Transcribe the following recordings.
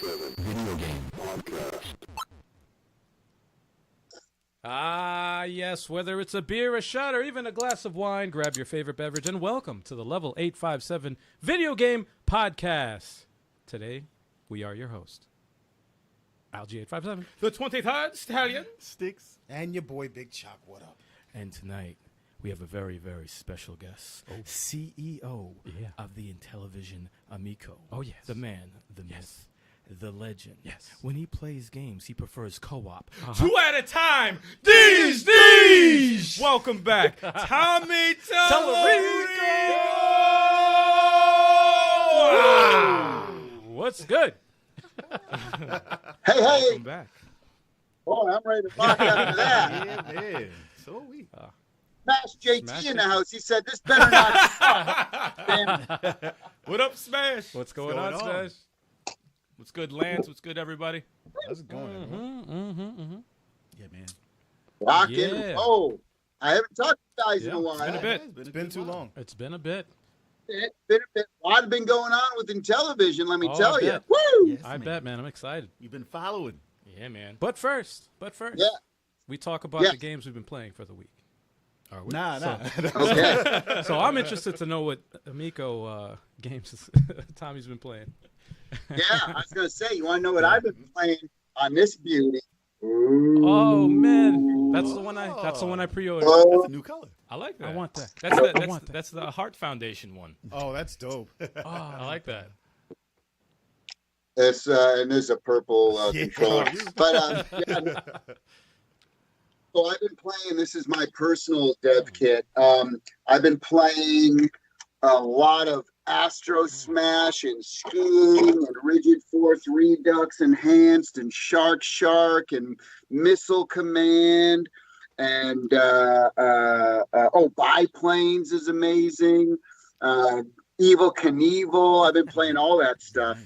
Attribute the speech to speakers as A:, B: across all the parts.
A: 857 Video Game Podcast.
B: Ah, yes, whether it's a beer, a shot, or even a glass of wine, grab your favorite beverage and welcome to the Level 857 Video Game Podcast. Today, we are your host, Algie857, the 23rd Stallion,
C: Sticks,
D: and your boy Big Chuck. What up?
B: and tonight, we have a very, very special guest, CEO of the intellivision Amico. Oh, yes. The man, the myth, the legend. Yes. When he plays games, he prefers co-op.
C: two at a time. These. Welcome back, Tommy Tallarico.
B: What's good?
E: Hey,
C: Welcome back.
E: oh, I'm ready to rock after that.
C: Yeah, man. So are we.
E: Smash JT
B: Smash
E: in the house. He said, this better not suck. Damn.
C: What up, Smash?
B: What's going on, Smash?
C: What's good, Lance? What's good, everybody?
D: How's it going?
C: Yeah, man.
E: Rock
B: Yeah.
E: and roll. I haven't talked to you guys in a while.
C: It's been a bit.
D: It's been too long.
B: It's been a bit.
E: It's been a bit. A lot has been going on with Intellivision, let me
B: Oh,
E: tell
B: I
E: you.
B: bet.
E: Woo!
C: Yes,
B: I
C: man.
B: bet, man. I'm excited.
C: You've been following.
B: Yeah, man. But first,
E: Yeah.
B: we talk about
E: Yes.
B: the games we've been playing for the week. Are we?
C: Nah.
E: Okay.
B: So I'm interested to know what Amico games Tommy's been playing.
E: Yeah, I was going to say, you want to know what I've been playing on this beauty? Ooh.
B: Oh man, that's the one I pre-ordered.
E: Oh,
C: That's a new color.
B: I like that.
C: I
B: want that.
C: That's the Heart Foundation one.
D: Oh, that's dope.
B: I like that.
E: it's, and there's a purple controller. But, yeah. So I've been playing, this is my personal dev kit. I've been playing a lot of Astro Smash and Skiing and Rigid Force Redux Enhanced and Shark and Missile Command and Biplanes is amazing. Evil Knievel. I've been playing all that stuff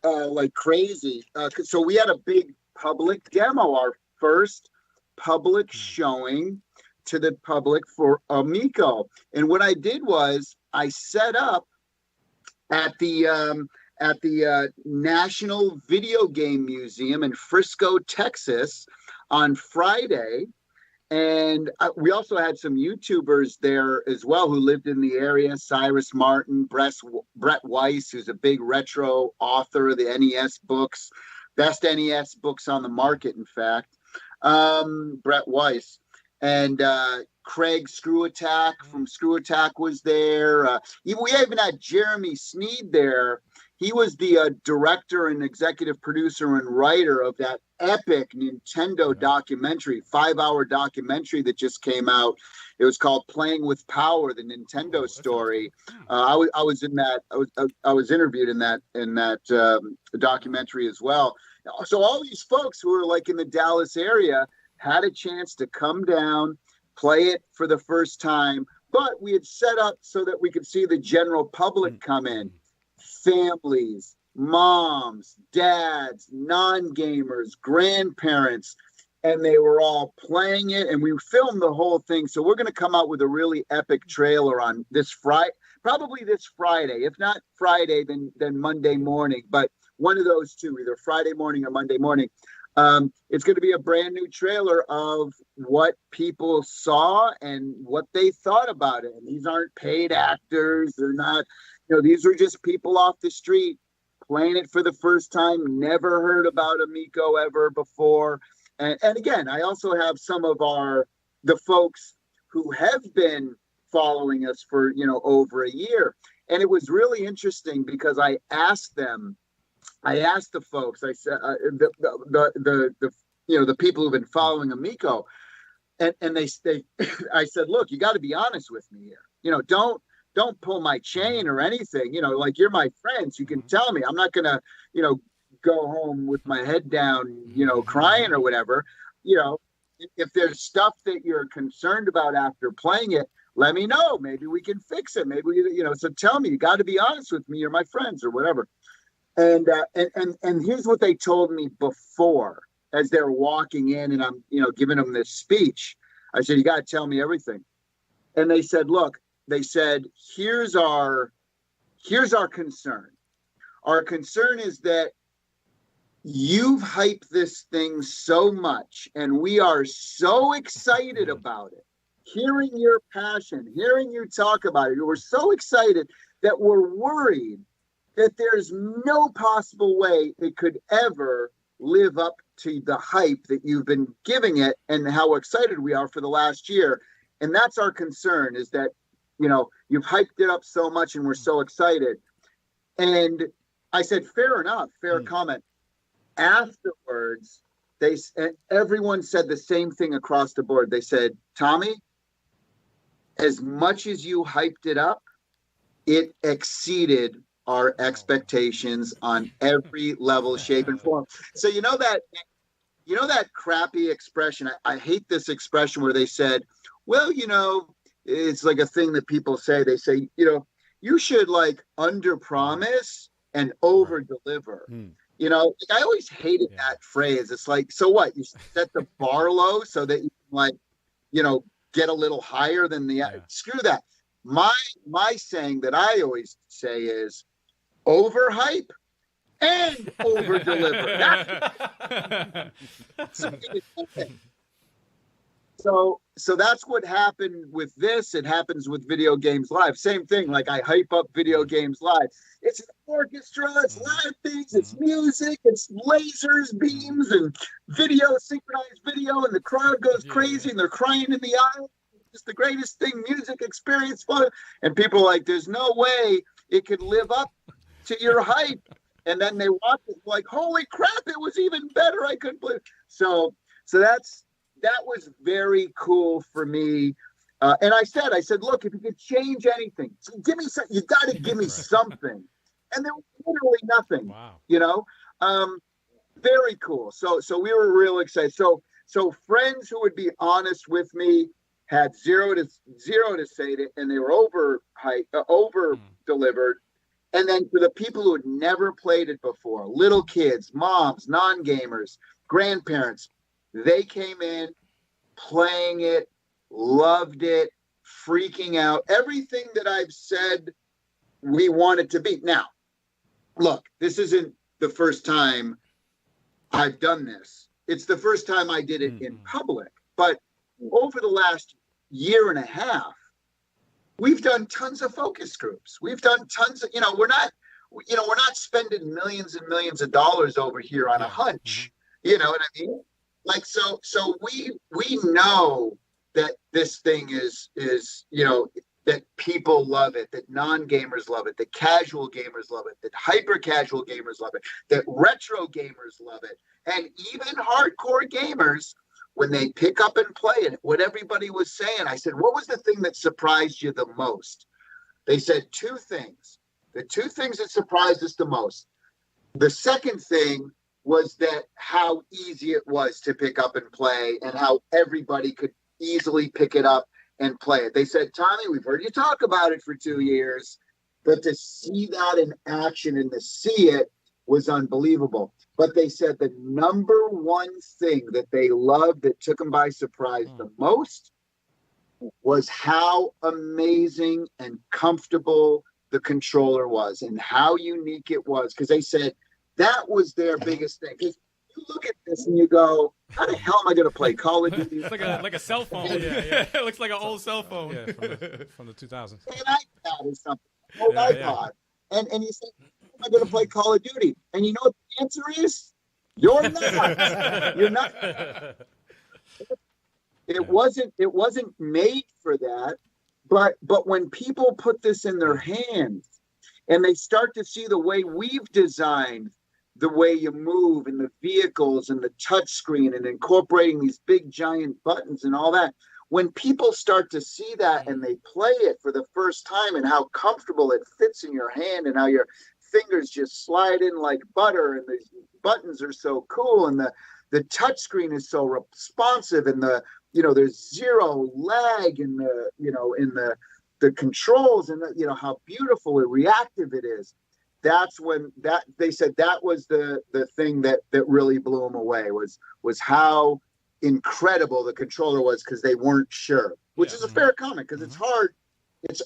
E: like crazy. So we had a big public demo, our first public showing to the public for Amico. And what I did was I set up at the National Video Game Museum in Frisco, Texas on Friday. And we also had some YouTubers there as well who lived in the area. Cyrus Martin, Brett Weiss, who's a big retro author of the NES books, best NES books on the market, in fact. Brett Weiss and Craig Screw Attack from Screw Attack was there. We even had Jeremy Sneed there. He was the director and executive producer and writer of that epic Nintendo documentary, 5-hour documentary that just came out. It was called Playing with Power, the Nintendo story. I was in that. I was interviewed in that documentary as well. So all these folks who were like in the Dallas area had a chance to come down, play it for the first time, but we had set up so that we could see the general public come in. Families, moms, dads, non-gamers, grandparents, and they were all playing it, and we filmed the whole thing. So we're going to come out with a really epic trailer on this Friday, probably this Friday. If not Friday, then Monday morning, but one of those two, either Friday morning or Monday morning. It's going to be a brand new trailer of what people saw and what they thought about it. And these aren't paid actors. They're not, these are just people off the street playing it for the first time, never heard about Amico ever before. And again, I also have some of the folks who have been following us for, over a year. And it was really interesting because I asked the folks, I said, the people who've been following Amico, and they I said, look, you got to be honest with me here. Don't pull my chain or anything. Like, you're my friends. You can tell me. I'm not gonna, go home with my head down, crying or whatever. If there's stuff that you're concerned about after playing it, let me know. Maybe we can fix it. Maybe so tell me. You got to be honest with me. You're my friends or whatever. And here's what they told me before, as they're walking in, and I'm giving them this speech. I said, you got to tell me everything. And they said, look, here's our concern. Our concern is that you've hyped this thing so much, and we are so excited about it. Hearing your passion, hearing you talk about it, we're so excited that we're worried that there's no possible way it could ever live up to the hype that you've been giving it and how excited we are for the last year. And that's our concern, is that, you know, you've hyped it up so much and we're so excited. And I said, fair enough, fair comment. Afterwards, everyone said the same thing across the board. They said, Tommy, as much as you hyped it up, it exceeded our expectations on every level, shape, and form. So you know that crappy expression. I hate this expression where they said, well, you know, it's like a thing that people say. They say, you know, you should like under promise and over deliver. You know, like, I always hated that phrase. It's like, so what? You set the bar low so that you can, like, you know, get a little higher than screw that. My saying that I always say is overhype and over deliver. So that's what happened with this. It happens with Video Games Live. Same thing. Like, I hype up Video Games Live. It's an orchestra. It's live things. It's music. It's lasers, beams, and video, synchronized video, and the crowd goes crazy, and they're crying in the aisle. It's the greatest thing. Music experience, fun. And people are like, there's no way it could live up to your hype. And then they watch it like, holy crap, it was even better. I couldn't believe it. So that was very cool for me. And I said, look, if you could change anything, give me something. You got to give me something. And there was literally nothing. Wow. You know, very cool. So we were real excited. So friends who would be honest with me had zero to say it, and they were over delivered. And then for the people who had never played it before, little kids, moms, non-gamers, grandparents, they came in playing it, loved it, freaking out. Everything that I've said we want it to be. Now, look, this isn't the first time I've done this. It's the first time I did it in public. But over the last year and a half, we've done tons of focus groups. We've done tons of, we're not spending millions and millions of dollars over here on a hunch. You know what I mean? Like, so we know that this thing is, that people love it, that non-gamers love it, that casual gamers love it, that hyper-casual gamers love it, that retro gamers love it. And even hardcore gamers, when they pick up and play it, what everybody was saying, I said, what was the thing that surprised you the most? They said two things. The two things that surprised us the most. The second thing was that how easy it was to pick up and play, and how everybody could easily pick it up and play it. They said, Tommy, we've heard you talk about it for 2 years, but to see that in action and to see it was unbelievable. But they said the number one thing that they loved, that took them by surprise the most, was how amazing and comfortable the controller was and how unique it was. Because they said that was their biggest thing. Because you look at this and you go, how the hell am I going to play Call of Duty?
C: It's like a cell phone. Yeah. It looks like an old cell phone.
B: Yeah, from the 2000s.
E: An iPad or something, old iPod. And you say, how am I going to play Call of Duty? And you know what the answer is? You're not. You're not. It wasn't made for that. But when people put this in their hands and they start to see the way we've designed the way you move and the vehicles and the touch screen and incorporating these big giant buttons and all that, when people start to see that and they play it for the first time and how comfortable it fits in your hand and how your fingers just slide in like butter and the buttons are so cool and the touch screen is so responsive and there's zero lag in the controls and how beautiful and reactive it is. That's when they said that was the thing that really blew them away was how incredible the controller was, because they weren't sure, which is a fair comment, because it's hard.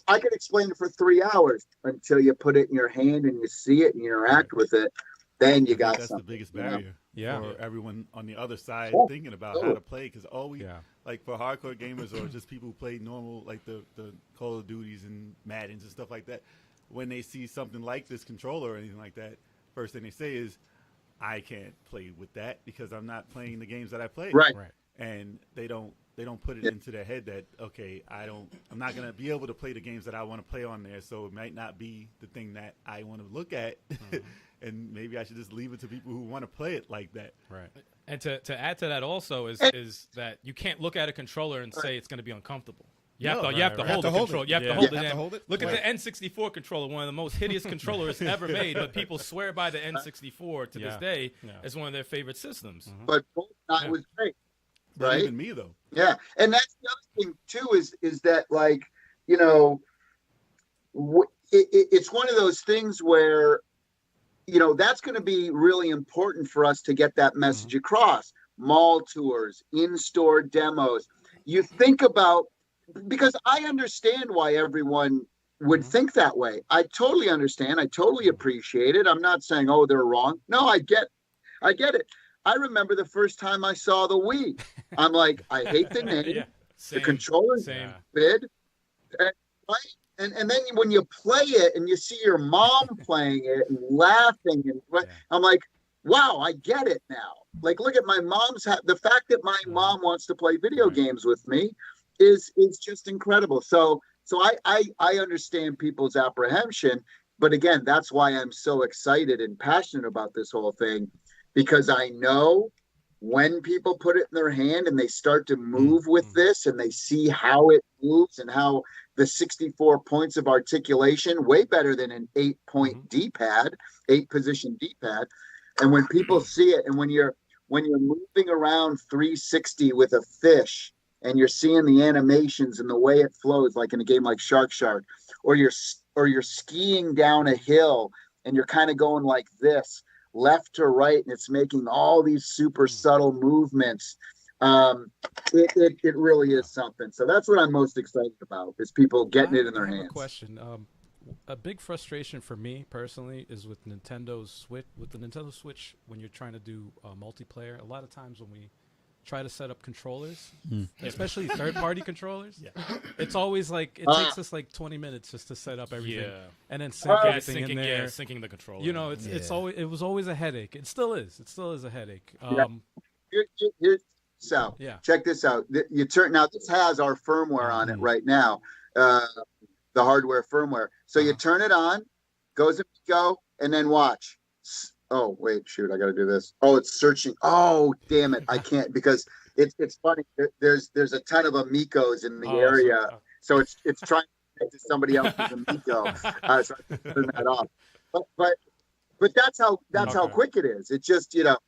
E: I could explain it for 3 hours until you put it in your hand and you see it and you interact with it. then you
F: I
E: got
F: think that's
E: something.
F: the biggest
E: you know?
F: barrier
B: Yeah.
F: for everyone on the other side
E: Yeah.
F: thinking about how to play. Because
B: Yeah.
F: like for hardcore gamers or just people who play normal, like the Call of Duties and Maddens and stuff like that, when they see something like this controller or anything like that, first thing they say is, I can't play with that because I'm not playing the games that I play.
E: Right.
B: Right.
F: And they don't put it
E: Yeah.
F: into their head that, okay, I'm not going to be able to play the games that I want to play on there, so it might not be the thing that I want to look at. And maybe I should just leave it to people who want to play it like that.
B: Right.
C: And to add to that also is that you can't look at a controller and say it's going to be uncomfortable. You have to
B: right,
C: hold the controller. You have to
B: Yeah.
C: hold
D: You
C: it.
D: have to
C: in.
D: hold it.
C: Look
D: Right.
C: at the N64 controller, one of the most hideous controllers ever made, but people swear by the N64 to this day as one of their favorite systems.
E: But Wolfenstein was great.
F: Not
E: Right.
F: even me, though.
E: Yeah, and that's the other thing too is that, like, you know, it's one of those things where, you know, that's going to be really important for us to get that message across. Mall tours, in-store demos. You think about, because I understand why everyone would think that way. I totally understand. I totally appreciate it. I'm not saying, oh, they're wrong. No, I get it. I remember the first time I saw the Wii. I'm like, I hate the name.
C: Yeah.
E: The controller's
C: Same.
E: bid. Right? And then when you play it and you see your mom playing it and laughing, and I'm like, wow, I get it now. Like, look at my mom's the fact that my mom wants to play video games with me is just incredible. So I understand people's apprehension, but again, that's why I'm so excited and passionate about this whole thing, because I know when people put it in their hand and they start to move with this and they see how it moves and how the 64 points of articulation, way better than an 8-point D-pad, 8-position D-pad. And when people see it, and when you're moving around 360 with a fish and you're seeing the animations and the way it flows, like in a game like Shark, or you're skiing down a hill and you're kind of going like this, left to right, and it's making all these super subtle movements. It really is something. So that's what I'm most excited about, is people getting it in their
B: I have
E: hands.
B: a question. A big frustration for me personally is with Nintendo's Switch. With the Nintendo Switch, when you're trying to do multiplayer, a lot of times when we try to set up controllers, especially third-party controllers, it's always like it takes us like 20 minutes just to set up everything, and then sync everything in there.
C: Syncing the controller.
B: You know, it was always a headache. It still is a headache.
E: So
B: Yeah.
E: check this out. You turn now. This has our firmware on it right now, the hardware firmware. So you turn it on, goes Amico, and then watch. Oh wait, shoot! I got to do this. Oh, it's searching. Oh, damn it! I can't, because it's funny. There's a ton of Amicos in the area, so it's trying to connect to somebody else's Amico. So I turn that off. But that's how quick it is. It's just, you know,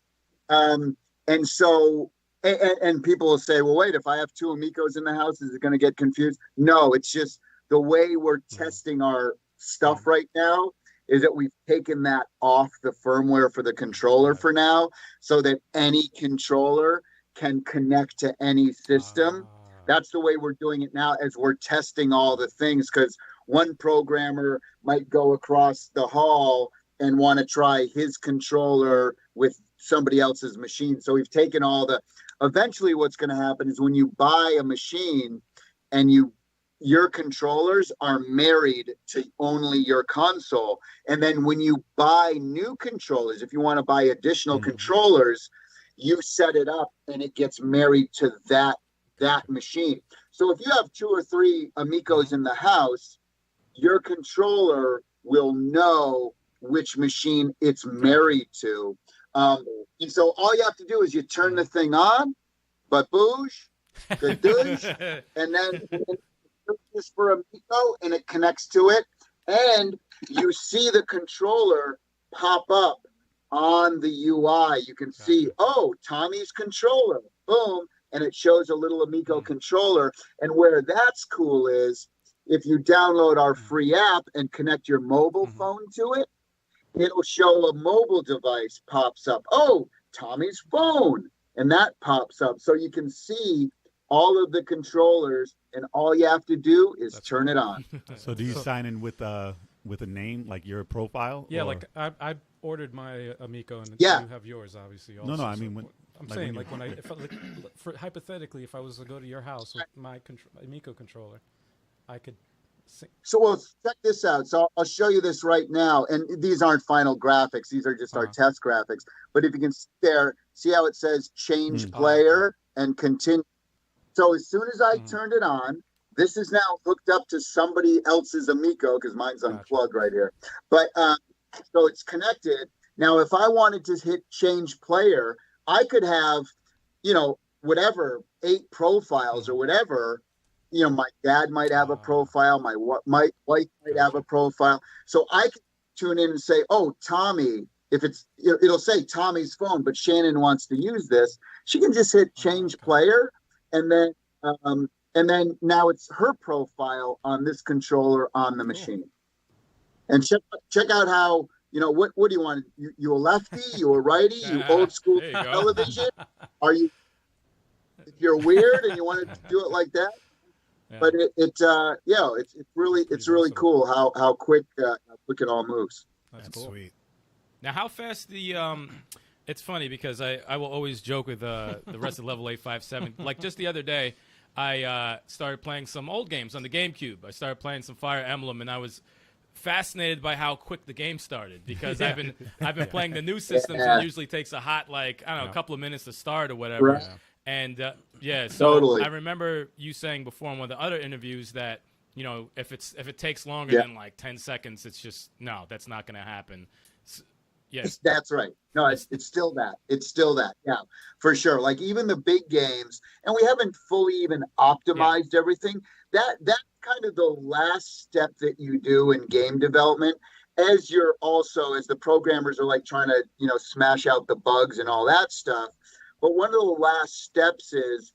E: and so. And people will say, well, wait, if I have two Amicos in the house, is it going to get confused? No, it's just the way we're testing our stuff right now is that we've taken that off the firmware for the controller for now, so that any controller can connect to any system. That's the way we're doing it now, as we're testing all the things, because one programmer might go across the hall and want to try his controller with somebody else's machine. So we've taken all the... Eventually what's going to happen is when you buy a machine and your controllers are married to only your console. And then when you buy new controllers, if you want to buy additional controllers, you set it up and it gets married to that machine. So if you have 2 or 3 Amicos in the house, your controller will know which machine it's married to. And so all you have to do is you turn the thing on, baboosh, gadoosh, and then just for Amico, and it connects to it, and you see the controller pop up on the UI. You can see, oh, Tommy's controller, boom, and it shows a little Amico controller. And where that's cool is if you download our free app and connect your mobile phone to it, it'll show a mobile device pops up. Oh, Tommy's phone. And that pops up. So you can see all of the controllers, and all you have to do is turn it on.
F: So do you sign in with a name, like your profile?
B: Yeah,
F: or?
B: like I ordered my Amico, and
E: Yeah.
B: you have yours, obviously. Also,
F: No, I
B: so
F: mean, when,
B: I'm
F: like,
B: saying,
F: when
B: like,
F: you-
B: when hypothetically, if I was to go to your house with my Amico controller, I could.
E: So, well, check this out. So I'll show you this right now. And these aren't final graphics. These are just our test graphics. But if you can see how it says change player and continue. So as soon as I turned it on, this is now hooked up to somebody else's Amico because mine's unplugged right here. But so it's connected. Now, if I wanted to hit change player, I could have, whatever, 8 profiles or whatever. My dad might have a profile. My wife might have a profile. So I can tune in and say, oh, Tommy, if it's, it'll say Tommy's phone, but Shannon wants to use this. She can just hit change player. And then now it's her profile on this controller on the machine. And check out how, what do you want? You a lefty? You a righty? You old school television? Are you, if you're weird and you want to do it like that? Yeah. But it's really awesome. Cool how quick it all moves.
B: That's cool.
D: Sweet.
C: Now, how fast it's funny because I will always joke with the rest of Level 857. Like just the other day, I started playing some old games on the GameCube. I started playing some Fire Emblem, and I was fascinated by how quick the game started because I've been playing the new systems and it usually takes a hot a couple of minutes to start or whatever.
E: Right.
C: And so
E: totally.
C: I remember you saying before in one of the other interviews that if it takes longer than like 10 seconds, it's just no, that's not going to happen. Yes,
E: that's right. No, it's still that. It's still that. Yeah, for sure. Like even the big games, and we haven't fully even optimized everything. That's kind of the last step that you do in game development. As the programmers are like trying to smash out the bugs and all that stuff. But one of the last steps is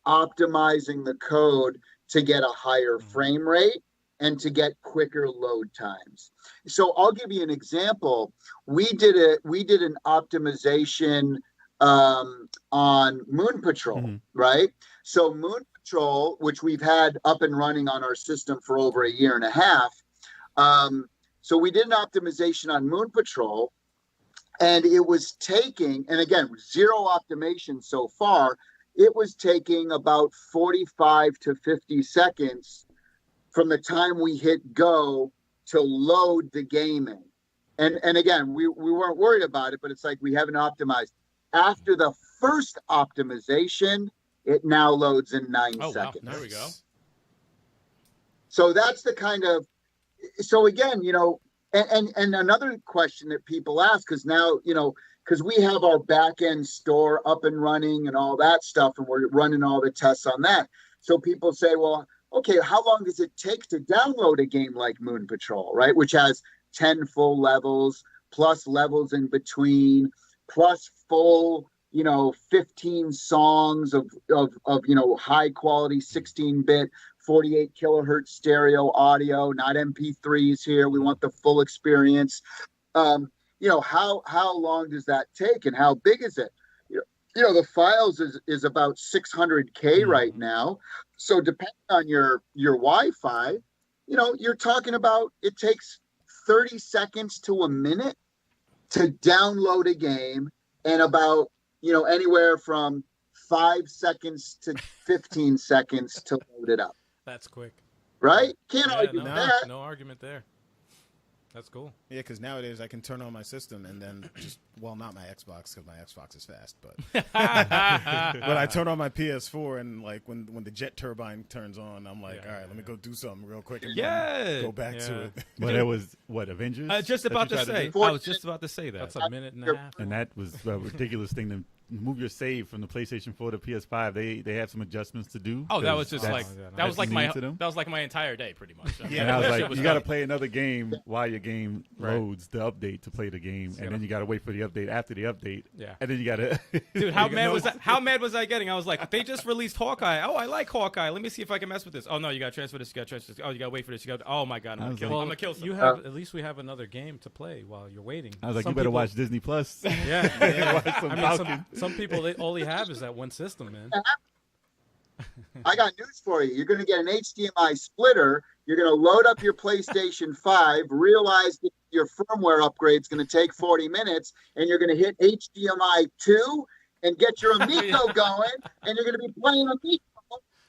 E: optimizing the code to get a higher frame rate and to get quicker load times. So I'll give you an example. We did an optimization on Moon Patrol, right? So Moon Patrol, which we've had up and running on our system for over a year and a half. So we did an optimization on Moon Patrol. And it was taking, and again, zero optimization so far, it was taking about 45 to 50 seconds from the time we hit go to load the game in. And again, we weren't worried about it, but it's like we haven't optimized. After the first optimization, it now loads in 9 seconds.
C: Wow. There we go.
E: So that's the kind of, so again, and another question that people ask, because now, because we have our back end store up and running and all that stuff, and we're running all the tests on that. So people say, well, okay, how long does it take to download a game like Moon Patrol, right? Which has 10 full levels, plus levels in between, plus full, 15 songs of high quality 16-bit 48 kilohertz stereo audio, not MP3s here. We want the full experience. How long does that take and how big is it? The files is about 600K right now. So depending on your Wi-Fi, you're talking about it takes 30 seconds to a minute to download a game and about, anywhere from 5 seconds to 15 seconds to load it up.
B: That's quick.
E: Right? Can't argue that.
B: No argument there. That's cool.
D: Yeah, because nowadays I can turn on my system and then not my Xbox because my Xbox is fast, but but I turn on my PS4 and like when the jet turbine turns on, I'm like, all right, let me go do something real quick and go back to it.
F: But it was what, Avengers?
C: I was just about to say that.
B: That's a minute and a half.
F: And that was a ridiculous thing to move your save from the PlayStation 4 to PS5. They have some adjustments to do.
C: Oh, that was just that was like my entire day pretty much.
F: And I was like, you got to play another game while your game loads the update to play the game, and then you got to wait for the update after the update.
B: Yeah.
F: And then you got to.
C: Dude, how mad was I getting? I was like, they just released Hawkeye. Oh, I like Hawkeye. Let me see if I can mess with this. Oh no, you got to transfer this. You got to transfer this. Oh, you got to wait for this. Oh my god, I'm gonna kill someone.
B: You have at least we have another game to play while you're waiting.
F: I was like, you better watch Disney Plus.
B: Yeah. Some people all they have is that one system, man.
E: I got news for you. You're going to get an HDMI splitter You're going to load up your PlayStation 5, realize that your firmware upgrade is going to take 40 minutes, and you're going to hit HDMI 2 and get your Amico going, and you're going to be playing Amico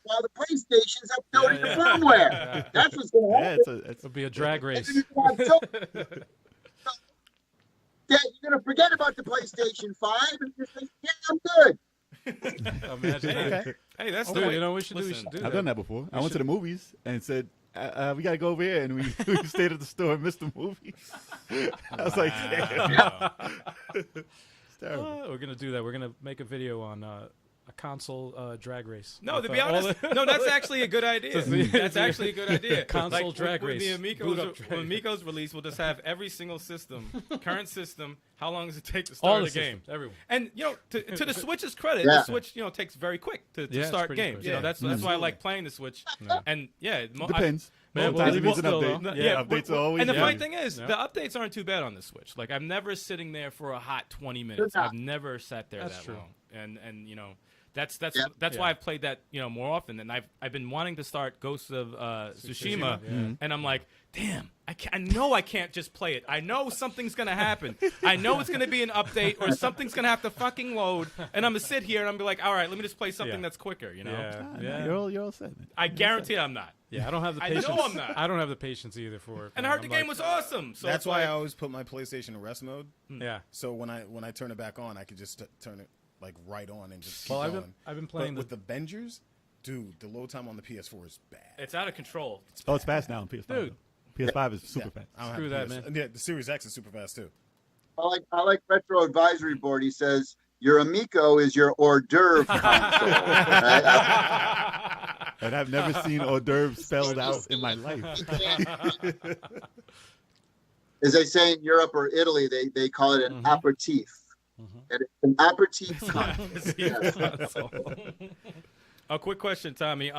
E: while the PlayStation's uploading the firmware. That's what's going to happen.
B: It'll be a drag race.
E: You're going to forget about the PlayStation 5 and just think, yeah, I'm good.
B: Imagine that.
C: Hey, that's
B: Dude,
C: the way.
B: you know, we should
C: Listen,
B: do that.
F: I've done that before. I went to the movies and said, we got to go over here. And we stayed at the store and missed the movie. I was like, damn. It's terrible.
B: We're going to do that. We're going to make a video on a console drag race.
C: No,
B: With,
C: to be honest, no, that's actually a good idea. That's actually a good idea.
B: Console drag
C: when
B: race.
C: When Amico's release, we'll just have every single system, current system. How long does it take to start
B: All
C: a game?
B: Everyone.
C: And to the Switch's credit, the Switch takes very quick to start
B: pretty
C: games.
B: quick.
C: You know, that's why I like playing the Switch. And
F: Depends.
B: Man,
F: Sometimes it
B: well,
F: needs an
B: still,
F: update.
B: though.
F: Yeah, updates are always
C: And the
F: good.
C: funny thing is, the updates aren't too bad on the Switch. Like, I'm never sitting there for a hot 20 minutes. I've never sat there
B: That's
C: that
B: true.
C: long. And you know, that's why I've played that, you know, more often. And I've been wanting to start Ghosts of Tsushima, and I'm like, damn, I know I can't just play it. I know something's gonna happen. I know it's gonna be an update or something's gonna have to fucking load, and I'm gonna sit here and I'm gonna be like, all right, let me just play something that's quicker. You know,
F: You're all set, man.
C: I guarantee I'm not.
B: Yeah, I don't have the
C: I
B: patience.
C: know I'm not.
B: I don't have the patience either for it.
C: And I heard the game was awesome. So
D: That's
C: it's
D: why
C: like,
D: I always put my PlayStation in rest mode.
B: Yeah.
D: So when I turn it back on, I can just turn it like right on and just keep
B: Well,
D: going.
B: I've been playing
D: with the Avengers, dude. The load time on the PS4 is bad.
C: it's out of control.
F: Oh, it's fast now on PS5.
B: Dude.
F: PS5 is super fast.
D: I don't
B: Screw
D: have
B: that,
D: PS. Yeah, the Series X is super fast too.
E: I like Retro Advisory Board. He says, your Amico is your hors d'oeuvre console. Right?
F: And I've never seen hors d'oeuvre spelled out in my life.
E: As they say in Europe or Italy, they call it an aperitif. An aperitif console. Yes.
C: A quick question, Tommy.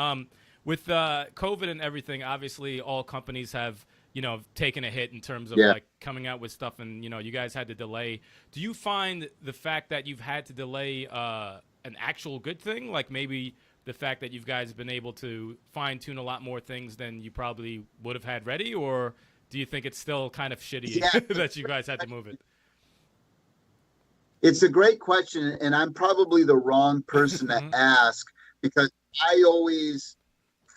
C: With COVID and everything, obviously all companies have, you know, taken a hit in terms of like coming out with stuff, and you know, you guys had to delay. Do you find the fact that you've had to delay an actual good thing? Like maybe the fact that you guys have been able to fine tune a lot more things than you probably would have had ready, or do you think it's still kind of shitty that you guys had to move it?
E: It's a great question, and I'm probably the wrong person to ask, because I always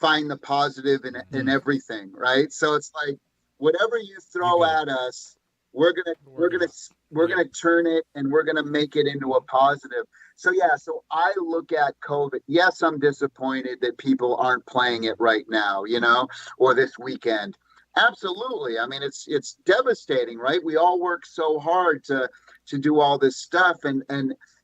E: find the positive in everything, right? So it's like whatever you throw at us, we're gonna turn it and we're gonna make it into a positive. So so I look at COVID. Yes, I'm disappointed that people aren't playing it right now, you know, or this weekend. Absolutely. I mean, it's devastating, right? We all work so hard to do all this stuff, and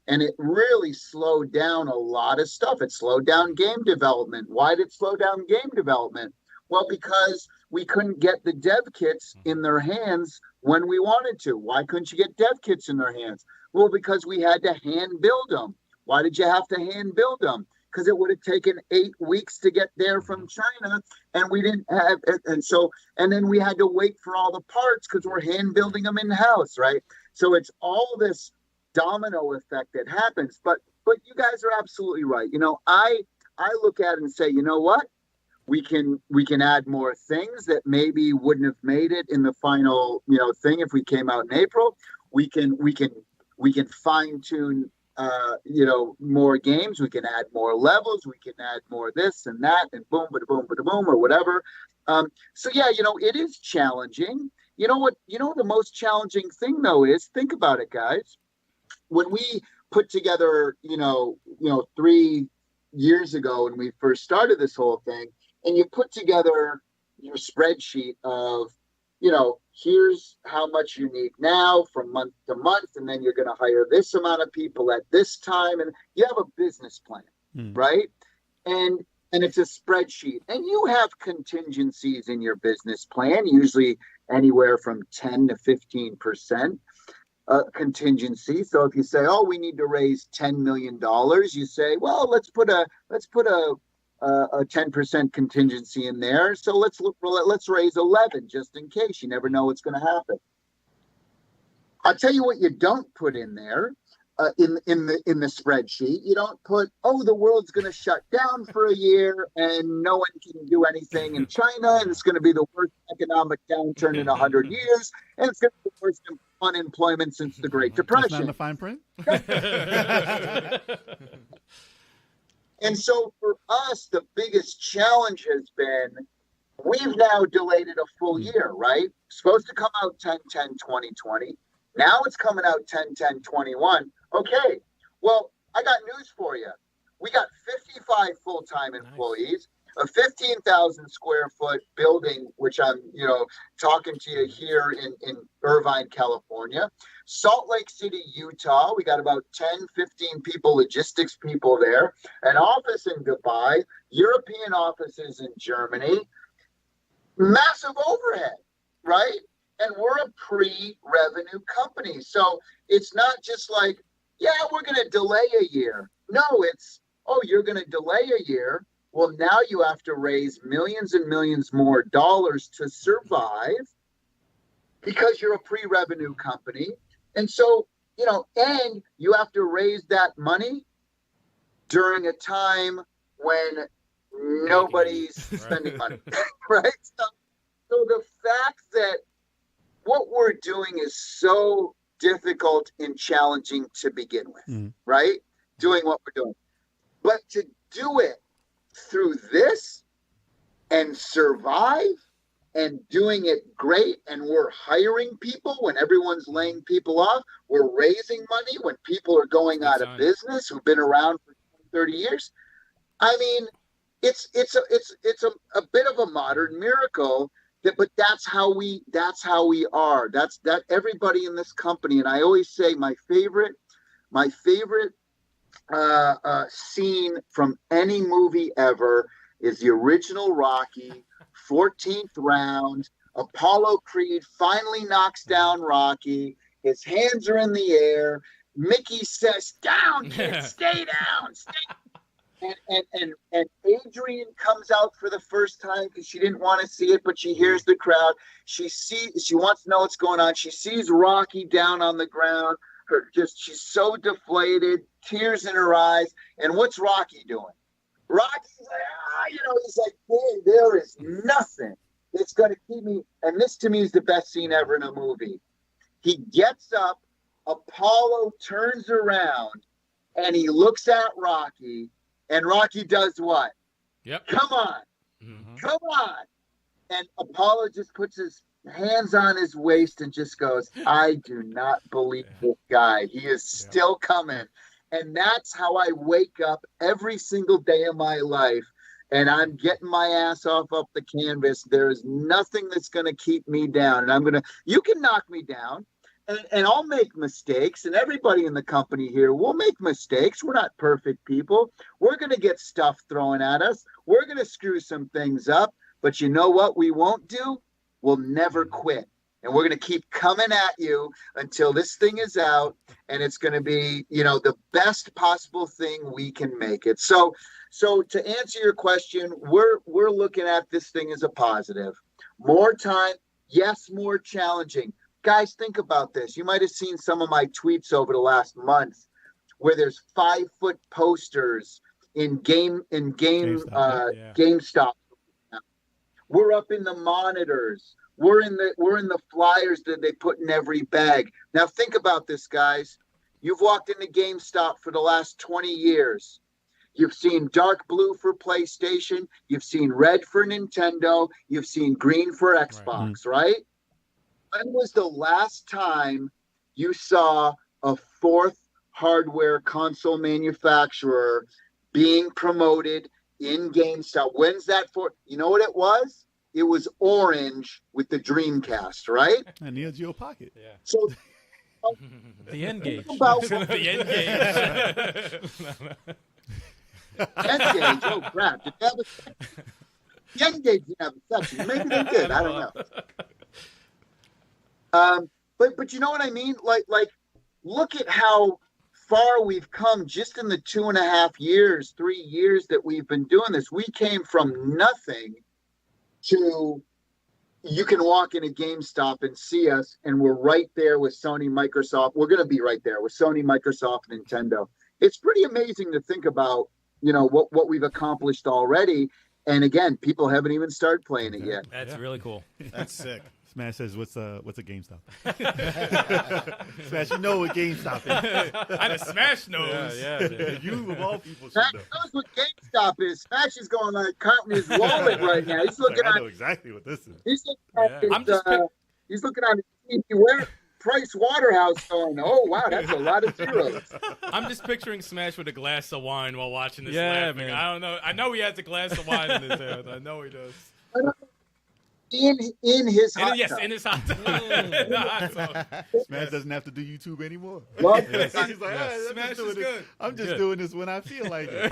E: it really slowed down a lot of stuff. It slowed down game development. Why did it slow down game development? Well, because we couldn't get the dev kits in their hands when we wanted to. Why couldn't you get dev kits in their hands? Well, because we had to hand build them. Why did you have to hand build them? Because it would have taken 8 weeks to get there from China, and we didn't have, and then we had to wait for all the parts because we're hand building them in house, right? So it's all this domino effect that happens. But you guys are absolutely right. You know, I look at it and say, you know what? We can add more things that maybe wouldn't have made it in the final, you know, thing if we came out in April. We can fine tune you know, more games. We can add more levels. We can add more this and that, and boom, bada boom, bada boom, or whatever. So yeah, you know, it is challenging. You know what? You know the most challenging thing though is, think about it, guys. When we put together, you know, 3 years ago when we first started this whole thing, and you put together your spreadsheet of, you know, here's how much you need now from month to month, and then you're going to hire this amount of people at this time, and you have a business plan, right? And it's a spreadsheet, and you have contingencies in your business plan, usually anywhere from 10 to 15% contingency. So if you say, oh, we need to raise $10 million, you say, well, let's put a 10% contingency in there. So let's raise 11 just in case. You never know what's going to happen. I'll tell you what you don't put in there. in the spreadsheet. You don't put, oh, the world's going to shut down for a year and no one can do anything in China, and it's going to be the worst economic downturn in 100 years, and it's going to be the worst unemployment since the Great
F: That's not in
E: Depression.
F: the fine print.
E: And so for us, the biggest challenge has been, we've now delayed it a full year, right? Supposed to come out 10/10/2020. Now it's coming out 10/10/21. Okay, well, I got news for you. We got 55 full-time employees, a 15,000 square foot building, which I'm, talking to you here in Irvine, California. Salt Lake City, Utah, we got about 10, 15 people, logistics people there. An office in Dubai, European offices in Germany. Massive overhead, right? And we're a pre-revenue company. So it's not just like, yeah, we're going to delay a year. No, it's, oh, you're going to delay a year. Well, now you have to raise millions and millions more dollars to survive because you're a pre-revenue company. And so, and you have to raise that money during a time when nobody's spending money, right? So the fact that what we're doing is so difficult and challenging to begin with, right? Doing what we're doing. But to do it through this and survive and doing it great, and we're hiring people when everyone's laying people off, we're raising money when people are going out of business who've been around for 30 years. I mean, it's a bit of a modern miracle. But that's how we are. That's everybody in this company. And I always say my favorite scene from any movie ever is the original Rocky, 14th round. Apollo Creed finally knocks down Rocky. His hands are in the air. Mickey says, "Down, kid, stay down, stay." And Adrian comes out for the first time because she didn't want to see it, but she hears the crowd. She wants to know what's going on. She sees Rocky down on the ground. She's so deflated, tears in her eyes. And what's Rocky doing? Rocky's like, he's like, hey, there is nothing that's going to keep me. And this to me is the best scene ever in a movie. He gets up, Apollo turns around, and he looks at Rocky. And Rocky does what?
C: Yep.
E: Come on. Mm-hmm. Come on. And Apollo just puts his hands on his waist and just goes, I do not believe this guy. He is still coming. And that's how I wake up every single day of my life. And I'm getting my ass off up the canvas. There is nothing that's going to keep me down. And you can knock me down. And I'll make mistakes, and everybody in the company here will make mistakes. We're not perfect people. We're going to get stuff thrown at us. We're going to screw some things up. But you know what we won't do? We'll never quit. And we're going to keep coming at you until this thing is out, and it's going to be, the best possible thing we can make it. So to answer your question, we're looking at this thing as a positive. More time, yes, more challenging. Guys, think about this. You might have seen some of my tweets over the last month where there's 5-foot posters in GameStop. We're up in the monitors. We're in the flyers that they put in every bag. Now think about this, guys. You've walked into GameStop for the last 20 years. You've seen dark blue for PlayStation. You've seen red for Nintendo. You've seen green for Xbox, right? When was the last time you saw a fourth hardware console manufacturer being promoted in GameStop? When's that for? You know what it was? It was orange with the Dreamcast, right?
F: And Neo Geo Pocket.
C: Yeah.
E: So
B: The end gauge.
C: The end game.
E: End gauge. Oh crap! Did they have a section? The end gauge didn't have a section. Maybe they did. I don't know. But you know what I mean? Like, look at how far we've come just in the 2.5 years, 3 years that we've been doing this. We came from nothing to you can walk in a GameStop and see us, and we're right there with Sony, Microsoft. We're going to be right there with Sony, Microsoft, Nintendo. It's pretty amazing to think about, what we've accomplished already. And again, people haven't even started playing it yet.
C: That's really cool.
D: That's sick.
F: Smash says, "What's a GameStop?" Smash, you know what GameStop is.
C: I just Smash knows.
B: Yeah.
F: You of all people should
E: Smash
F: know.
E: knows what GameStop is. Smash is going like counting his wallet right now. He's looking
F: I
E: at
F: know exactly what this is.
E: he's looking at his,
C: I'm just
E: he's looking at his where Price Waterhouse going, oh wow, that's a lot of zeros.
C: I'm just picturing Smash with a glass of wine while watching this.
B: Yeah,
C: laughing.
B: man.
C: I don't know. I know he has a glass of wine in his hand. I know he does.
E: In his hot
C: Yes,
E: tub.
C: in his hot tub. In the hot tub.
F: Smash doesn't have to do YouTube anymore.
E: Love
F: He's like,
C: Yes.
F: "Ah,
C: Smash is
F: doing this.
C: good.
F: I'm just
B: Good.
F: doing this when I feel like it."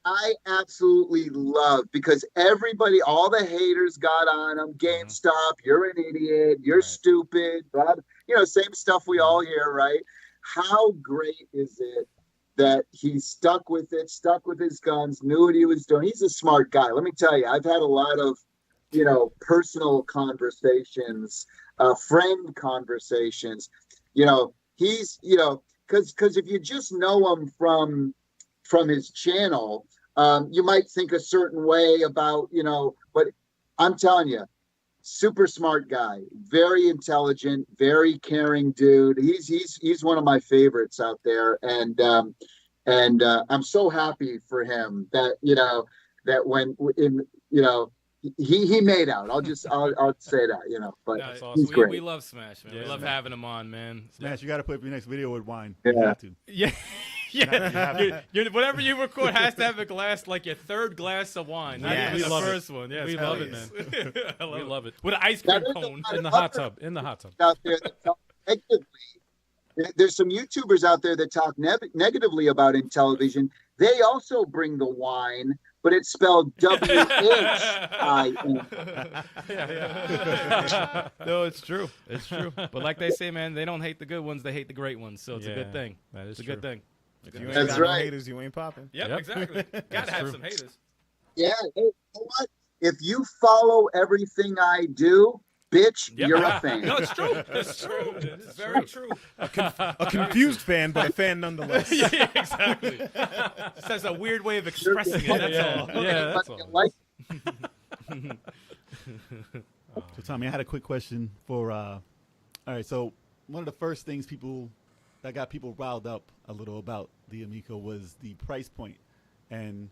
E: I absolutely love, because everybody, all the haters got on him. GameStop, you're an idiot, you're stupid, blah, same stuff we all hear, right? How great is it that he stuck with it, stuck with his guns, knew what he was doing? He's a smart guy. Let me tell you, I've had a lot of, personal conversations, friend conversations. He's, because if you just know him from his channel, you might think a certain way about, but I'm telling you, super smart guy, very intelligent, very caring dude. He's one of my favorites out there. And I'm so happy for him that, that when he made out. I'll say that, but
C: No,
B: That's awesome.
E: he's great.
C: we love Smash, man.
B: Yeah,
C: we love
B: man.
C: having him on, man.
F: Smash, you got to put up your next video with wine.
E: Yeah.
F: You have to.
C: Yeah. Yeah, whatever you record has to have a glass, like your third glass of wine, not
D: Yes.
C: even
B: We
C: the
B: love it.
C: first one. Yes,
B: We
C: hell
B: love it,
C: yes. I
B: We love it.
C: With an ice
E: Now,
C: cream
E: there's a
C: cone.
E: lot
B: In the
E: of
B: hot
E: other
B: tub. In the hot tub.
E: out there that talk negatively. There's some YouTubers out there that talk negatively about Intellivision. They also bring the wine, but it's spelled W-H-I-N.
C: No, it's true. It's true. But like they say, man, they don't hate the good ones; they hate the great ones. So it's a good thing.
B: That is
C: It's a
B: true.
C: good thing.
D: If you ain't
E: That's
D: got no
E: right.
D: haters, you ain't popping.
C: Yep,
B: Yep.
C: exactly. Gotta have
B: true.
C: some haters.
E: Yeah, hey, you know what? If you follow everything I do, bitch,
C: Yep.
E: you're a fan.
C: No, it's true. It's true. It's very true.
D: A confused fan, but a fan nonetheless.
C: Yeah, exactly. Just has a weird way of expressing it. That's all.
B: Yeah, that's
E: But you
B: all.
E: like
F: So, Tommy, I had a quick question for. All right, so one of the first things that got people riled up a little about the Amico was the price point, and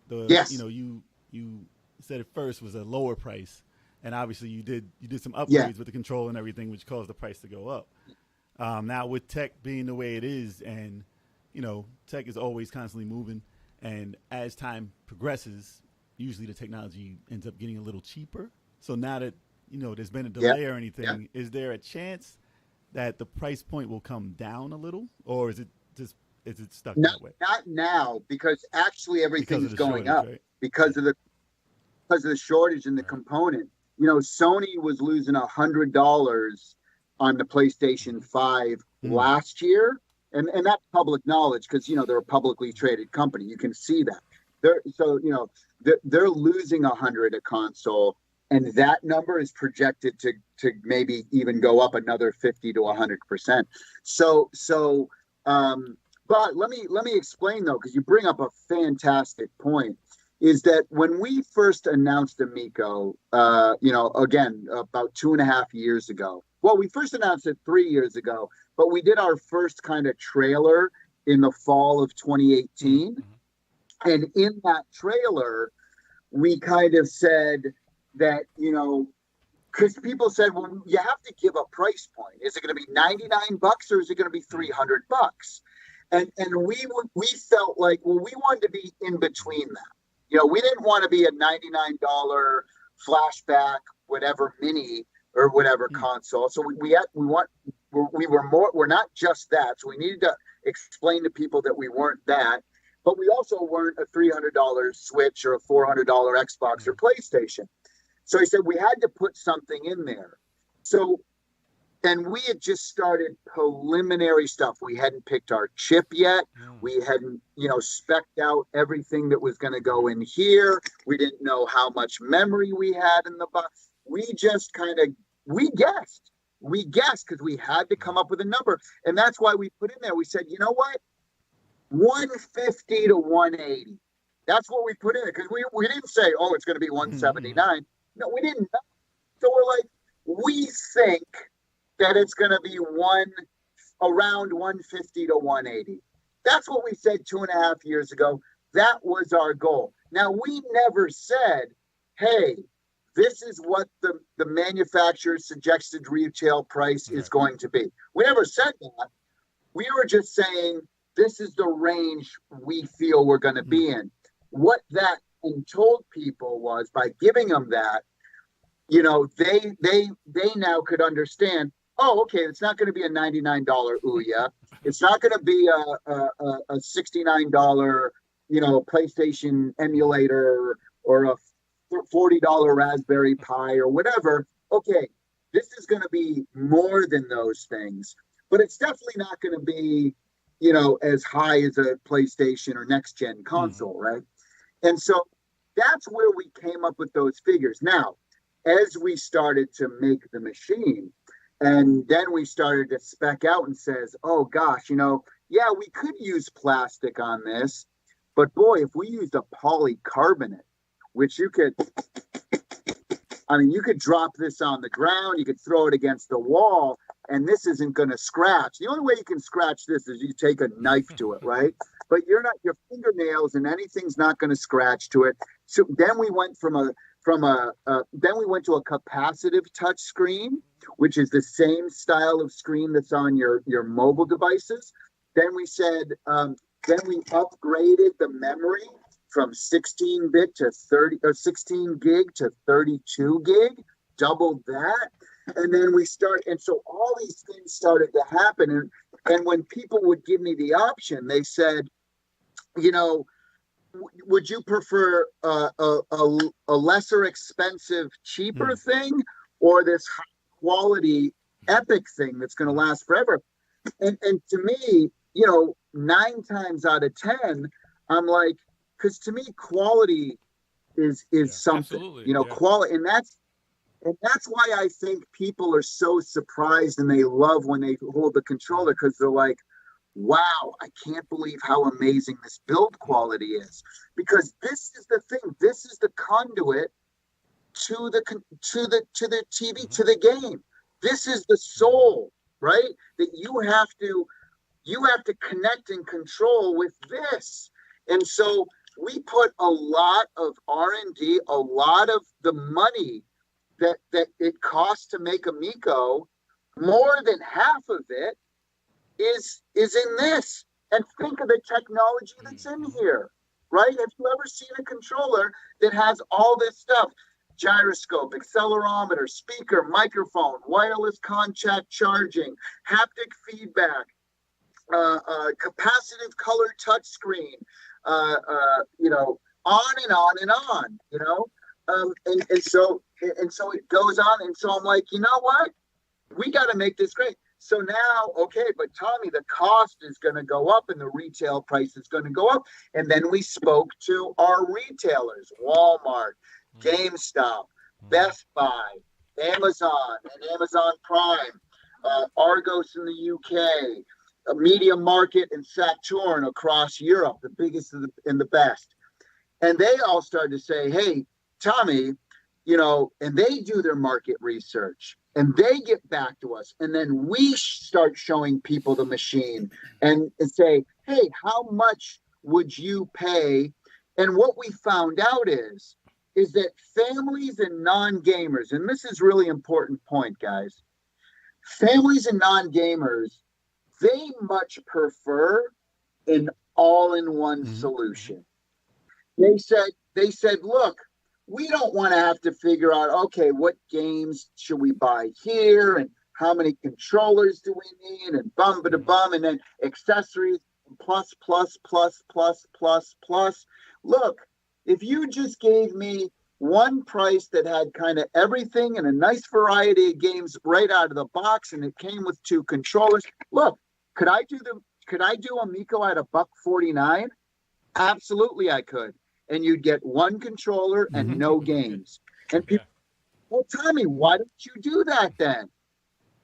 E: Yes.
F: you said at first was a lower price, and obviously you did some upgrades
E: Yeah.
F: with the control and everything, which caused the price to go up. Now with tech being the way it is, and tech is always constantly moving, and as time progresses, usually the technology ends up getting a little cheaper. So now that there's been a delay or anything, is there a chance that the price point will come down a little, or is it stuck that way?
E: not now, because actually everything's
F: of the
E: going
F: shortage,
E: up
F: right?
E: because of the shortage in the component. Sony was losing $100 on the PlayStation 5 last year, and that's public knowledge because they're a publicly traded company. You can see that. They're losing $100 a console, and that number is projected to maybe even go up another 50 to 100%. But let me explain though, because you bring up a fantastic point. Is that when we first announced Amico, again, about 2.5 years ago. Well, we first announced it 3 years ago, but we did our first kind of trailer in the fall of 2018. Mm-hmm. And in that trailer, we kind of said that, because people said, well, you have to give a price point. Is it going to be $99 or is it going to be $300? And we felt like, well, we wanted to be in between that. We didn't want to be a $99 flashback, whatever mini or whatever console. So we're not just that. So we needed to explain to people that we weren't that, but we also weren't a $300 Switch or a $400 Xbox or PlayStation. So he said we had to put something in there. So And we had just started preliminary stuff. We hadn't picked our chip yet. We hadn't, spec'd out everything that was going to go in here. We didn't know how much memory we had in the box. We just we guessed. We guessed because we had to come up with a number. And that's why we put in there. We said, you know what? 150 to 180. That's what we put in there. Because we didn't say, oh, it's going to be 179. No, we didn't know. So we're like, we think that it's going to be around 150 to 180. That's what we said 2.5 years ago. That was our goal. Now, we never said, hey, this is what the manufacturer's suggested retail price is going to be. We never said that. We were just saying, this is the range we feel we're going to be in. What that told people was, by giving them that, they now could understand, oh, okay, it's not going to be a $99 Ouya. It's not going to be a $69, PlayStation emulator or a $40 Raspberry Pi or whatever. Okay, this is going to be more than those things, but it's definitely not going to be, as high as a PlayStation or next gen console, right? And so that's where we came up with those figures. Now, as we started to make the machine, and then we started to spec out and says, oh gosh, yeah, we could use plastic on this, but boy, if we used a polycarbonate, which you could drop this on the ground, you could throw it against the wall, and this isn't going to scratch. The only way you can scratch this is you take a knife to it, right? But your fingernails and anything's not going to scratch to it. So then we went then we went to a capacitive touch screen, which is the same style of screen that's on your mobile devices. Then we said, then we upgraded the memory from 16-bit to 16 gig to 32 gig, doubled that. And then and so all these things started to happen. And when people would give me the option, they said, would you prefer a lesser expensive, cheaper thing, or this high quality epic thing that's going to last forever? And to me, 9 times out of 10, I'm like, because to me, quality is something, quality. And that's why I think people are so surprised and they love when they hold the controller, because they're like, wow, I can't believe how amazing this build quality is. Because this is the thing. This is the conduit to the TV, to the game. This is the soul, right? That you have to connect and control with this. And so we put a lot of R&D, a lot of the money that it costs to make Amico, more than half of it is in this. And think of the technology that's in here, right? Have you ever seen a controller that has all this stuff? Gyroscope, accelerometer, speaker, microphone, wireless contact charging, haptic feedback, capacitive color touchscreen, on and on and on, and so it goes on. And so I'm like, you know what? We got to make this great. So now, okay, but Tommy, the cost is going to go up and the retail price is going to go up. And then we spoke to our retailers, Walmart, GameStop, Best Buy, Amazon and Amazon Prime, Argos in the UK, Media Market and Saturn across Europe, the biggest and the best. And they all started to say, hey, Tommy, and they do their market research and they get back to us. And then we start showing people the machine and say, hey, how much would you pay? And what we found out is that families and non-gamers, and this is really important point, guys, families and non-gamers, they much prefer an all-in-one solution. They said, look, we don't want to have to figure out, okay, what games should we buy here and how many controllers do we need and bum-ba-da-bum and then accessories plus, plus, plus, plus, plus, plus. Look, if you just gave me one price that had kind of everything and a nice variety of games right out of the box, and it came with 2 controllers. Look, could I do Amico at $1.49? Absolutely, I could. And you'd get 1 controller and no games. And people, well, Tommy, why don't you do that then?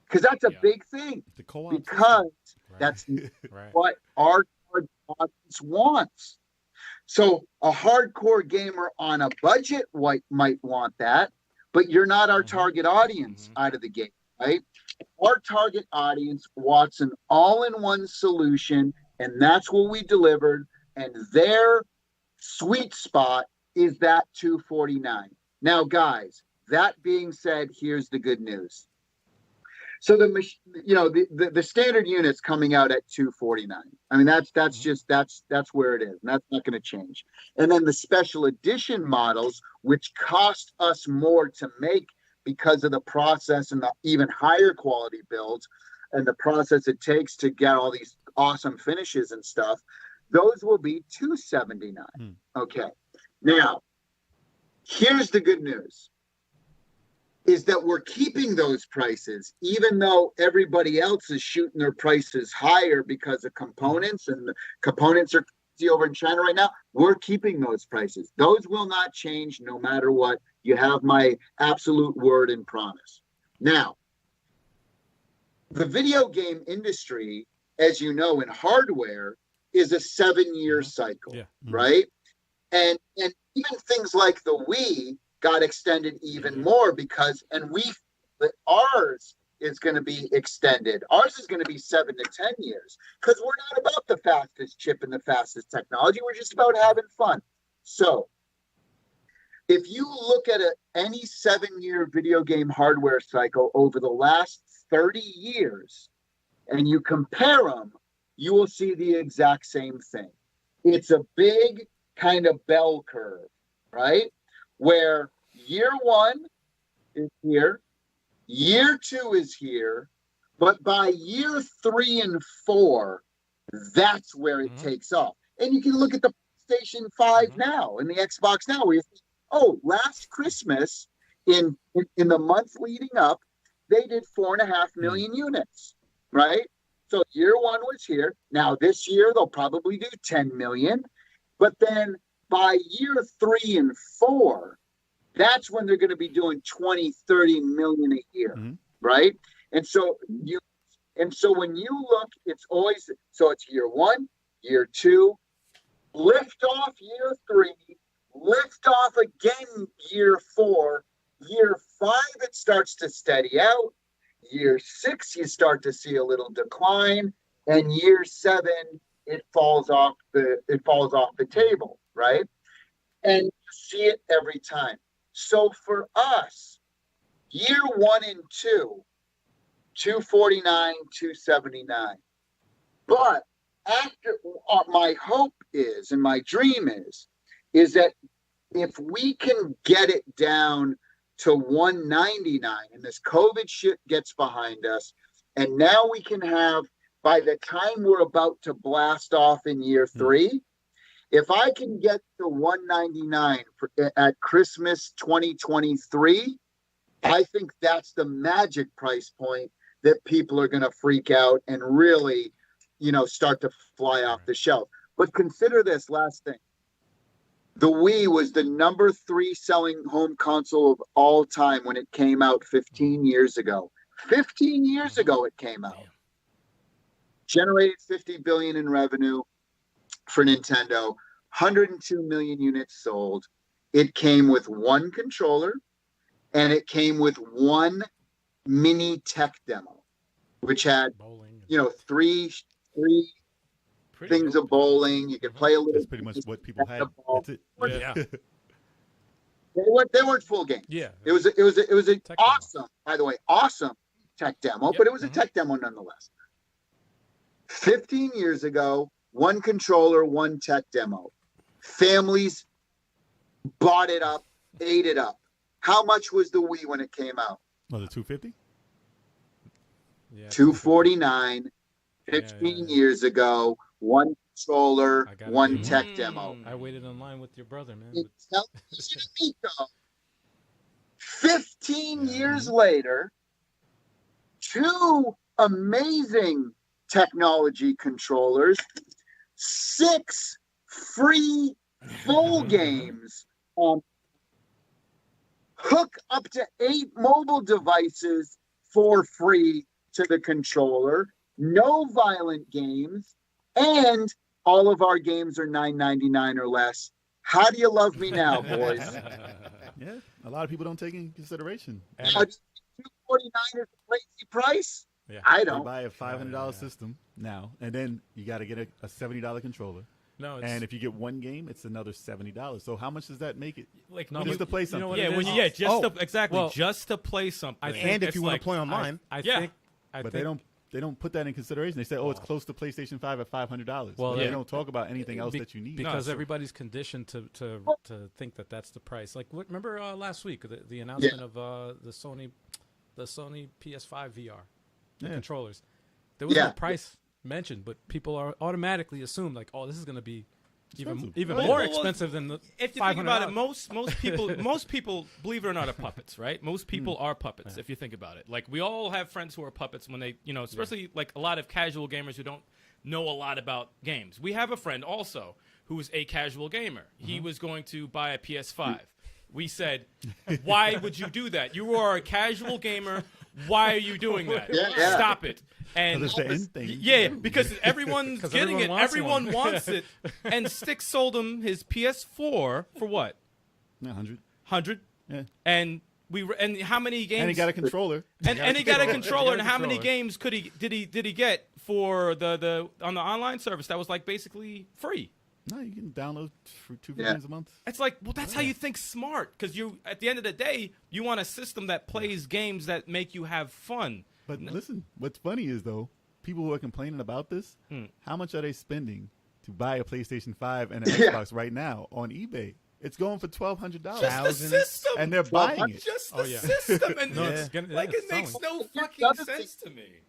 E: Because that's a big thing. Because that's what our audience wants. So a hardcore gamer on a budget might want that, but you're not our target audience out of the gate, right? Our target audience wants an all-in-one solution, and that's what we delivered. And their sweet spot is that $249. Now, guys, that being said, here's the good news. So the standard unit's coming out at $249. I mean, that's where it is, and that's not going to change. And then the special edition models, which cost us more to make because of the process and the even higher quality builds and the process it takes to get all these awesome finishes and stuff, those will be $279. Okay. Now, here's the good news. Is that we're keeping those prices, even though everybody else is shooting their prices higher because of components, and the components are crazy over in China right now. We're keeping those prices. Those will not change no matter what. You have my absolute word and promise. Now, the video game industry, as you know, in hardware, is a 7-year cycle, right? And even things like the Wii got extended even more because, ours is going to be extended. Ours is going to be 7 to 10 years because we're not about the fastest chip and the fastest technology. We're just about having fun. So if you look at any 7-year video game hardware cycle over the last 30 years and you compare them, you will see the exact same thing. It's a big kind of bell curve, right? Where year 1 is here, year 2 is here, but by year 3 and 4, that's where it takes off. And you can look at the PlayStation 5 now and the Xbox now, where you think, oh, last Christmas in the month leading up, they did 4.5 million units, right? So year 1 was here. Now this year they'll probably do 10 million, but then by year 3 and 4, that's when they're going to be doing 20, 30 million a year, right? And so when you look, it's always, so it's year 1, year 2, lift off year 3, lift off again year 4, year 5, it starts to steady out. Year 6, you start to see a little decline, and year 7, it falls off the table, right? And you see it every time. So for us, year 1 and 2, $249, $279. But after, my hope is, and my dream is that if we can get it down to $199 and this COVID shit gets behind us, and now we can have, by the time we're about to blast off in year 3, if I can get to $199 at Christmas 2023, I think that's the magic price point that people are going to freak out and really, start to fly off the shelf. But consider this last thing. The Wii was the number 3 selling home console of all time when it came out 15 years ago. 15 years ago it came out. Generated $50 billion in revenue for Nintendo, 102 million units sold. It came with 1 controller, and it came with 1 mini tech demo, which had, 3 things of bowling. You could play a little.
F: That's pretty much what people had. That's it.
C: Yeah.
E: They weren't full games.
B: Yeah.
E: It was an awesome,
B: demo.
E: By the way, awesome tech demo, but it was a tech demo nonetheless. 15 years ago, 1 controller, 1 tech demo. Families bought it up, ate it up. How much was the Wii when it came out?
F: Was it $250?
B: Yeah,
E: $249. 15 years ago, 1 controller, 1 tech demo.
B: I waited in line with your brother, man.
E: Amico. 15 years later, 2 amazing technology controllers, 6 free full games, hook up to 8 mobile devices for free to the controller, no violent games, and all of our games are $9.99 or less. How do you love me now, boys?
F: Yeah, a lot of people don't take in consideration.
E: $249 is a crazy price?
B: Yeah.
E: I
F: You
E: don't.
F: buy a $500 system now, and then you got to get a $70 controller.
B: No, it's,
F: And if you get one game, it's another $70. So how much does that make it?
C: Like
B: No,
F: Just
B: but
F: to play
B: you
F: something.
B: know what
C: yeah,
B: it
C: when
B: is?
C: you, yeah, just
D: Oh,
C: to, exactly,
B: well,
C: just to play something.
B: I think
D: And if
C: It's
D: you want
C: like-
D: to play online,
B: I
C: Yeah.
B: think,
F: But they don't put that in consideration. They say, "Oh, it's close to PlayStation 5 at $500."
B: Well,
F: Well, they
C: yeah.
F: don't talk about anything else
B: Be-
F: that you need.
B: because
C: No, so-
B: everybody's conditioned to think that that's the price. Like, remember last week the announcement of the Sony PS5 VR, the
F: Yeah.
B: controllers. There was no
E: Yeah.
B: price mentioned, but people are automatically assume like, oh, this is going to be even
F: Expensive.
B: more
C: Well,
B: expensive than the
C: If you think about it,
B: $500.
C: most people, believe it or not, are puppets, right? Most people are puppets. If you think about it, like we all have friends who are puppets when they, especially like a lot of casual gamers who don't know a lot about games. We have a friend also who is a casual gamer. He was going to buy a PS5. We said, why would you do that? You are a casual gamer. Why are you doing that?
E: Yeah.
C: Stop it. And
F: It's the end thing.
C: yeah, because everyone's
B: 'Cause
C: getting
B: everyone
C: it.
B: wants
C: Everyone
B: one.
C: wants it. And Stick sold him his PS4 for what?
F: 100.
C: 100.
F: Yeah.
C: And and how many games?
F: And he got a controller.
C: and he got a controller. And
B: a
C: how many
B: controller.
C: games did he get for the on the online service that was like basically free?
F: No, you can download for 2
E: Yeah.
F: games a month.
C: It's like, well, that's how you think smart, because you at the end of the day you want a system that plays games that make you have fun.
F: But listen, what's funny is though, people who are complaining about this, how much are they spending to buy a PlayStation 5 and an
E: Yeah.
F: Xbox right now on eBay? It's going for $1,200,
C: Just the system,
F: and they're buying it.
C: just
B: Oh,
C: the
B: yeah.
C: system, and
B: No, it's gonna-
C: like
B: it's
C: it makes
B: selling.
C: no fucking
E: the other
C: sense to me.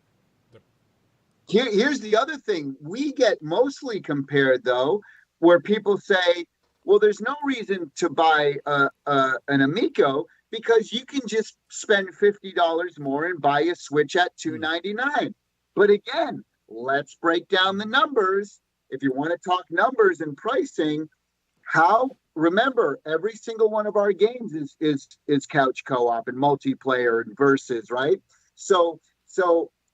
E: Here's the other thing. We get mostly compared, though, where people say, well, there's no reason to buy an Amico because you can just spend $50 more and buy a Switch at $299. But again, let's break down the numbers. If you want to talk numbers and pricing, remember, every single one of our games is couch co-op and multiplayer and versus, right? So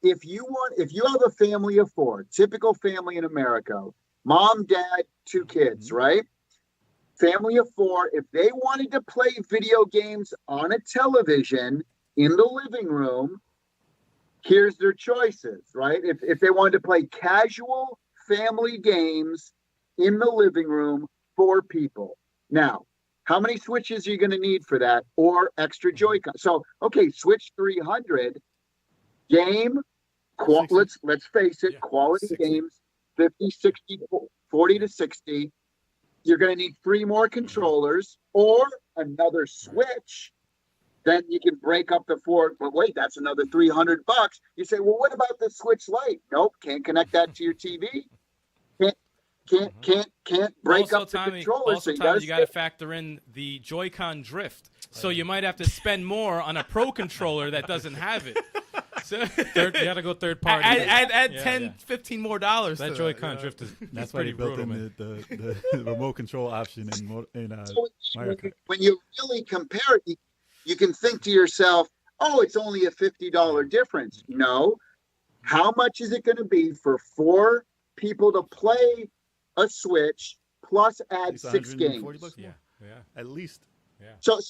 E: if you have a family of 4, typical family in America, mom, dad, 2 kids, right? Family of 4, if they wanted to play video games on a television in the living room, here's their choices, right? If they wanted to play casual family games in the living room, 4 people. Now, how many Switches are you going to need for that, or extra Joy-Con? So, okay, Switch 300 game. Let's face it, quality
F: 60.
E: games, 50, 60, 40 to 60. You're going to need 3 more controllers or another Switch. Then you can break up the 4. But wait, that's another $300. You say, well, what about the Switch Lite? Nope, can't connect that to your TV. Can't break
C: Also,
E: up the
C: Tommy,
E: controller.
C: also, Tommy, you got to factor in the Joy-Con drift. So you might have to spend more on a Pro controller that doesn't have it. So
B: You got to go third party.
C: add
B: Yeah,
C: 10,
B: yeah.
C: 15 more dollars.
B: That
C: to
B: Joy-Con drift is
F: That's why
B: pretty
F: they built
B: brutal,
F: in
B: man.
F: the remote control option in Mario Kart.
E: When you really compare it, you can think to yourself, oh, it's only a $50 difference. No. How much is it going to be for 4 people to play a Switch plus add 6 games?
F: $140
B: Yeah,
F: more.
B: yeah.
F: At least.
E: So it's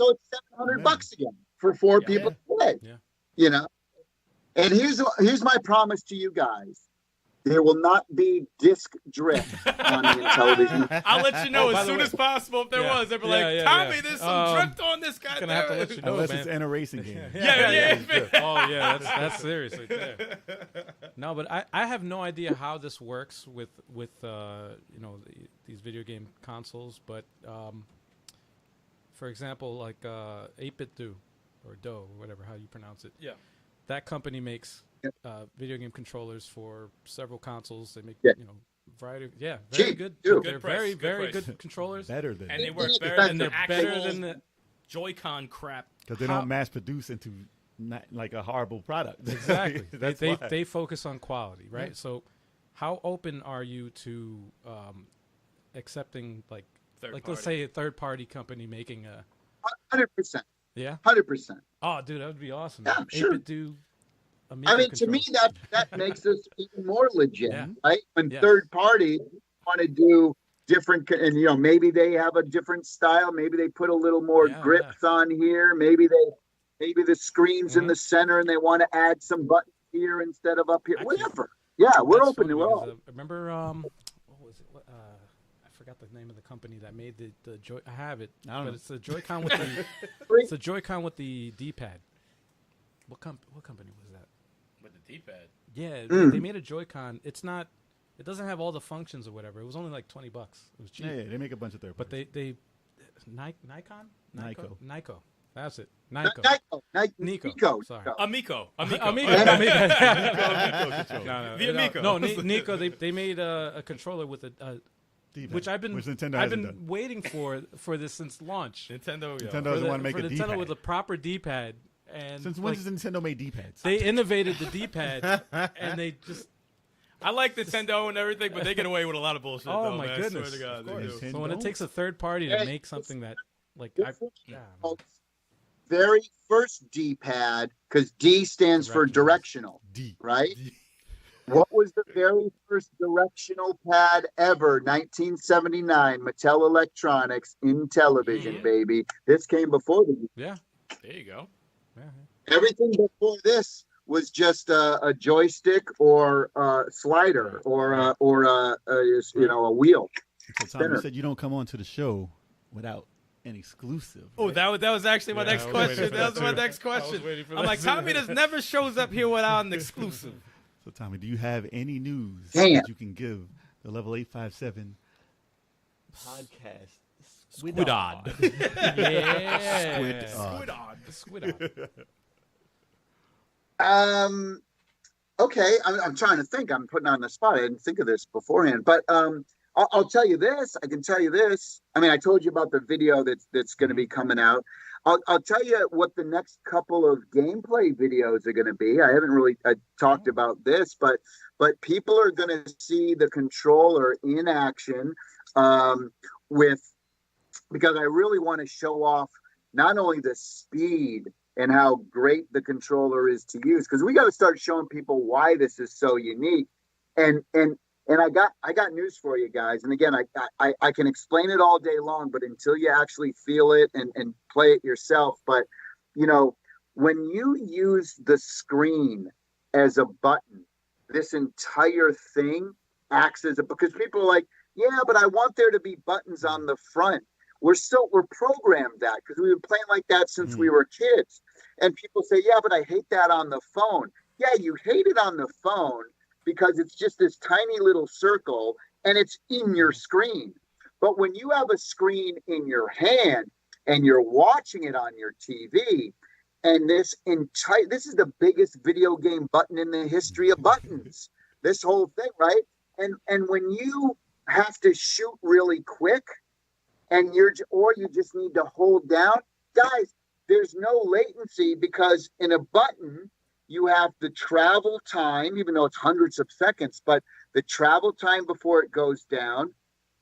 E: $700 again for 4 people to play.
B: Yeah.
E: You know? And here's my promise to you guys. There will not be disc drift on the television.
C: I'll let you know
B: by
C: as
B: the
C: soon
B: way-
C: as possible if there
B: Yeah.
C: was. They'd be
B: Yeah,
C: like,
B: yeah,
C: Tommy,
B: yeah.
C: there's some drift on this guy.
B: Gonna have to let you know,
F: Unless
B: man.
F: it's in a racing game.
C: Yeah.
B: Oh yeah, that's serious right there. No, but I have no idea how this works with these video game consoles. But for example, like 8-Bit Do or Do or whatever how you pronounce it.
C: Yeah.
B: That company makes video game controllers for several consoles. They make
E: Yeah.
B: variety. Yeah, very
E: Cheap,
B: good.
E: too.
B: They're
C: Good price,
B: very
C: good
B: very
C: price.
B: good controllers.
F: Better than
C: And they
E: And
C: work
E: they're
C: better than
E: better
C: the actual
B: than the
C: Joy-Con crap
F: Because they don't mass produce into not like a horrible product.
B: Exactly.
F: That's
B: they focus on quality, right?
F: Yeah.
B: So how open are you to accepting let's say a third party company making a
E: 100%.
B: yeah
E: 100%.
B: oh dude, that would be awesome.
E: Yeah, sure.
B: Do Amico
E: I mean, to me,
B: controls.
E: that makes us even more legit,
B: Yeah.
E: right? When
B: Yes.
E: third parties want to do different, and maybe they have a different style. Maybe they put a little more
B: Yeah,
E: grips on here. Maybe the screen's in the center and they want to add some buttons here instead of up here.
B: Actually,
E: Whatever. Yeah, we're
B: That's
E: open
B: funny
E: to all.
B: because, remember what was it? I forgot the name of the company that made the Joy. I have it,
F: I don't
B: but
F: know.
B: it's the Joy-Con with the it's the Joy-Con with the D-pad. What company was that?
C: With the D-pad.
B: Yeah,
E: Mm.
B: they made a Joy-Con. It doesn't have all the functions or whatever. It was only like $20. It was cheap.
F: Yeah, they make a bunch of third
B: But
F: parties.
B: they Nikon?
F: Nico.
B: Nico. That's it. Nico.
E: Nico.
B: Sorry.
C: Amico.
B: Amico.
C: Amico.
B: No,
C: The Amico.
B: No, Nico. They made a controller with
F: D-pad,
B: which I've
F: Nintendo
B: I've
F: hasn't
B: been
F: done.
B: waiting for this since launch.
C: Nintendo.
F: Nintendo
B: For
F: doesn't want to make
B: for
F: a
B: Nintendo
F: D-pad.
B: with a proper D-pad. And
F: Since when does Nintendo make D-pads?
B: they innovated the D-pad and they just
C: I like Nintendo and everything, but they get away with a lot of bullshit.
B: Oh,
C: though,
B: my
C: man. I
B: goodness.
C: swear to God,
B: Of
C: they
B: course.
C: do.
B: So when it
F: Nintendo?
B: takes a third party to make something that
E: Very first D-pad, because D stands for directional,
F: D.
E: right? What was the very first directional pad ever? 1979, Mattel Electronics, Intellivision, baby. This came before the
B: yeah.
C: There you go.
E: Everything before this was just a joystick or a slider or a wheel.
F: So Tom, you said you don't come on to the show without an exclusive.
C: Oh,
F: right?
C: that was actually my next
B: I was waiting
C: question.
B: for
C: That was
B: that
C: my
B: too.
C: next question.
B: waiting for
C: I'm
B: that
C: like,
B: too.
C: Tommy just never shows up here without an exclusive.
F: So Tommy, do you have any news
E: Damn.
F: that you can give the Level 857 podcast?
C: Squidod.
B: Yeah. Squid on.
E: Okay, I'm trying to think. I'm putting on the spot. I didn't think of this beforehand, but I'll tell you this. I can tell you this. I mean, I told you about the video that's going to be coming out. I'll tell you what the next couple of gameplay videos are going to be. I haven't really talked about this, but people are going to see the controller in action because I really want to show off not only the speed and how great the controller is to use, because we got to start showing people why this is so unique. And I got news for you guys. And again, I can explain it all day long, but until you actually feel it and play it yourself. But when you use the screen as a button, this entire thing acts as because people are like, yeah, but I want there to be buttons on the front. We're programmed that because we've been playing like that since we were kids. And people say, yeah, but I hate that on the phone. Yeah, you hate it on the phone because it's just this tiny little circle and it's in your screen. But when you have a screen in your hand and you're watching it on your TV, and this is the biggest video game button in the history of buttons, this whole thing, right? And when you have to shoot really quick, and you just need to hold down, guys, there's no latency because in a button, you have the travel time, even though it's hundreds of seconds, but the travel time before it goes down,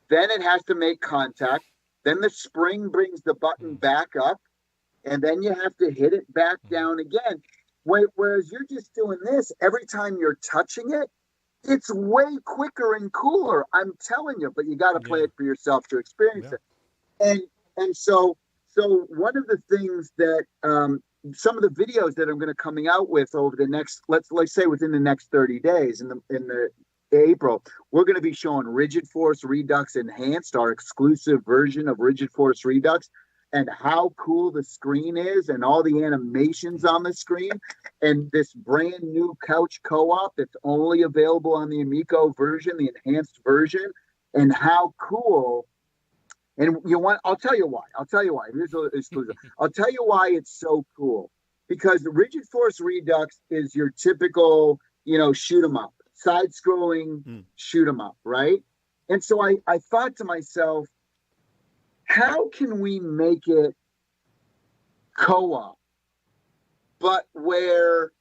E: then it has to make contact, then the spring brings the button back up, and then you have to hit it back down again. Whereas you're just doing this, every time you're touching it, it's way quicker and cooler. I'm telling you, but you got to play it for yourself to experience it. And so one of the things that some of the videos that I'm going to coming out with over the next let's say within the next 30 days in the April, we're going to be showing Rigid Force Redux Enhanced, our exclusive version of Rigid Force Redux, and how cool the screen is and all the animations on the screen, and this brand new couch co-op that's only available on the Amico version, the enhanced version, and how cool. And I'll tell you why. Here's an exclusive. I'll tell you why it's so cool. Because the Rigid Force Redux is your typical, shoot 'em up, side-scrolling shoot 'em up, right? And so I thought to myself, how can we make it co-op, but where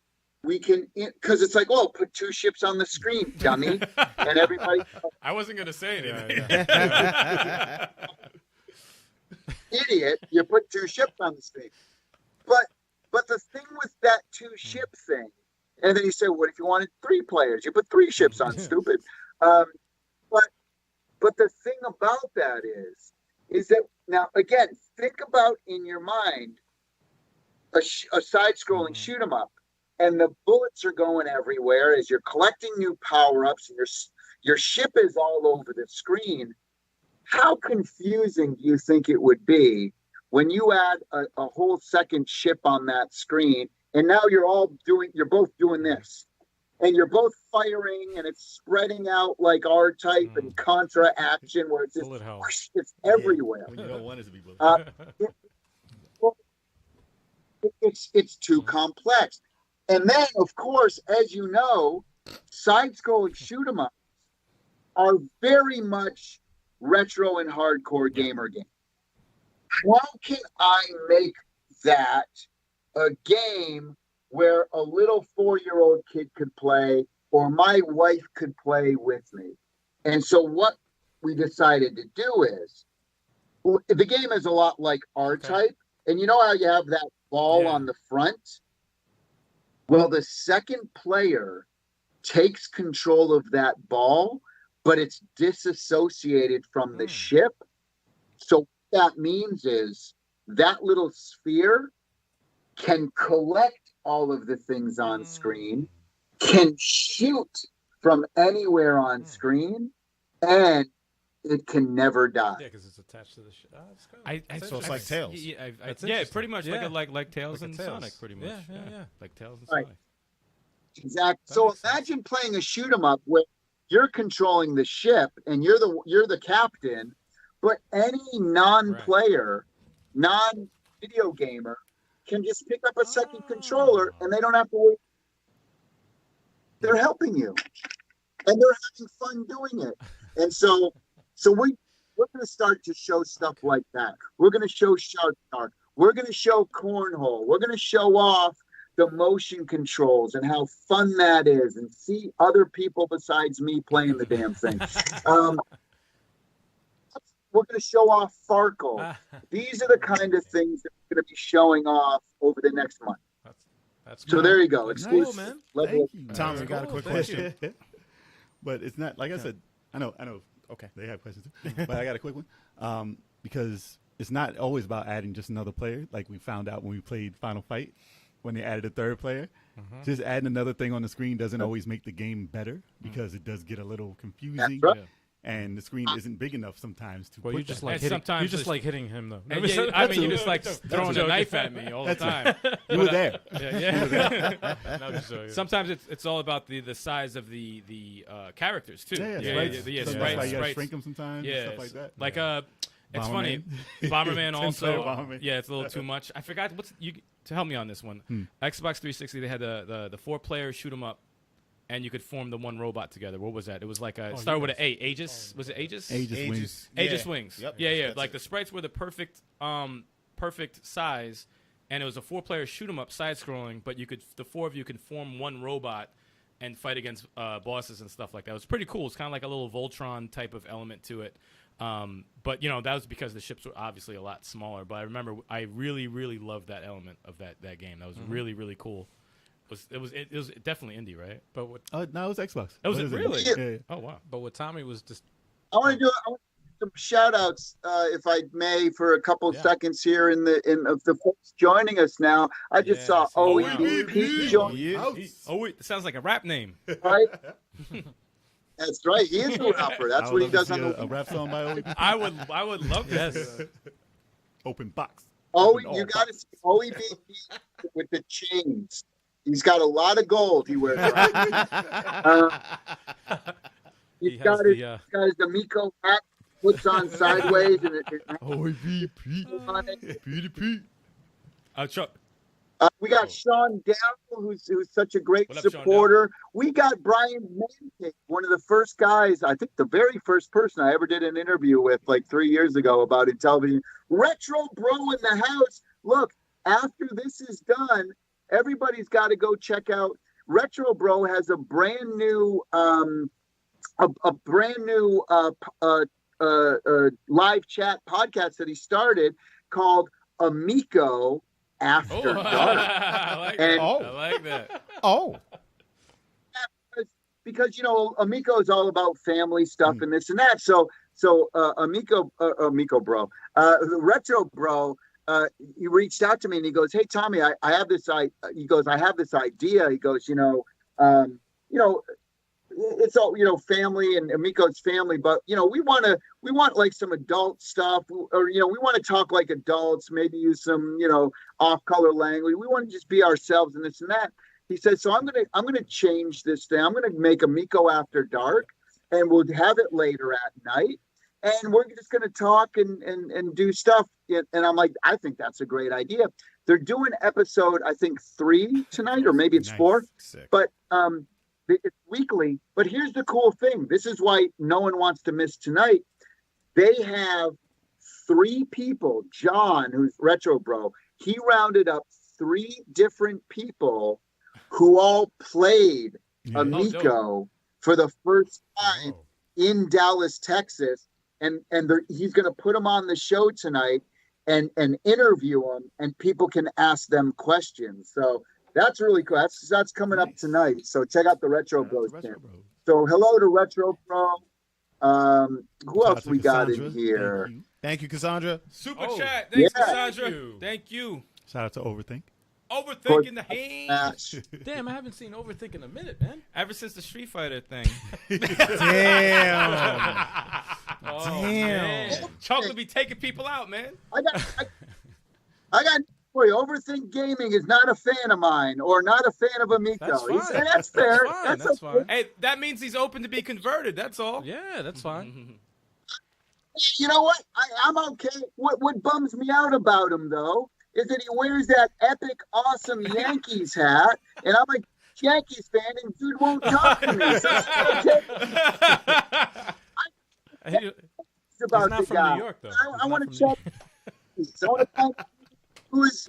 E: we can, because it's like, oh, put 2 ships on the screen, dummy, and everybody.
C: I wasn't going to say anything.
E: Idiot, you put 2 ships on the screen. But the thing with that 2 ship thing, and then you say, what if you wanted 3 players? You put 3 ships on, stupid. But the thing about that is that, now, again, think about in your mind a side-scrolling shoot 'em up, and the bullets are going everywhere as you're collecting new power-ups, and your ship is all over the screen. How confusing do you think it would be when you add a whole second ship on that screen, and now you're both doing this, and you're both firing, and it's spreading out like R-type and Contra action, where it's just whoosh, it's everywhere.
F: When you don't want it to be bullet.
E: It's too complex. And then, of course, as you know, side-scrolling shoot 'em ups are very much retro and hardcore gamer games. How can I make that a game where a little 4-year-old kid could play, or my wife could play with me? And so what we decided to do is, the game is a lot like R-Type, and you know how you have that ball on the front? Well, the second player takes control of that ball, but it's disassociated from the ship. So what that means is that little sphere can collect all of the things on screen, can shoot from anywhere on screen, and it can never die.
B: Yeah, because it's attached to the ship.
D: So it's like Tails.
C: Yeah, pretty much like Tails and
B: Tails.
C: Sonic, pretty much.
B: Yeah.
C: Like Tails and
E: Right.
C: Sonic.
E: Exactly. So imagine playing a shoot 'em up where you're controlling the ship and you're the captain, but any non-player, non-video gamer can just pick up a second controller and they don't have to worry. They're helping you, and they're having fun doing it. And so we're going to start to show stuff like that. We're going to show Shark Shark. We're going to show Cornhole. We're going to show off the motion controls and how fun that is, and see other people besides me playing the damn thing. We're going to show off Farkle. These are the kind of things that we're going to be showing off over the next month.
B: That's
E: So there you go. Exclusive.
B: Cool, man.
E: Level.
F: Thank you.
D: Tom, we got a quick question.
F: But it's not, like I said, I know.
D: Okay.
F: They have questions too. But I got a quick one. Because it's not always about adding just another player, like we found out when we played Final Fight, when they added a third player. Just adding another thing on the screen doesn't always make the game better, because it does get a little confusing.
E: That's right.
F: And the screen isn't big enough sometimes to
B: Well,
F: put
B: you just
F: that.
B: like
C: And
B: hitting,
C: sometimes
B: you just
C: it's-
B: like hitting him though.
C: And yeah, I mean, you just like throwing a knife at me all the time.
F: You were there.
C: Sometimes it's all about the size of the characters too.
F: Yeah,
C: sprites.
F: That's why you gotta shrink them sometimes.
C: Yeah,
F: Stuff like that.
C: Like it's funny.
F: Bomberman.
C: Bomberman also.
F: Bomberman.
C: Yeah, it's a little too much. I forgot to help me on this one. Xbox 360, they had the 4-player shoot 'em up, and you could form the one robot together. What was that? It was like it started with an A. Aegis. Was it Aegis?
F: Aegis Wings.
C: Aegis Wings.
D: Yep.
C: Yeah.
D: That's
C: Like
D: it.
C: the sprites were the perfect size, and it was a 4-player shoot 'em up, side scrolling. But the 4 of you could form one robot and fight against bosses and stuff like that. It was pretty cool. It's kind of like a little Voltron type of element to it. But that was because the ships were obviously a lot smaller. But I remember I really, really loved that element of that game. That was really, really cool. It was definitely indie, right?
B: But what
F: No, it was Xbox.
C: Oh, was
F: What
C: it
F: is
C: really?
F: Yeah.
C: Oh wow.
B: but what Tommy was just
E: I want to do some shout outs, if I may, for a couple seconds here of the folks joining us now. I just saw OEP join.
C: Oh wait, it sounds like a rap name.
E: Right? That's right. He is a rapper. That's
F: I
E: what
F: would
E: he
F: love
E: does
F: to
E: on
F: see
E: the.
F: a rap song by OEP.
C: I would love this.
F: Open box.
E: Oh,
F: Open
E: you
F: all
E: got to see OEP with the chains. He's got a lot of gold he wears around. He's got his Amico hat, puts on sideways, and
F: OEP. PDP.
C: Chuck.
E: we got Sean Dow, who's such a great
C: What up, Sean
E: supporter. We got Brian Mancake, one of the first guys, I think the very first person I ever did an interview with like 3 years ago about intellivision. Retro Bro in the house. Look, after this is done, everybody's got to go check out. Retro Bro has a brand new live chat podcast that he started called Amico After Dark.
C: I like that.
D: Oh.
C: I like that.
D: Oh,
E: Because Amico is all about family stuff and this and that. So Amico Bro, the Retro Bro, he reached out to me and he goes, "Hey Tommy, I have this idea." He goes, it's all family and Amico's family, but we want like some adult stuff, or we want to talk like adults, maybe use some off color language. We want to just be ourselves and this and that. He said, so I'm gonna change this thing. I'm gonna make Amico After Dark, and we'll have it later at night, and we're just gonna talk and do stuff. And I'm like, I think that's a great idea. They're doing episode, I think 3 tonight, or maybe it's 4,
D: sick.
E: but it's weekly. But here's the cool thing. This is why no one wants to miss tonight. They have 3 people. John, who's Retro Bro, he rounded up 3 different people who all played Amico for the first time in Dallas, Texas, and he's going to put them on the show tonight and interview them, and people can ask them questions. So that's really cool. That's coming up tonight. So check out the Retro Bros channel. So hello to Retro Bro. Who else we got in here?
D: Thank you, Cassandra.
C: Super chat. Thanks,
E: Yeah.
C: Cassandra. Thank you.
F: Shout out to Overthink.
C: Overthinking the hands.
B: Damn, I haven't seen Overthink in a minute, man.
C: Ever since the Street Fighter thing.
D: Damn.
C: Oh,
D: Damn.
C: man. Chocolate be taking people out, man.
E: I got for you. Overthink Gaming is not a fan of mine, or not a fan of Amico.
B: That's fine.
E: He said, that's fair.
B: That's fine.
C: Hey, that means he's open to be converted. That's all.
B: Yeah, that's fine.
E: You know what? I'm okay. What bums me out about him, though, is that he wears that epic, awesome Yankees hat, and I'm a Yankees fan, and dude won't talk to me. So
B: He's
E: about
B: not
E: the
B: from
E: guy.
B: New York, though.
E: I want to check. I want to find who his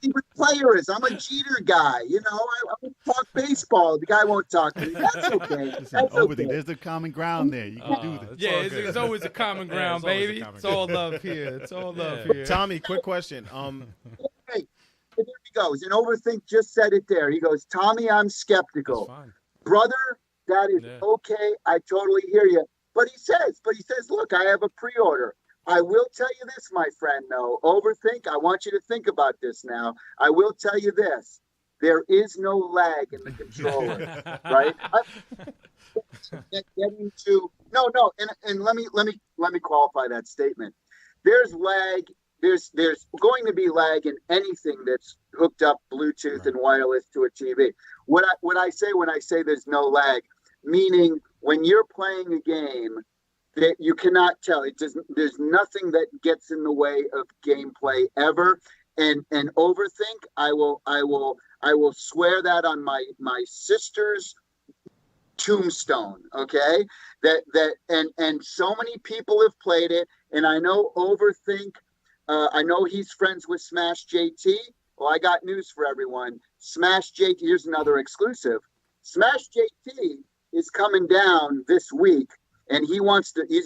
E: favorite player is. I'm a Jeter guy. I want to talk baseball. The guy won't talk to me. That's okay.
F: Listen,
E: That's
F: Overthink,
E: okay.
F: there's the common ground there. You can do this.
B: It's
C: Yeah,
B: all
C: it's,
B: good.
C: it's always a common ground,
B: it's always a
C: baby.
B: common
C: It's all love here. It's all love here.
D: Tommy, quick question.
E: Hey, there he goes. And Overthink just said it there. He goes, Tommy, I'm skeptical.
B: That's fine.
E: Brother, that is
B: Yeah.
E: okay. I totally hear you. But he says, look, I have a pre-order. I will tell you this, my friend, though. Overthink, I want you to think about this now. I will tell you this. There is no lag in the controller, right? Getting to no, and let me qualify that statement. There's lag. There's going to be lag in anything that's hooked up Bluetooth and wireless to a TV. What I say when I say there's no lag, meaning when you're playing a game that you cannot tell, there's nothing that gets in the way of gameplay ever. And Overthink, I will swear that on my sister's tombstone. Okay, and so many people have played it, and I know Overthink. I know he's friends with Smash JT. Well, I got news for everyone. Smash JT, here's another exclusive. Smash JT is coming down this week, and he's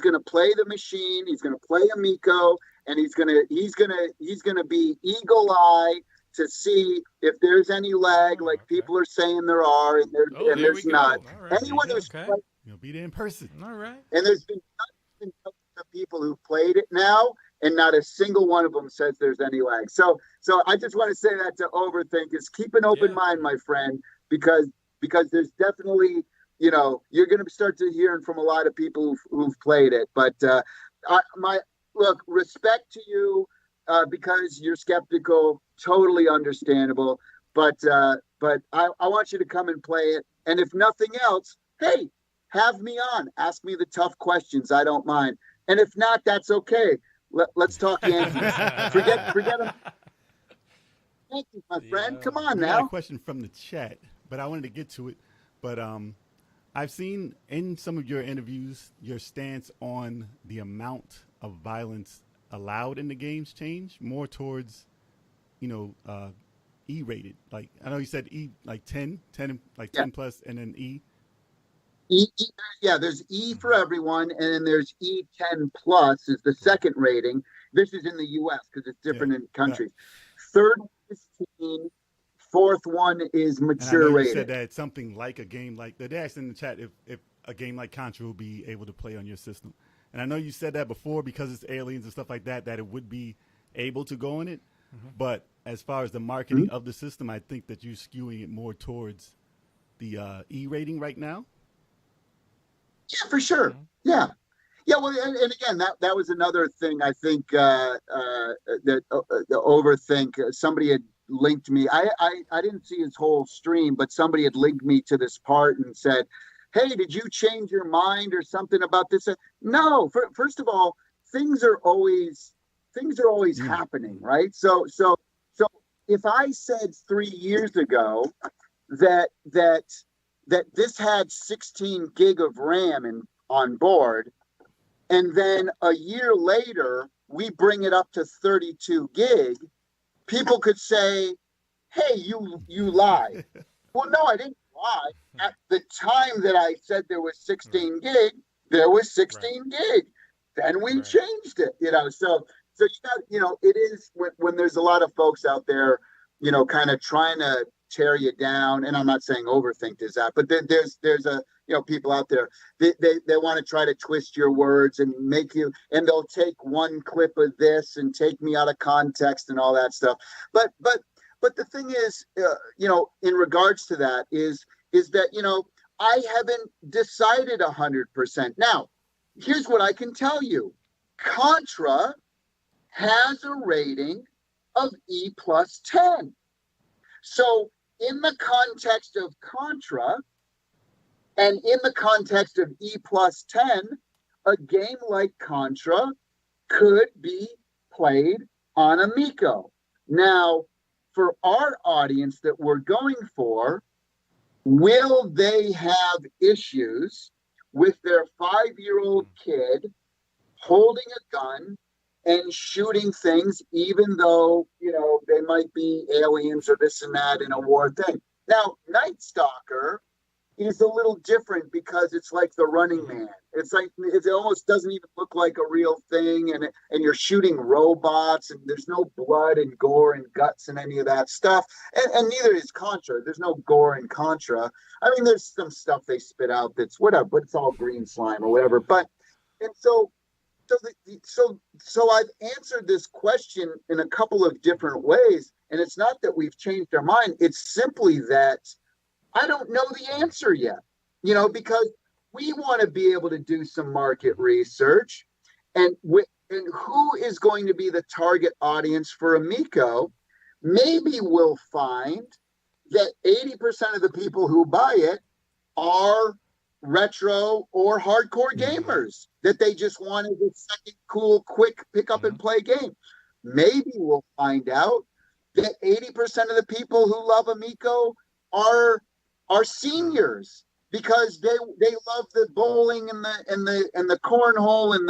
E: going to play the machine. He's going to play Amico, and he's going to be eagle eye to see if there's any lag, like people are saying there are, and there's not.
B: Right.
E: Anyone who's
B: Okay.
E: played,
F: You'll be there in person.
B: All right.
E: and there's been people who've played it now, and not a single one of them says there's any lag. So I just want to say that to Overthink is keep an open mind, my friend, because there's definitely, you're going to start to hearing from a lot of people who've played it. But respect to you because you're skeptical, totally understandable. But I want you to come and play it. And if nothing else, hey, have me on. Ask me the tough questions. I don't mind. And if not, that's okay. Let's talk Yankees. Forget them. Yankees, my friend. Come on
F: We got a
E: now.
F: question from the chat, but I wanted to get to it. But I've seen in some of your interviews your stance on the amount of violence allowed in the games change more towards E rated? Like I know you said E like 10, like
E: Yeah.
F: 10 plus, and then E.
E: Yeah, there's E for everyone, and then there's E10 plus is the second rating. This is in the U.S. because it's different in countries. Third one is teen. Fourth one is
F: And I
E: mature
F: know you
E: rated.
F: said that something like a game like they asked in the chat if a game like Contra will be able to play on your system. And I know you said that before because it's aliens and stuff like that it would be able to go on it. Mm-hmm. But as far as the marketing of the system, I think that you're skewing it more towards the E rating right now.
E: Yeah, for sure. Yeah. Yeah, well, and again, that was another thing I think that the overthink. Somebody had linked me. I didn't see his whole stream, but somebody had linked me to this part and said, "Hey, did you change your mind or something about this?" No. First of all, things are always happening, right? So if I said 3 years ago that this had 16 gig of RAM on board, and then a year later we bring it up to 32 gig, people could say, "Hey, you lied." Well, no, I didn't lie. At the time that I said there was 16 gig, there was 16 gig. Then we changed it, So you got, it is when there's a lot of folks out there, kind of trying to tear you down. And I'm not saying overthink is that, but there's a, people out there, they want to try to twist your words and make you, and they'll take one clip of this and take me out of context and all that stuff. But the thing is, in regards to that is that, I haven't decided 100%. Now, here's what I can tell you. Contra has a rating of E plus 10. So in the context of Contra and in the context of E plus 10, a game like Contra could be played on Amico. Now, for our audience that we're going for, will they have issues with their 5-year-old kid holding a gun and shooting things, even though, they might be aliens or this and that in a war thing? Now, Night Stalker is a little different because it's like the Running Man. It's like it almost doesn't even look like a real thing, and you're shooting robots, and there's no blood and gore and guts and any of that stuff. And neither is Contra. There's no gore in Contra. I mean, there's some stuff they spit out that's whatever, but it's all green slime or whatever. So I've answered this question in a couple of different ways, and it's not that we've changed our mind. It's simply that I don't know the answer yet, because we want to be able to do some market research, and who is going to be the target audience for Amico. Maybe we'll find that 80% of the people who buy it are retro or hardcore gamers, that they just wanted a second cool, quick pick up and play game. Maybe we'll find out that 80% of the people who love Amico are seniors because they love the bowling and the cornhole and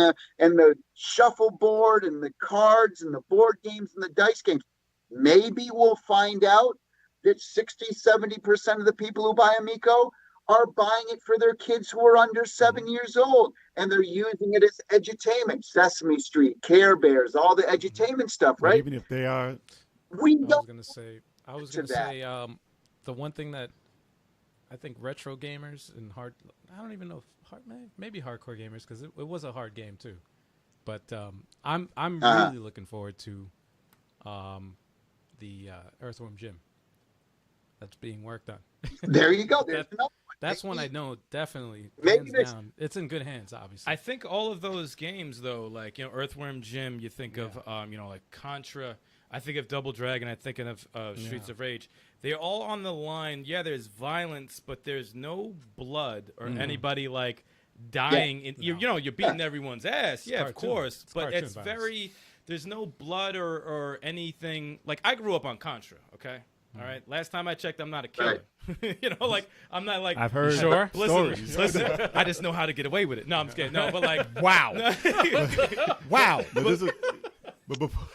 E: the shuffleboard and the cards and the board games and the dice games. Maybe we'll find out that 60-70% of the people who buy Amico are buying it for their kids who are under 7 years old, and they're using it as edutainment. Sesame Street, Care Bears, all the edutainment stuff, right?
F: Even if they are,
E: we
B: I
E: don't.
B: was gonna say the one thing that I think retro gamers and I don't even know if maybe hardcore gamers, because it was a hard game too. But I'm really looking forward to the Earthworm Jim that's being worked on.
E: There you go. There's another one.
B: That's one I know definitely.
E: Maybe
B: Hands down, it's in good hands, obviously.
C: I think all of those games, though, like Earthworm Jim, you think of like Contra. I think of Double Dragon. I think of Streets of Rage. They're all on the line. Yeah, there's violence, but there's no blood or anybody like dying.
E: Yeah.
C: You're beating everyone's ass. Yeah, of course. But it's
B: violence.
C: very. There's no blood or anything. Like, I grew up on Contra. Okay. All right. Last time I checked, I'm not a killer. Like, I'm not like.
F: I've heard
C: stories. Listen, I just know how to get away with it. No, I'm just kidding. No, but like,
D: Wow. Wow.
F: but before,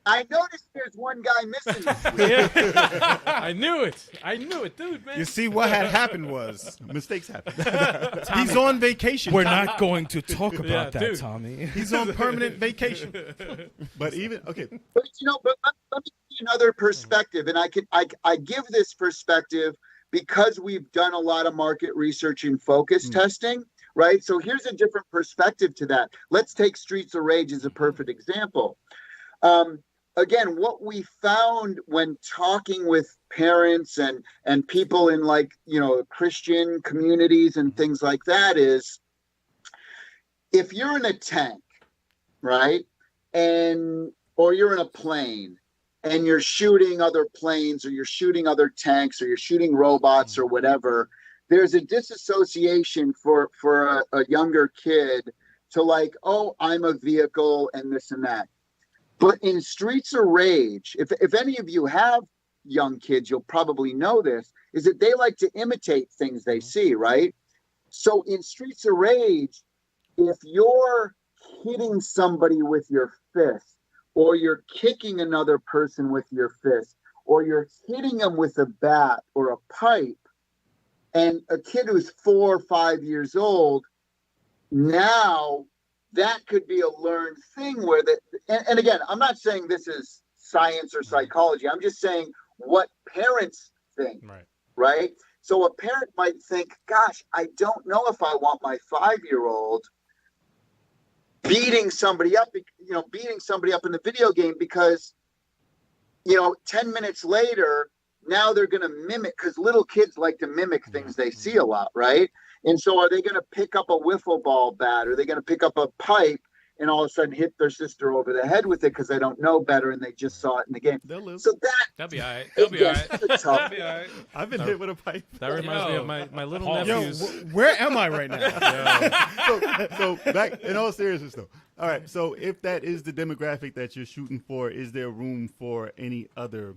E: I noticed there's one guy missing this week.
B: Yeah. I knew it, dude, man.
D: You see, what had happened was
F: Mistakes happen.
D: he's on vacation.
G: We're not going to talk about
B: Yeah,
G: that,
B: dude.
G: Tommy.
D: He's on permanent vacation.
F: But even
E: But but let me give you another perspective, and I give this perspective because we've done a lot of market research and focus testing, right? So here's a different perspective to that. Let's take Streets of Rage as a perfect example. Again, what we found when talking with parents and people in Christian communities and things like that is, if you're in a tank, right, or you're in a plane and you're shooting other planes or you're shooting other tanks or you're shooting robots or whatever, there's a disassociation for a younger kid to like, oh, I'm a vehicle and this and that. But in Streets of Rage, if any of you have young kids, you'll probably know this, is that they like to imitate things they see, right? So in Streets of Rage, if you're hitting somebody with your fist, or you're kicking another person with your fist, or you're hitting them with a bat or a pipe, and a kid who's 4 or 5 years old, now that could be a learned thing where and again, I'm not saying this is science or psychology. I'm just saying what parents think, right? So a parent might think, gosh, I don't know if I want my 5-year-old beating somebody up in the video game because, 10 minutes later, now they're going to mimic, because little kids like to mimic things they see a lot, right? And so are they going to pick up a wiffle ball bat? Are they going to pick up a pipe and all of a sudden hit their sister over the head with it because they don't know better and they just saw it in the game?
F: they'll live.
E: So
C: That'll be all right. That'll be all right.
E: that's tough.
C: That'll be all right.
F: I've been hit with a pipe.
B: That reminds me of my little nephews.
D: Where am I right now?
F: So back in all seriousness though. All right. So if that is the demographic that you're shooting for, is there room for any other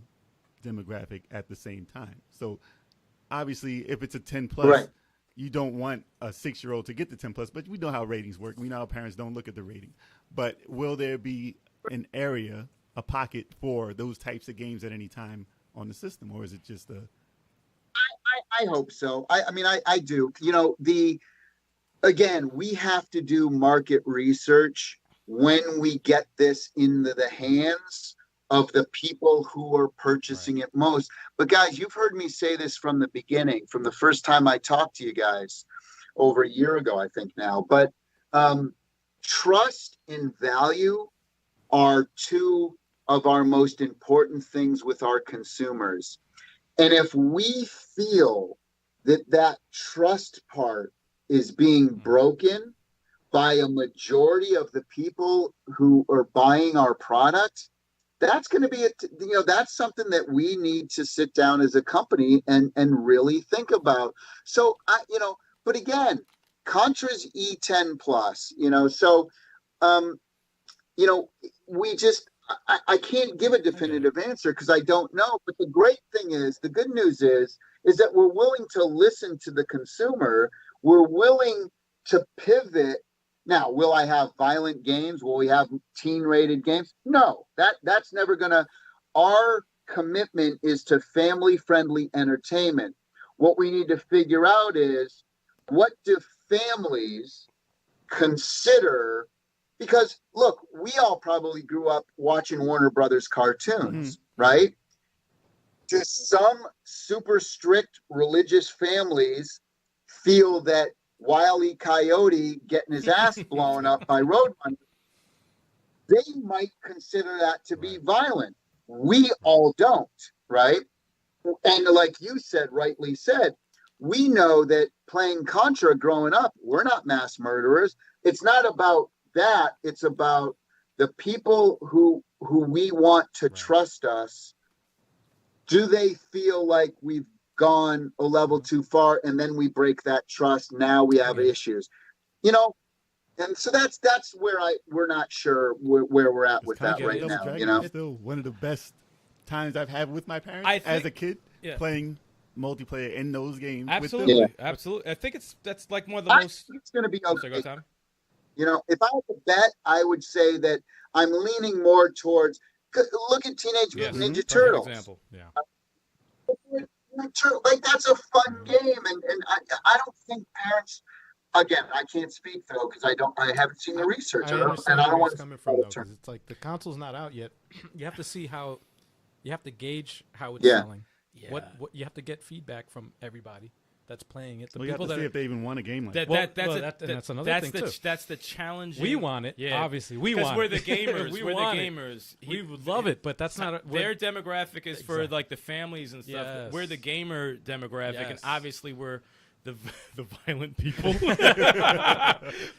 F: demographic at the same time? So obviously, if it's a 10 plus,
E: Right.
F: you don't want a 6-year-old to get the 10 plus. But we know how ratings work. We know how parents don't look at the rating. But will there be an area, a pocket for those types of games at any time on the system, or is it just a?
E: I hope so. I do. Again, we have to do market research when we get this into the hands of the people who are purchasing it most. But guys, you've heard me say this from the beginning, from the first time I talked to you guys over a year ago, I think now. But trust and value are two of our most important things with our consumers. And if we feel that trust part is being broken by a majority of the people who are buying our product, that's going to be that's something that we need to sit down as a company and really think about. So but again, Contra's E10 plus, so we just I can't give a definitive answer because I don't know. But the great thing is, the good news is that we're willing to listen to the consumer. We're willing to pivot. Now, will I have violent games? Will we have teen-rated games? No, that's never gonna. Our commitment is to family-friendly entertainment. What we need to figure out is, what do families consider? Because look, we all probably grew up watching Warner Brothers cartoons, right? Do some super strict religious families feel that Wile E. Coyote getting his ass blown up by Roadrunner, they might consider that to be violent. We all don't, right? And like you said, rightly said, we know that playing Contra growing up, we're not mass murderers. It's not about that. It's about the people who we want to trust us. Do they feel like we've gone a level too far, and then we break that trust? Now we have issues, and so that's where we're not sure where we're at with that right now.
F: Still one of the best times I've had with my parents as a kid playing multiplayer in those games.
C: Absolutely,
F: with them.
C: absolutely. I think that's like one of the most.
E: It's going to be okay.
C: Sorry, go, Tom.
E: If I had to bet, I would say that I'm leaning more towards Look at Teenage
C: Yes.
E: Mutant Ninja
C: Perfect
E: Turtles.
C: example.
B: Yeah.
E: Like that's a fun game, and I don't think parents. Again, I can't speak though because I haven't seen the research.
B: I understand
E: and I
B: where
E: don't
B: he's
E: want
B: coming from though, because it's like the console's not out yet. You have to see how, you have to gauge how it's selling.
C: Yeah.
B: What you have to get feedback from everybody that's playing it. The
F: Well, you have
B: people
F: to
B: that
F: see
B: are,
F: if they even want a game like that.
B: that's another thing too.
C: That's the challenge.
B: We want it, obviously. We want
C: we're
B: it.
C: the gamers.
B: We
C: we're the
B: want it.
C: gamers.
B: We would love it, but that's not
C: their demographic is for like the families and stuff.
B: Yes.
C: We're the gamer demographic, and
B: Yes.
C: obviously we're the violent people.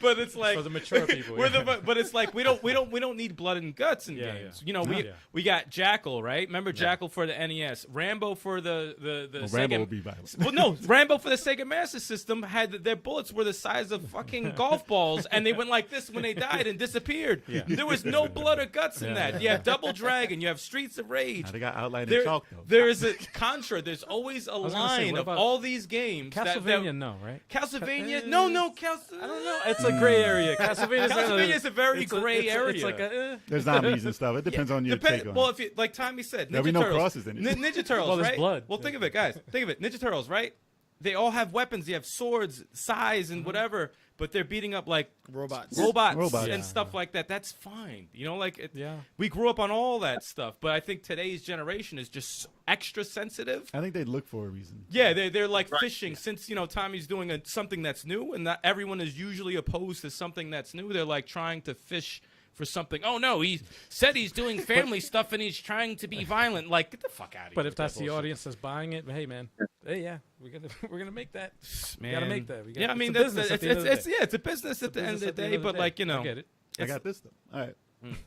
C: But it's like
B: for the mature people.
C: but it's like we don't need blood and guts in
B: Yeah,
C: games.
B: yeah.
C: You know, we got Jackal, right? Remember Jackal for the NES, Rambo for the Sega.
F: Rambo would be violent.
C: Well, no, Rambo for the Sega Master System had their bullets were the size of fucking golf balls, and they went like this when they died and disappeared.
B: Yeah.
C: There was no blood or guts in that.
B: Yeah.
C: You have Double Dragon, you have Streets of Rage.
F: Nah, they got outlined in chalk though.
C: There is a Contra. There's always a
B: was gonna say,
C: line
B: what
C: of
B: about
C: all these games.
B: Castlevania, no, right?
C: Castlevania? No.
B: I don't know. It's a gray area.
C: Castlevania is a very gray area.
B: It's like a.
F: There's zombies and stuff. It depends on your take on
C: well,
F: it.
C: if you, like Tommy said, Ninja
F: There'll be no
C: Turtles.
F: crosses in it.
C: Ninja Turtles,
B: Well, there's
C: right?
B: blood.
C: Well, think of it, guys. Think of it. Ninja Turtles, right? They all have weapons. They have swords, size, and whatever. But they're beating up like
D: Robots.
F: Robots.
C: and
B: Yeah.
C: stuff like that. That's fine. You know, like
B: Yeah.
C: we grew up on all that stuff. But I think today's generation is just extra sensitive.
F: I think they look for a reason.
C: Yeah, they're like fishing. Since Tommy's doing something that's new, and not everyone is usually opposed to something that's new. They're like trying to fish for something. Oh no, he said he's doing family stuff and he's trying to be violent. Like, get the fuck out of here.
B: But if
C: with that
B: that's the
C: bullshit.
B: audience that's buying it, hey man, hey yeah, we're gonna make that.
C: Man.
B: We gotta make that.
C: Yeah, I mean
B: it's a
C: that's
B: business at the end of the day.
C: it's a business at the end of the day. But like
B: I get it.
F: I got this though. All right.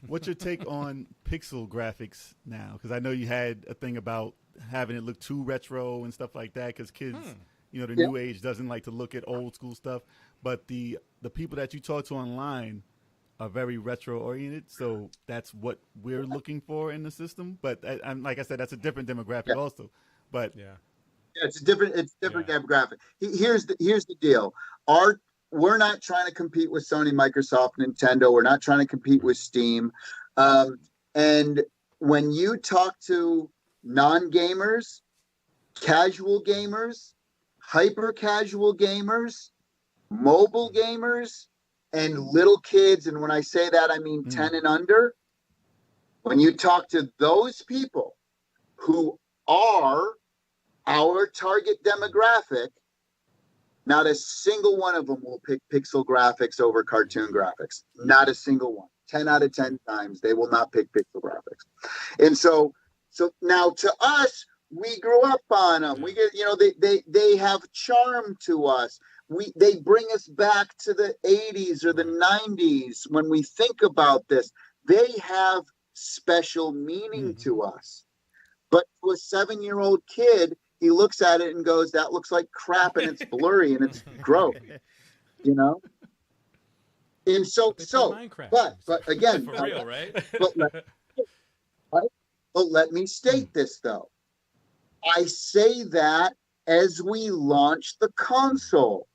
F: What's your take on pixel graphics now? Because I know you had a thing about having it look too retro and stuff like that. Because kids, the new age doesn't like to look at old school stuff. But the people that you talk to online are very retro oriented, so that's what we're looking for in the system. But and like I said, that's a different demographic also. But
B: Yeah.
E: it's different demographic. Here's the deal. We're not trying to compete with Sony, Microsoft, Nintendo. We're not trying to compete with Steam. And when you talk to non-gamers, casual gamers, hyper casual gamers, mobile gamers, and little kids, and when I say that, I mean 10 and under, when you talk to those people who are our target demographic, not a single one of them will pick pixel graphics over cartoon graphics. Not a single one. 10 out of 10 times, they will not pick pixel graphics. And so now to us, we grew up on them. We get, they have charm to us. They bring us back to the 80s or the 90s when we think about this. They have special meaning to us. But to a 7-year-old kid, he looks at it and goes, that looks like crap and it's blurry and it's gross. And but again,
C: For real, right?
E: But let me state this though. I say that as we launch the console.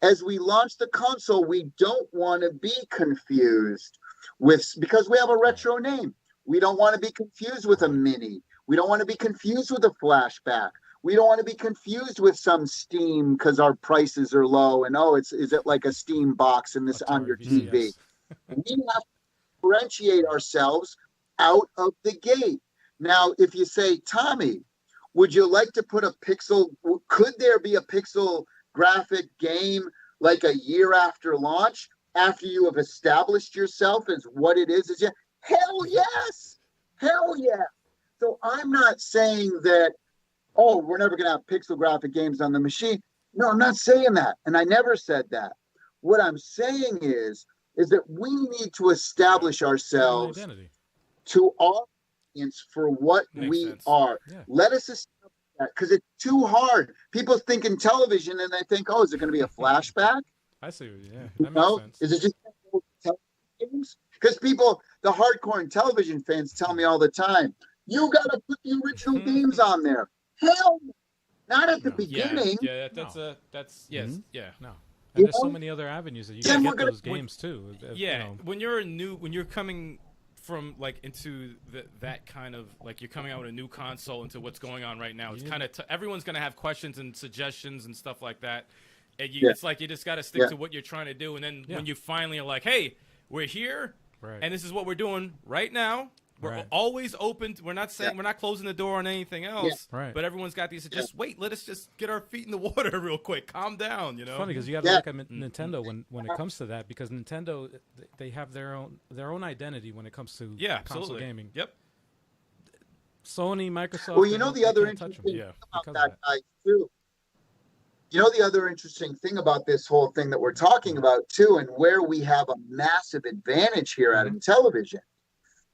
E: As we launch the console, we don't want to be confused because we have a retro name. We don't want to be confused with a mini. We don't want to be confused with a flashback. We don't want to be confused with some Steam because our prices are low and is it like a Steam box and this on your TV? We have to differentiate ourselves out of the gate. Now, if you say, Tommy, would you like to put could there be a pixel graphic game like a year after launch, after you have established yourself as what it is? Hell yes. Hell yeah. So I'm not saying that, we're never going to have pixel graphic games on the machine. No, I'm not saying that. And I never said that. What I'm saying is that we need to establish ourselves to our audience for what we are. Yeah. Let us establish that because it's too hard. People think in television and they think, is it going to be a flashback?
B: I see. Yeah, that makes sense.
E: Is it just television games? Because the hardcore and television fans tell me all the time, you got to put the original games on there. Hell, not at the beginning.
C: Yeah, that's yes, yeah.
B: No. And there's so many other avenues that you can get those games too.
C: When you're coming from like into that kind of like you're coming out with a new console into what's going on right now. It's kind of everyone's gonna have questions and suggestions and stuff like that. And it's like you just got to stick to what you're trying to do. And then when you finally are like, hey, we're here, and this is what we're doing right now. We're always open. We're not saying we're not closing the door on anything else. Yeah. Right. But everyone's got these. Just wait. Let us just get our feet in the water real quick. Calm down. You know.
B: It's funny because you got to look at Nintendo when it comes to that, because Nintendo, they have their own identity when it comes to console gaming.
C: Yep.
B: Sony, Microsoft.
E: Well, you know the other interesting thing about that, guys, too. You know the other interesting thing about this whole thing that we're talking about too, and where we have a massive advantage here at Intellivision,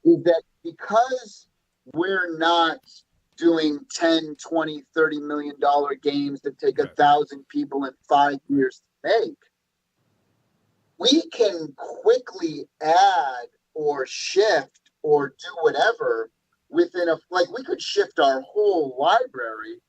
E: is that because we're not doing 10, 20, $30 million games that take 1,000 people and 5 years to make, we can quickly add or shift or do whatever within we could shift our whole library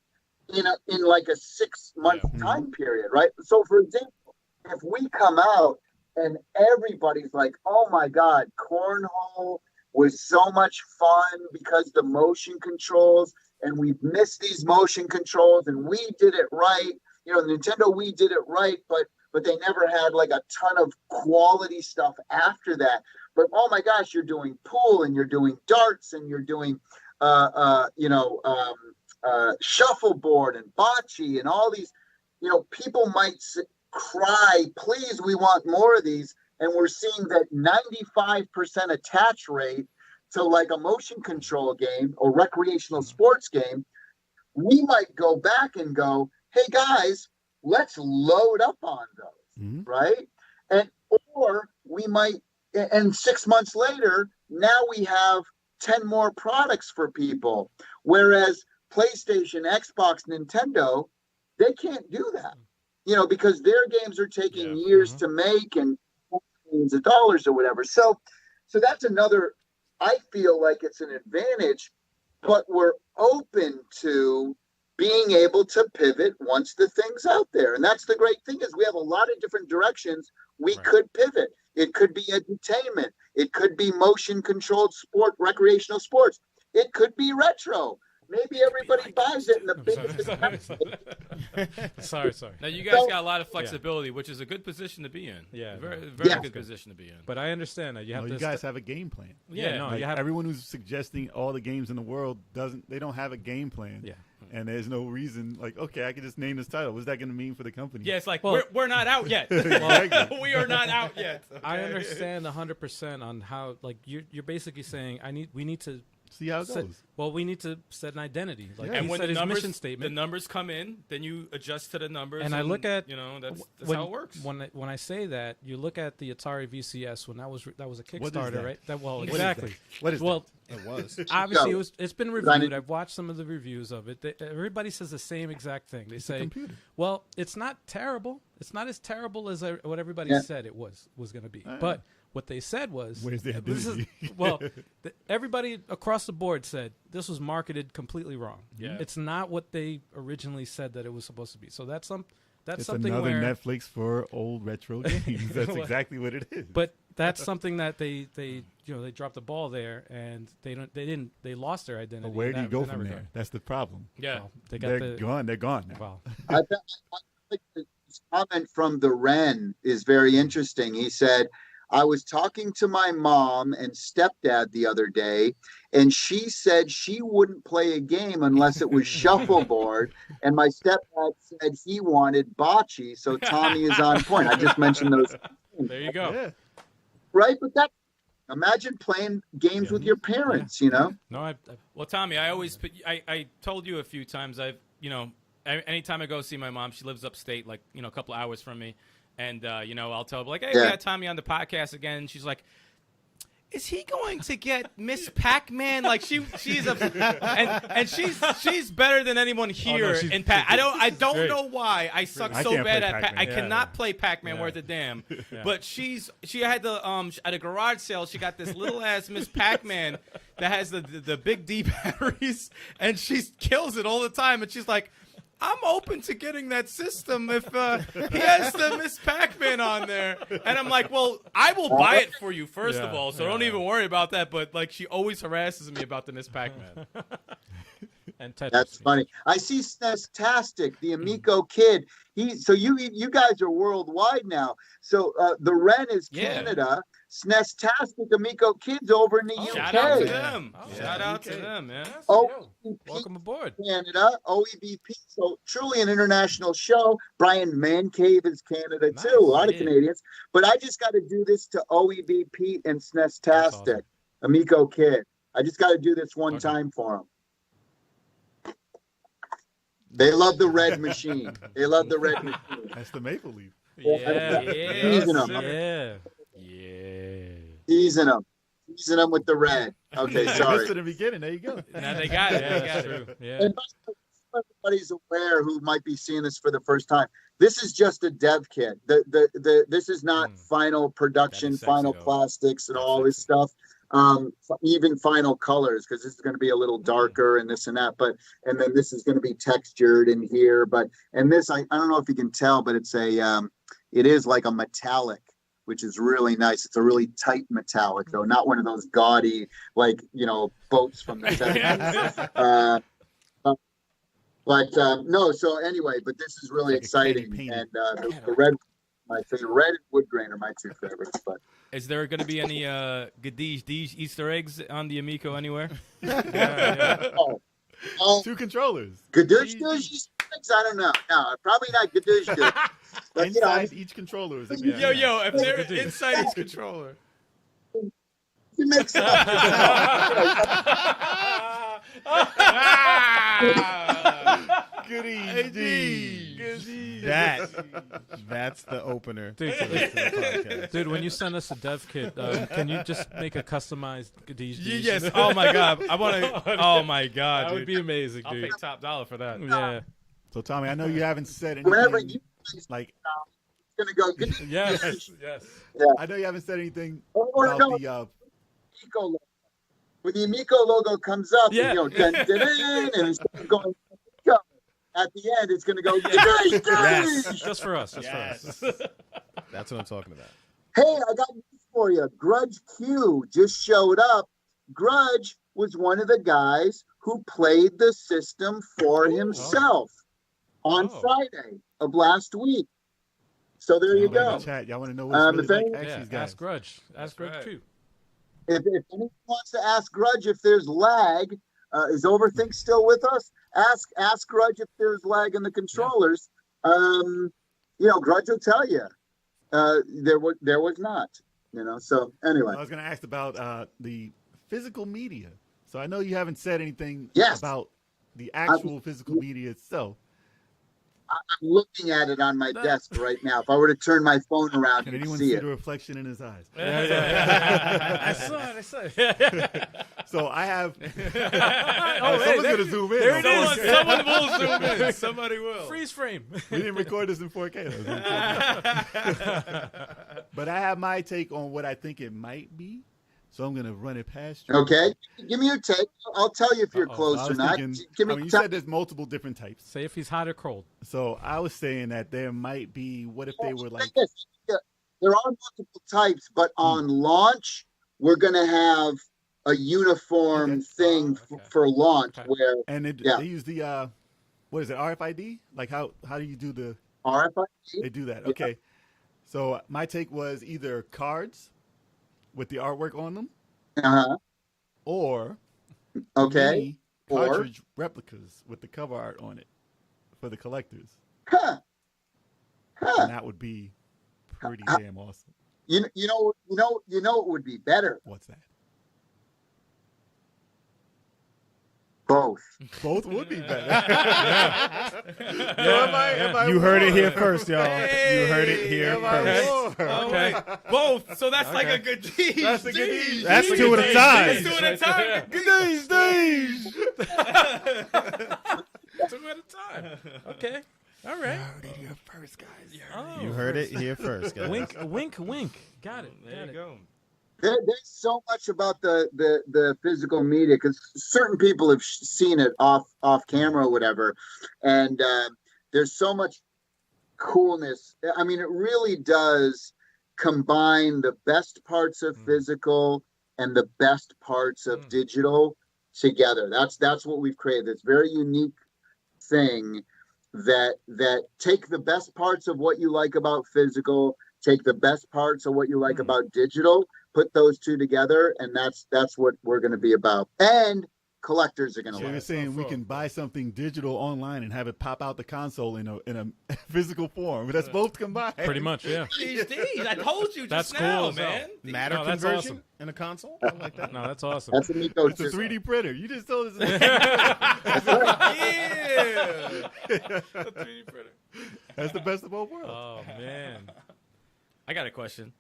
E: in like a 6-month time period, right? So for example, if we come out and everybody's like, oh my God, cornhole was so much fun because the motion controls, and we've missed these motion controls, and we did it right. You know, Nintendo, we did it right, but they never had like a ton of quality stuff after that. But oh my gosh, you're doing pool, and you're doing darts, and you're doing, shuffleboard and bocce and all these. You know, people might cry, please, we want more of these. And we're seeing that 95% attach rate to like a motion control game or recreational sports game. We might go back and go, hey guys, let's load up on those, right? Or we might, and 6 months later, now we have 10 more products for people. Whereas PlayStation, Xbox, Nintendo, they can't do that, you know, because their games are taking years to make and millions of dollars or whatever. So that's another, I feel like it's an advantage, but we're open to being able to pivot once the thing's out there. And that's the great thing, is we have a lot of different directions we could pivot. It could be entertainment. It could be motion controlled sport, recreational sports. It could be retro. Maybe everybody buys it in the biggest.
B: Sorry.
C: Now you guys got a lot of flexibility, which is a good position to be in.
B: Yeah,
C: very good position to be in.
B: But I understand that you have.
F: You guys have a game plan.
B: You have
F: everyone who's suggesting all the games in the world they don't have a game plan.
B: Yeah.
F: And there's no reason, like, okay, I can just name this title. What's that going to mean for the company?
C: Yeah, it's like, we're not out yet. We are not out yet. Okay?
B: I understand 100% on how, like, you're basically saying we need to
F: see how it goes.
B: Well, we need to set an identity. Like,
C: and when the
B: mission statement,
C: the numbers come in, then you adjust to the numbers.
B: And I look at,
C: that's how it works.
B: When I say that, you look at the Atari VCS when that was a Kickstarter, right?
F: Exactly. What is that?
D: It was.
B: Obviously, it's been reviewed. I've watched some of the reviews of it. Everybody says the same exact thing. They say, well, it's not terrible. It's not as terrible as what everybody said it was going to be. But what they said was,
F: where's the identity?
B: Everybody across the board said this was marketed completely wrong.
C: Yeah.
B: It's not what they originally said that it was supposed to be. So that's something
F: another
B: where
F: Netflix for old retro games. That's exactly what it is.
B: But that's something that they dropped the ball there, and they lost their identity.
F: But where do you go from there? That's the problem.
C: Yeah,
B: well,
F: they're gone. They're gone now.
B: Well,
E: I think this comment from the Wren is very interesting. He said, I was talking to my mom and stepdad the other day, and she said she wouldn't play a game unless it was shuffleboard. And my stepdad said he wanted bocce. So Tommy is on point. I just mentioned those.
C: There you go.
F: Yeah.
E: Right? But imagine playing games with your parents, you know?
B: No,
C: well, Tommy, I told you a few times, anytime I go see my mom, she lives upstate, like, a couple of hours from me. And, I'll tell her, like, hey, we got Tommy on the podcast again. And she's like, is he going to get Miss Pac-Man? Like, she's she's better than anyone here in Pac. I don't know why. I suck so bad at Pac-Man. I cannot play Pac-Man worth a damn. Yeah. But she had at a garage sale, she got this little ass Miss Pac-Man that has the big D batteries, and she kills it all the time. And she's like, I'm open to getting that system if he has the Miss Pac-Man on there. And I'm like, well, I will buy it for you, first of all, so don't even worry about that. But, like, she always harasses me about the Miss Pac-Man.
B: And Tetris.
E: That's funny. I see Snestastic, the Amico kid. So you guys are worldwide now. So the Ren is Canada. Snestastic Amico kids over in the UK.
C: Shout out to them. Shout out to them, man.
B: Welcome aboard.
E: Canada, OEBP. So truly an international show. Brian Mancave is Canada too. A lot of Canadians. But I just got to do this to OEBP and Snestastic, Amico kid. I just got to do this one time for them. They love the red machine. They love the red machine.
F: That's the maple leaf.
E: Teasing them. Teasing them with the red. Okay, sorry.
F: Just in the beginning. There you go.
C: Now they got it. They got it.
B: Yeah.
E: And everybody's aware who might be seeing this for the first time. This is just a dev kit. This is not final production, final plastics, and all this stuff. Even final colors, because this is going to be a little darker and this and that, and then this is going to be textured in here, and this I don't know if you can tell, but it's it is like a metallic, which is really nice. It's a really tight metallic though, not one of those gaudy boats from the 70s. No, so anyway, but this is really exciting, and the red, my favorite, red and wood grain are my two favorites, but.
C: Is there going to be any Gadege Easter eggs on the Amico anywhere?
F: Two controllers.
E: Gadoosh I don't know. No, probably not Gadoosh. But
F: inside each controller is a
C: Yo, if they're inside each controller.
E: You mix it up.
D: That's the opener.
B: Dude, when you send us a dev kit, can you just make a customized Gadege?
C: Yes. Oh my God. I want to. Oh my God.
B: That would be amazing,
C: I'll
B: dude.
C: pay top dollar for that.
B: Yeah.
F: So Tommy, I know you haven't said anything.
E: Whenever you
F: like,
E: it's gonna go.
B: Yes.
E: Yeah.
F: I know you haven't said anything
E: Or
F: about
E: no,
F: the
E: Amico logo. When the Amico logo comes up,
B: Yeah.
E: dun, dun, dun, and instead of going at the end, it's gonna go. Yes.
B: Just for us. Just for us.
D: That's what I'm talking about.
E: Hey, I got news for you. Grudge Q just showed up. Grudge was one of the guys who played the system for himself on Friday of last week. So there you go.
F: Chat, y'all want to know what's really like? Actually,
B: Ask Grudge. Ask Grudge too.
E: If anyone wants to ask Grudge if there's lag, is Overthink still with us? Ask Grudge if there's lag in the controllers. Grudge will tell you. There was not. So anyway.
F: I was going to ask about the physical media. So I know you haven't said anything about the actual physical media itself.
E: I'm looking at it on my desk right now. If I were to turn my phone around,
F: can
E: you'd
F: anyone
E: see
F: see
E: it.
F: the reflection in his eyes?
B: I saw it.
F: So I have.
B: Someone's
F: going to zoom in.
B: There it is.
C: Someone will zoom in. Somebody will.
B: Freeze frame.
F: We didn't record this in 4K. But I have my take on what I think it might be. So I'm going to run it past you.
E: Okay. Give me your take. I'll tell you if you're close or not.
F: You said there's multiple different types.
B: Say if he's hot or cold.
F: So I was saying that there might be, what if they were like...
E: There are multiple types, but on launch, we're going to have a uniform thing for launch where...
F: And they use the, what is it, RFID? Like how do you do the...
E: RFID?
F: They do that. Okay. So my take was either cards with the artwork on them, or cartridge replicas with the cover art on it for the collectors. And that would be pretty damn awesome.
E: You know what would be better?
F: What's that?
E: Both.
F: Both would be better.
D: You heard it here first, y'all. You heard it here first.
C: Okay. Both. So that's like a good deed.
F: That's a good deed.
D: That's two at a time.
C: Two at a time.
F: Good days.
B: Two at a time. Okay. All right.
F: You heard it here first, guys.
D: You heard it here first, guys.
B: Wink. Got it.
C: There you go.
E: There's so much about the physical media because certain people have seen it off camera or whatever, and there's so much coolness. I mean, it really does combine the best parts of physical and the best parts of digital together. That's what we've created. This very unique thing that take the best parts of what you like about physical, take the best parts of what you like about digital, put those two together, and that's what we're going to be about. And collectors are going to
F: So
E: like
F: you're
E: it.
F: saying we can buy something digital online and have it pop out the console in a physical form. That's both combined.
B: Pretty much, yeah.
C: These, I told you
B: That's
C: just
B: cool
C: now,
B: as hell.
C: man.
D: Matter
B: No, that's
D: conversion
B: awesome.
D: in a console. I like that.
B: No, that's awesome.
E: That's Amico.
F: It's a 3D printer. You just told us.
C: Yeah. A 3D printer.
F: That's the best of both worlds.
B: Oh man.
C: I got a question.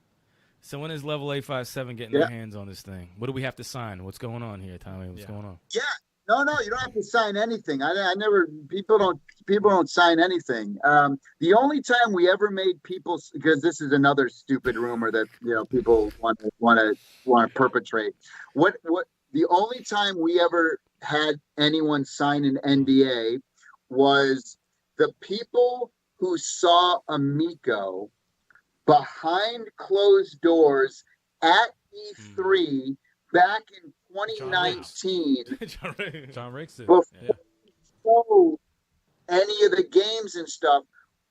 C: So when is Level 857 getting
E: Yeah.
C: their hands on this thing? What do we have to sign? What's going on here, Tommy? What's going on?
E: Yeah. No, you don't have to sign anything. I never. People don't sign anything. The only time we ever made people, because this is another stupid rumor that people want to perpetrate. What the only time we ever had anyone sign an NDA was the people who saw Amico behind closed doors at E3 back in 2019
B: John Rakes did.
E: before
B: Yeah.
E: show any of the games and stuff.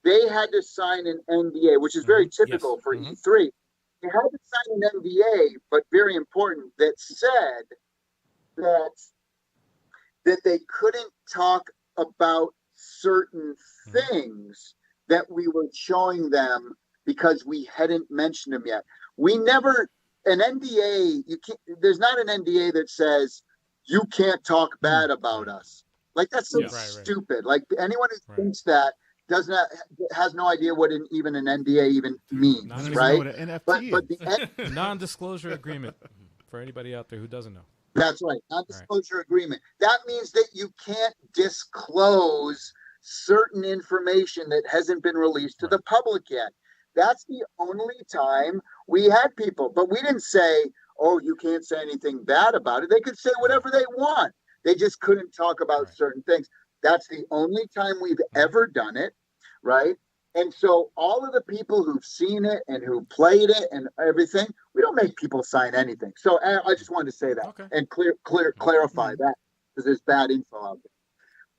E: They had to sign an NDA, which is very typical
B: Yes.
E: for E3. They had to sign an NDA, but very important, that said that they couldn't talk about certain things that we were showing them because we hadn't mentioned them yet. We never, an NDA, there's not an NDA that says you can't talk bad about us. Like, that's so stupid. Like, anyone who thinks that has no idea what even an NDA even means,
B: Not
E: right?
F: What an NFT
E: But
F: is.
E: the
B: Non-disclosure agreement for anybody out there who doesn't know.
E: That's right. Non-disclosure agreement. That means that you can't disclose certain information that hasn't been released to the public yet. That's the only time we had people. But we didn't say, oh, you can't say anything bad about it. They could say whatever they want. They just couldn't talk about certain things. That's the only time we've ever done it, right? And so all of the people who've seen it and who played it and everything, we don't make people sign anything. So I just wanted to say that and clarify that, because there's bad info out there.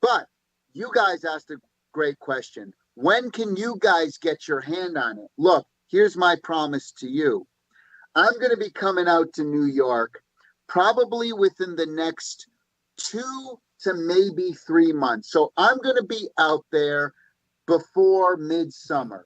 E: But you guys asked a great question. When can you guys get your hand on it? Look, here's my promise to you. I'm going to be coming out to New York probably within the next 2 to maybe 3 months. So I'm going to be out there before midsummer.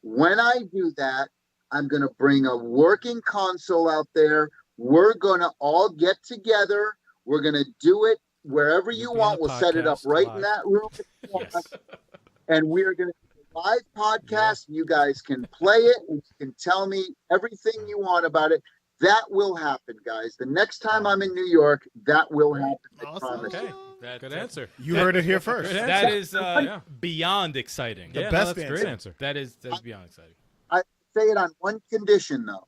E: When I do that, I'm going to bring a working console out there. We're going to all get together. We're going to do it wherever you want. We'll set it up right in that room.
B: Yes.
E: And we're going to do a live podcast. You guys can play it and you can tell me everything you want about it. That will happen, guys. The next time I'm in New York, that will happen. I promise you.
B: Good answer.
D: You heard it here first.
B: Good
C: That
B: answer.
C: is beyond exciting.
B: Yeah,
D: best
B: that's a
D: answer.
B: great answer.
C: That's beyond exciting.
E: I say it on one condition, though.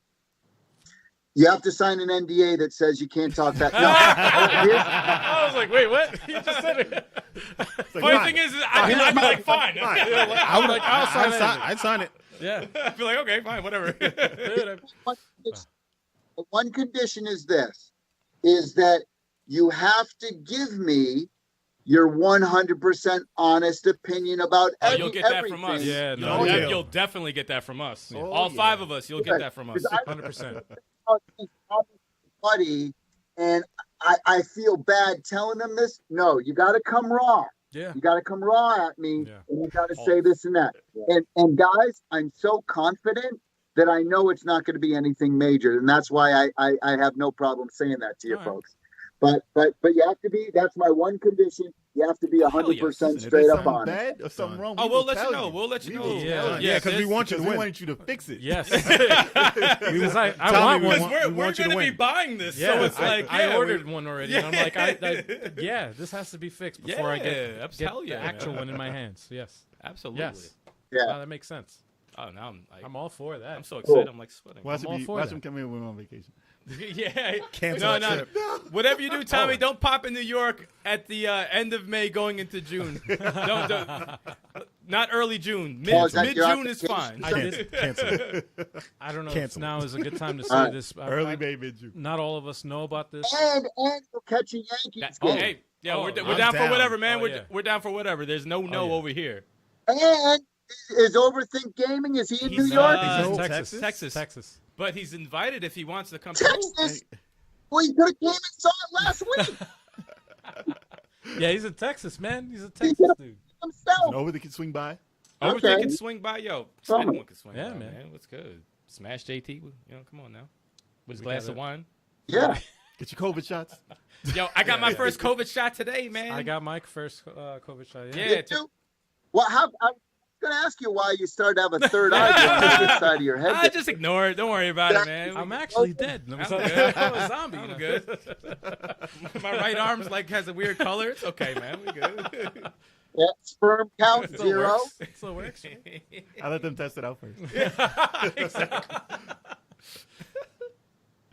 E: You have to sign an NDA that says you can't talk that. No.
B: I was like, wait, what? You just said it.
C: Funny thing is, I'd be like, fine.
D: I would like. I'd sign it.
B: Yeah.
C: I'd be like, okay, fine, whatever.
E: One condition is this, is that you have to give me your 100% honest opinion about
C: You'll get that from us.
B: Yeah, no,
C: You'll,
B: yeah.
C: you'll definitely get that from us.
F: Oh,
C: All
F: yeah.
C: 5 of us, you'll get that from us.
B: 100%.
E: Buddy, and I feel bad telling them this. No, you got to come raw.
B: Yeah.
E: You got to come raw at me,
B: Yeah.
E: and you got to say this and that. And guys, I'm so confident that I know it's not going to be anything major, and that's why I have no problem saying that to you
B: All right.
E: folks. But you have to be. That's my one condition. You have to be 100%
F: And if
E: straight
F: there's
E: up
F: something
E: on it.
F: bad or something wrong,
C: Oh,
F: we
C: we'll
F: will
C: let you
F: tell
C: know. We'll let you
F: We
C: know.
F: will
B: Yeah.
F: tell you.
D: Yeah, because we want you to
F: Because we
D: win.
F: want you to fix it.
B: Yes. Because I want
D: me
B: one.
D: when-
C: We're
D: we want you
C: going
D: to
C: to be
D: win.
C: buying this,
B: Yeah,
C: so it's like,
B: I ordered one already. And I'm like,
C: Yeah.
B: this has to be fixed before I
C: Yeah,
B: get
C: hell
B: the
C: yeah,
B: actual
C: man.
B: one in my hands. Yes.
C: Absolutely.
B: Yes.
E: Yeah.
B: Wow, that makes sense.
C: Oh, now
B: I'm all for that.
C: I'm so excited. I'm like sweating.
F: Watch
B: all for
F: watch
B: that.
F: him come in when we're on vacation.
C: Yeah.
D: Cancel
C: No.
D: the trip.
C: Whatever you do, Tommy, don't pop in New York at the end of May going into June. don't, not early June.
E: Oh, is that
C: Mid
E: your
C: June is
E: application?
C: fine.
B: I did.
D: Cancel it.
B: I don't know
D: Cancel.
B: if now is a good time to say this.
F: Early May, mid-June.
B: Not all of us know about this.
E: And we're catching Yankees
C: Oh,
E: game.
C: hey, yeah,
B: Oh,
C: we're
B: I'm
C: down for
D: down.
C: whatever, man.
B: Oh, yeah.
C: We're down for whatever. There's no
B: yeah.
C: over here.
E: And is Overthink Gaming? Is he in
C: He's,
E: New York?
C: uh,
B: He's in
F: Texas?
C: Texas. But he's invited if he wants to come.
E: Texas. Well, he could have came and saw it last week
B: Yeah, he's in Texas, man. He's a
E: He
B: Texas
E: could've-
B: dude.
E: himself.
F: Over the can swing by.
C: Over
E: Okay.
C: can swing by, yo.
E: Oh.
C: Anyone can swing
B: Yeah,
C: by,
B: man.
C: man. What's good? Smash JT. You know, come on now. With his
B: We
C: glass
B: got
C: of
B: it.
C: wine.
E: Yeah.
F: Get your COVID shots.
C: Yo, I got my first COVID shot today, man.
B: I got my first COVID shot.
C: Yeah.
E: Did you? Well, I was going to ask you why you started to have a third eye on the side of your head.
C: Just ignore it. Don't worry about it, man.
B: I'm actually dead. I'm
C: good.
B: I'm a zombie.
C: I'm good. My right arm's like has a weird color. It's okay, man. We good.
E: Yeah, sperm count
B: Still
E: 0.
B: works. Still works.
F: I let them test it out first.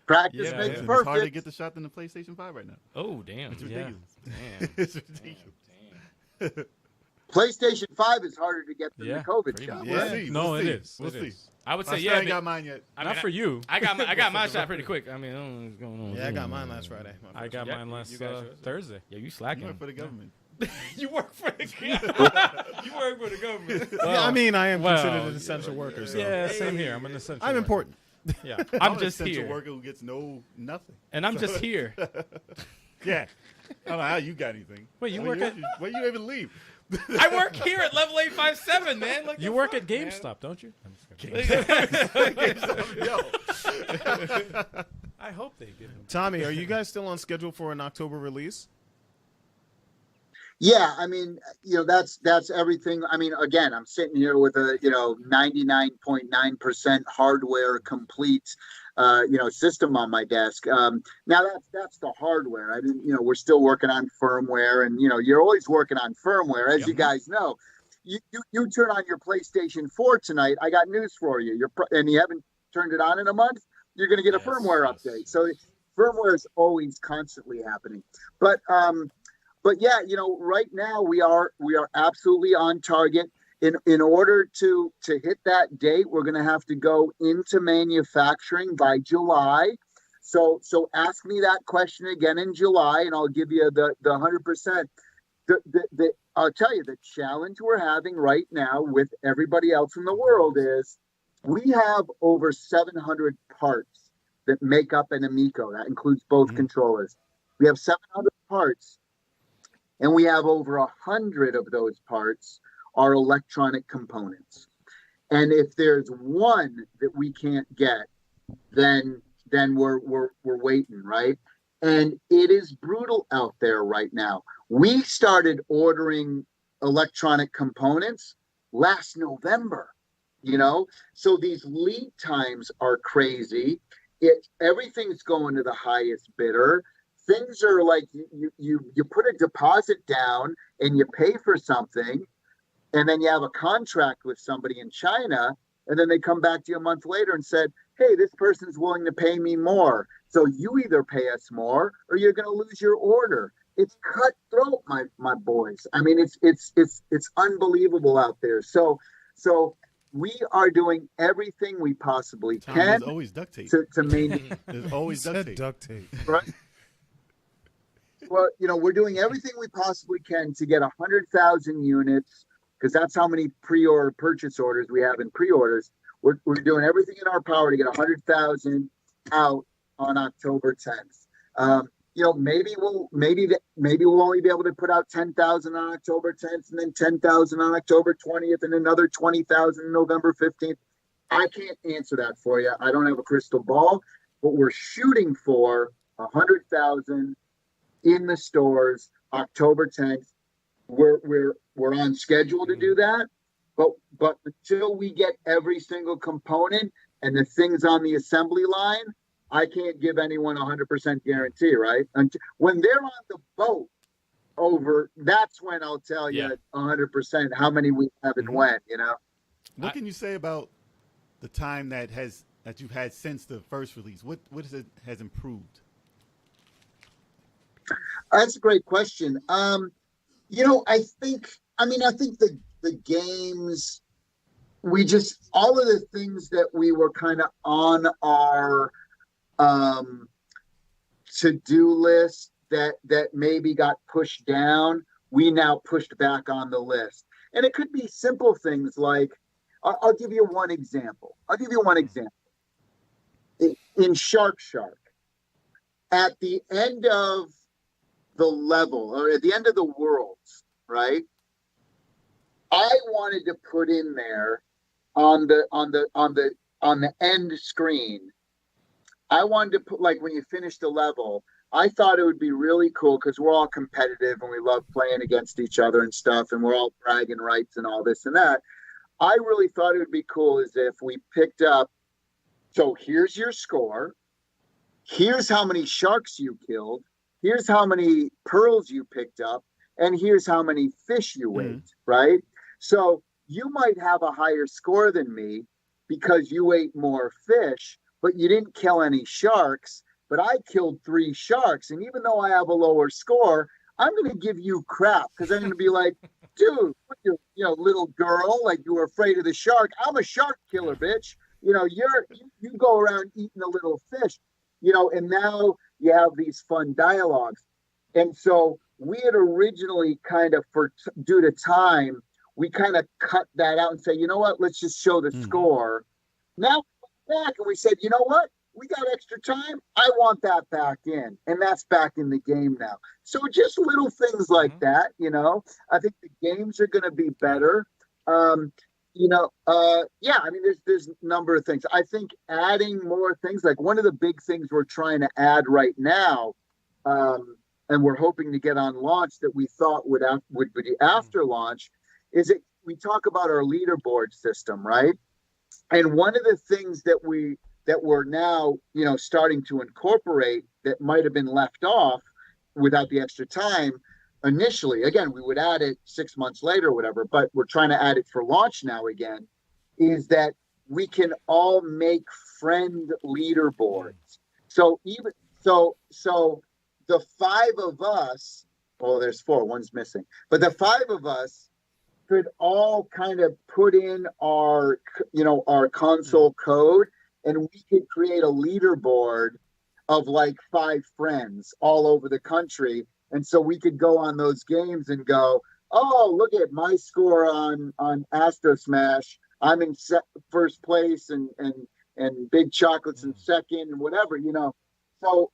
E: Practice
B: Yeah,
E: makes
B: yeah.
F: It's harder to
E: perfect.
F: get the shot than the PlayStation 5 right now.
C: Oh, damn.
F: It's
B: Yeah.
F: ridiculous.
C: Damn.
F: It's ridiculous.
E: PlayStation 5 is harder to get than
B: Yeah,
E: the COVID
C: pretty
E: shot.
C: much.
F: We'll
E: right?
F: see.
B: No,
F: We'll
B: it
F: see.
B: is.
F: We'll
B: It
F: see.
B: is.
C: I would
F: I
C: say,
F: still
C: yeah.
F: ain't got mine yet.
C: I
B: Not
C: mean,
B: for you.
C: I got my shot pretty quick. I mean, I don't know what's going on.
D: Yeah, I got mine last Friday.
B: I got
C: Yeah,
B: mine last
C: you got yours.
B: Thursday.
C: Yeah, you
F: You
C: slacking.
F: work for the government.
C: You work for the You work for the government.
D: Yeah, I mean, I am
B: well,
D: considered an essential worker. So.
B: Yeah, same here. I'm an essential.
D: I'm
B: worker.
D: important.
B: Yeah.
C: I'm
F: an
C: just
F: essential
C: here.
F: worker who gets nothing.
C: And I'm just here.
F: Yeah. I don't know how you got anything.
B: Wait, you
F: Where
B: work at
F: Where you even leave?
C: I work here at level 857, man. Like
B: you
C: the
B: work
C: fuck,
B: at GameStop, don't you? I'm just kidding.
F: Yo.
B: I hope they give him.
D: Tommy, are you guys still on schedule for an October release?
E: Yeah, I mean, that's everything. I mean, again, I'm sitting here with a 99.9% hardware complete system on my desk. Now that's the hardware. I didn't, we're still working on firmware, and you're always working on firmware, as you guys know. You turn on your PlayStation 4 tonight. I got news for you. And you haven't turned it on in a month. You're going to get a firmware update. So firmware is always constantly happening. But yeah, right now we are absolutely on target. In order to hit that date, we're going to have to go into manufacturing by July. So ask me that question again in July, and I'll give you the 100%. I'll tell you, the challenge we're having right now with everybody else in the world is we have over 700 parts that make up an Amico. That includes both controllers. We have 700 parts, and we have over 100 of those parts are electronic components. And if there's one that we can't get, then we're waiting, right? And it is brutal out there right now. We started ordering electronic components last November, so these lead times are crazy. Everything's going to the highest bidder. Things are like you put a deposit down and you pay for something, and then you have a contract with somebody in China, and then they come back to you a month later and said, hey, this person's willing to pay me more. So you either pay us more or you're going to lose your order. It's cutthroat, my boys. I mean, it's unbelievable out there. So we are doing everything we possibly
F: Tom,
E: can
F: there's always duct tape.
E: to maintain.
F: There's always duct tape.
D: Duct tape.
E: Right. Well, we're doing everything we possibly can to get 100,000 units, because that's how many pre-order purchase orders we have in pre-orders. We're doing everything in our power to get 100,000 out on October 10th. Maybe we'll only be able to put out 10,000 on October 10th, and then 10,000 on October 20th, and another 20,000 November 15th. I can't answer that for you. I don't have a crystal ball, but we're shooting for 100,000 in the stores October 10th. We're on schedule to do that, but until we get every single component and the things on the assembly line, I can't give anyone 100% guarantee, right? When they're on the boat over, that's when I'll tell you 100% how many we have and when,
F: What can you say about the time that you've had since the first release? What has improved?
E: That's a great question. I think the games, all of the things that we were kind of on our to-do list that maybe got pushed down, we now pushed back on the list. And it could be simple things like, I'll give you one example. In Shark, at the end of the level, or at the end of the worlds, right? I wanted to put in there on the end screen. I wanted to put, like, when you finish the level, I thought it would be really cool because we're all competitive and we love playing against each other and stuff, and we're all bragging rights and all this and that. I really thought it would be cool as if we picked up, so here's your score, here's how many sharks you killed, here's how many pearls you picked up, and here's how many fish you ate, right? So you might have a higher score than me because you ate more fish, but you didn't kill any sharks. But I killed 3 sharks, and even though I have a lower score, I'm going to give you crap because I'm going to be like, dude, you little girl, like you were afraid of the shark. I'm a shark killer, bitch. You go around eating a little fish, and now you have these fun dialogues. And so we had originally kind of, due to time, we kind of cut that out and say, you know what, let's just show the score. Now back and we said, you know what? We got extra time. I want that back in. And that's back in the game now. So just little things like that, I think the games are going to be better. There's a number of things. I think adding more things, like one of the big things we're trying to add right now, and we're hoping to get on launch that we thought would be after launch, is that we talk about our leaderboard system, right? And one of the things that we're now, starting to incorporate that might have been left off without the extra time initially, again, we would add it 6 months later or whatever, but we're trying to add it for launch now again, is that we can all make friend leaderboards. So the 5 of us, well, there's 4, one's missing, but the 5 of us could all kind of put in our console code, and we could create a leaderboard of like 5 friends all over the country. And so we could go on those games and go, oh, look at my score on Astro Smash. I'm in first place and Big Chocolate's in second and whatever,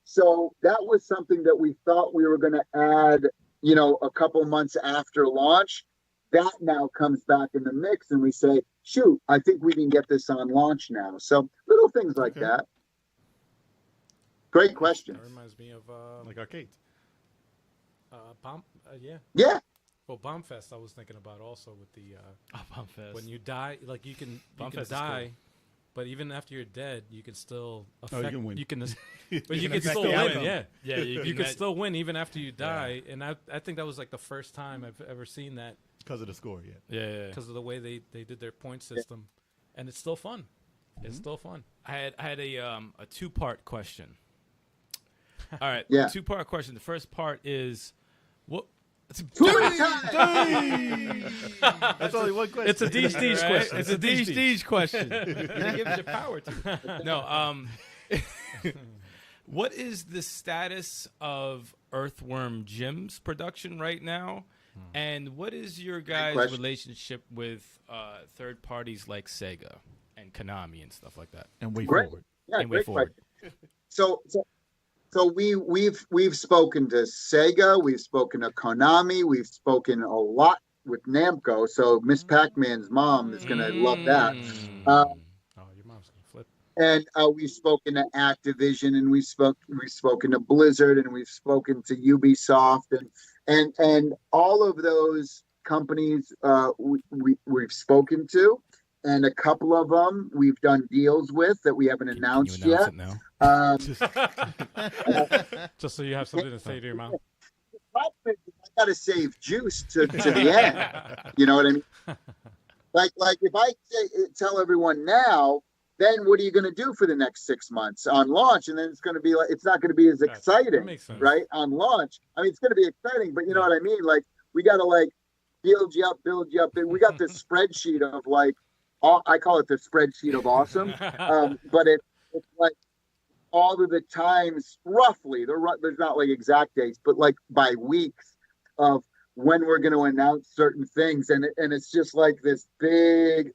E: So that was something that we thought we were going to add, a couple months after launch. That now comes back in the mix and we say, shoot, I think we can get this on launch now. So little things like that. Great question.
B: That reminds me of
F: Like arcades.
B: Yeah.
E: Yeah.
B: Well, Bombfest I was thinking about also with the
C: Bombfest.
B: when you die, like you can
C: Bombfest
B: die,
C: cool.
B: but even after you're dead, you can still
F: you
B: affect.
F: can win.
B: You can, but
F: You
B: you
F: can
B: can
F: affect
B: still
F: the
B: win.
F: outcome.
B: Yeah,
C: you
B: can still win even after you die. And I think that was like the first time I've ever seen that
F: Because of the score,
C: Yeah.
B: because of the way they did their point system, and it's still fun. It's still fun.
C: I had a 2-part question. All right,
E: Yeah.
C: 2-part question. The first part is what.
F: That's only one question.
B: It's a D-Steege
C: Right?
B: question.
C: It's a D-Steege question. It gives you power to. No. What is the status of Earthworm Jim's production right now? And what is your guys' relationship with third parties like Sega and Konami and stuff like that?
F: And way
E: Great.
F: forward.
E: Yeah,
C: And way
E: great
C: forward.
E: question. So we've spoken to Sega, we've spoken to Konami, we've spoken a lot with Namco. So Miss Pac-Man's mom is gonna love that.
B: Oh, your mom's gonna flip.
E: And we've spoken to Activision, and we've spoken to Blizzard, and we've spoken to Ubisoft, and all of those companies we've spoken to, and a couple of them we've done deals with that we haven't announced
C: Can you
E: yet.
C: announce it now?
B: Just so you have something to say to your mom.
E: I got to save juice to the end. You know what I mean? Like if I tell everyone now, then what are you going to do for the next 6 months on launch? And then it's going to be like, it's not going to be as exciting, right? On launch. I mean, it's going to be exciting, but you know what I mean? Like we got to like build you up. And we got this spreadsheet of like, I call it the spreadsheet of awesome. But it's like all of the times roughly, there's not like exact dates, but like by weeks of when we're going to announce certain things. And it's just like this big,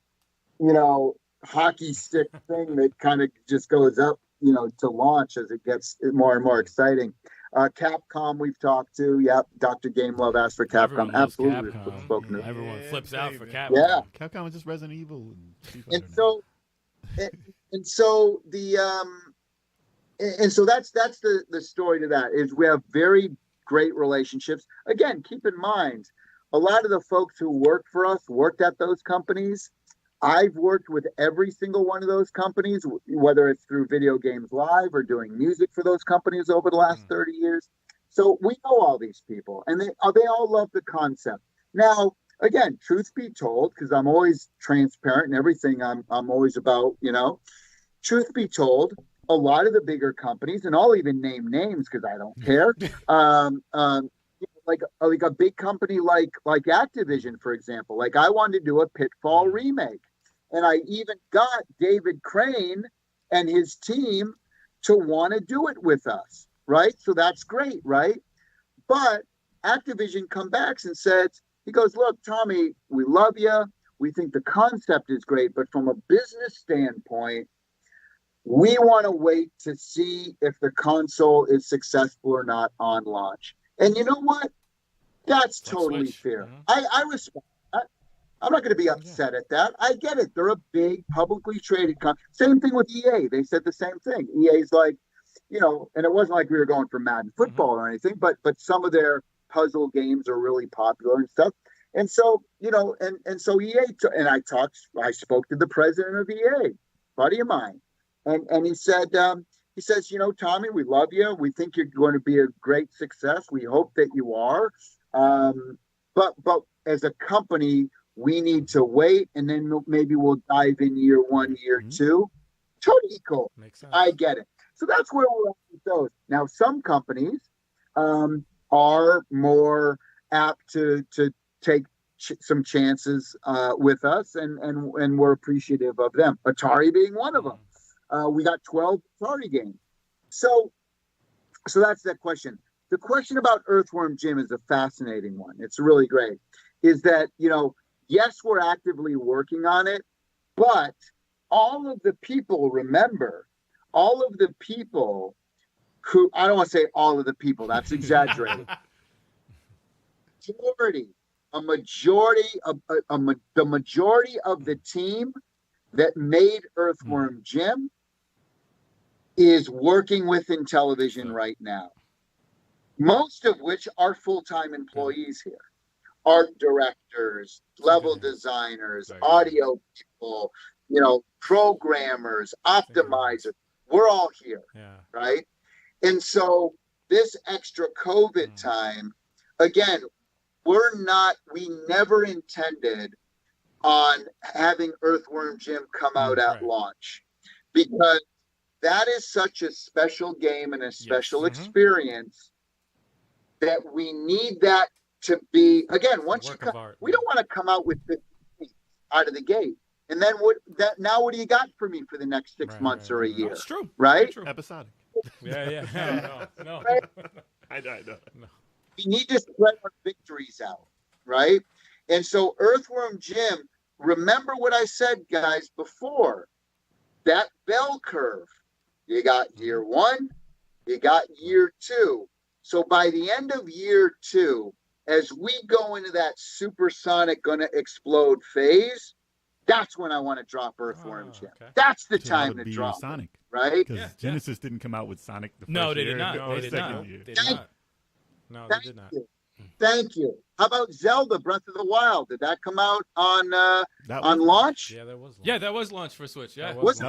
E: you know, hockey stick thing that kind of just goes up, you know, to launch as it gets more and more exciting. Capcom we've talked to. Yep. Dr. Game Love asked for Capcom. Absolutely.
C: Capcom. Everyone flips out for Capcom.
E: Yeah.
F: Capcom is just Resident Evil.
E: And so that's the story to that is we have very great relationships. Again, keep in mind, a lot of the folks who work for us worked at those companies. I've worked with every single one of those companies, whether it's through Video Games Live or doing music for those companies over the last 30 years. So we know all these people, and they all love the concept. Now, again, truth be told, because I'm always transparent and everything I'm always about, you know, truth be told, a lot of the bigger companies, and I'll even name names because I don't care, like a big company like Activision, for example. Like I wanted to do a Pitfall remake, and I even got David Crane and his team to want to do it with us, right? So that's great, right? But Activision come back and says, he goes, look, Tommy, we love you. We think the concept is great, but from a business standpoint, we want to wait to see if the console is successful or not on launch. And you know what? That's totally fair. I respect that. I'm not going to be upset at that. I get it. They're a big publicly traded company. Same thing with EA. They said the same thing. EA's like, you know, and it wasn't like we were going for Madden football or anything, but some of their puzzle games are really popular and stuff. And so, you know, and so EA, I spoke to the president of EA, buddy of mine. And he said, he says, you know, Tommy, we love you. We think you're going to be a great success. We hope that you are. But as a company, we need to wait, and then maybe we'll dive in year one, year two. Totally cool. Makes sense. I get it. So that's where we're at with those. Now, some companies are more apt to take some chances with us, and we're appreciative of them. Atari being one of them. We got 12 Atari games. So that's that question. The question about Earthworm Jim is a fascinating one. It's really great. Is that, you know, yes, we're actively working on it, but all of the people, remember, all of the people who, I don't want to say all of the people, that's exaggerated. The majority of the team that made Earthworm Jim is working with Intellivision right now. Most of which are full-time employees here. Art directors, level designers, audio people, you know, programmers, optimizers. We're all here, right? And so this extra COVID time, again, we never intended on having Earthworm Jim come out at launch, because that is such a special game and a special experience that we need that to be, again, once you come, we don't want to come out with 50 out of the gate. And then what do you got for me for the next 6 months or a year?
C: That's true.
E: Right?
C: True.
F: Episodic.
C: No.
E: Right?
F: I know.
E: We need to spread our victories out, right? And so Earthworm Jim, remember what I said, guys, before. That bell curve. You got year one, you got year two. So by the end of year two, as we go into that supersonic gonna explode phase, that's when I want to drop Earthworm Jim. Okay. That's the time to drop
F: Sonic,
E: right?
F: Because Genesis didn't come out with Sonic the first
C: year.
F: they
C: did not.
F: No,
C: they did not.
F: Year.
C: They did not.
B: No, they did not.
E: Thank you. How about Zelda Breath of the Wild? Did that come out on launch?
B: Yeah, that was launch.
C: Yeah, that was launch for Switch. Yeah.
E: Was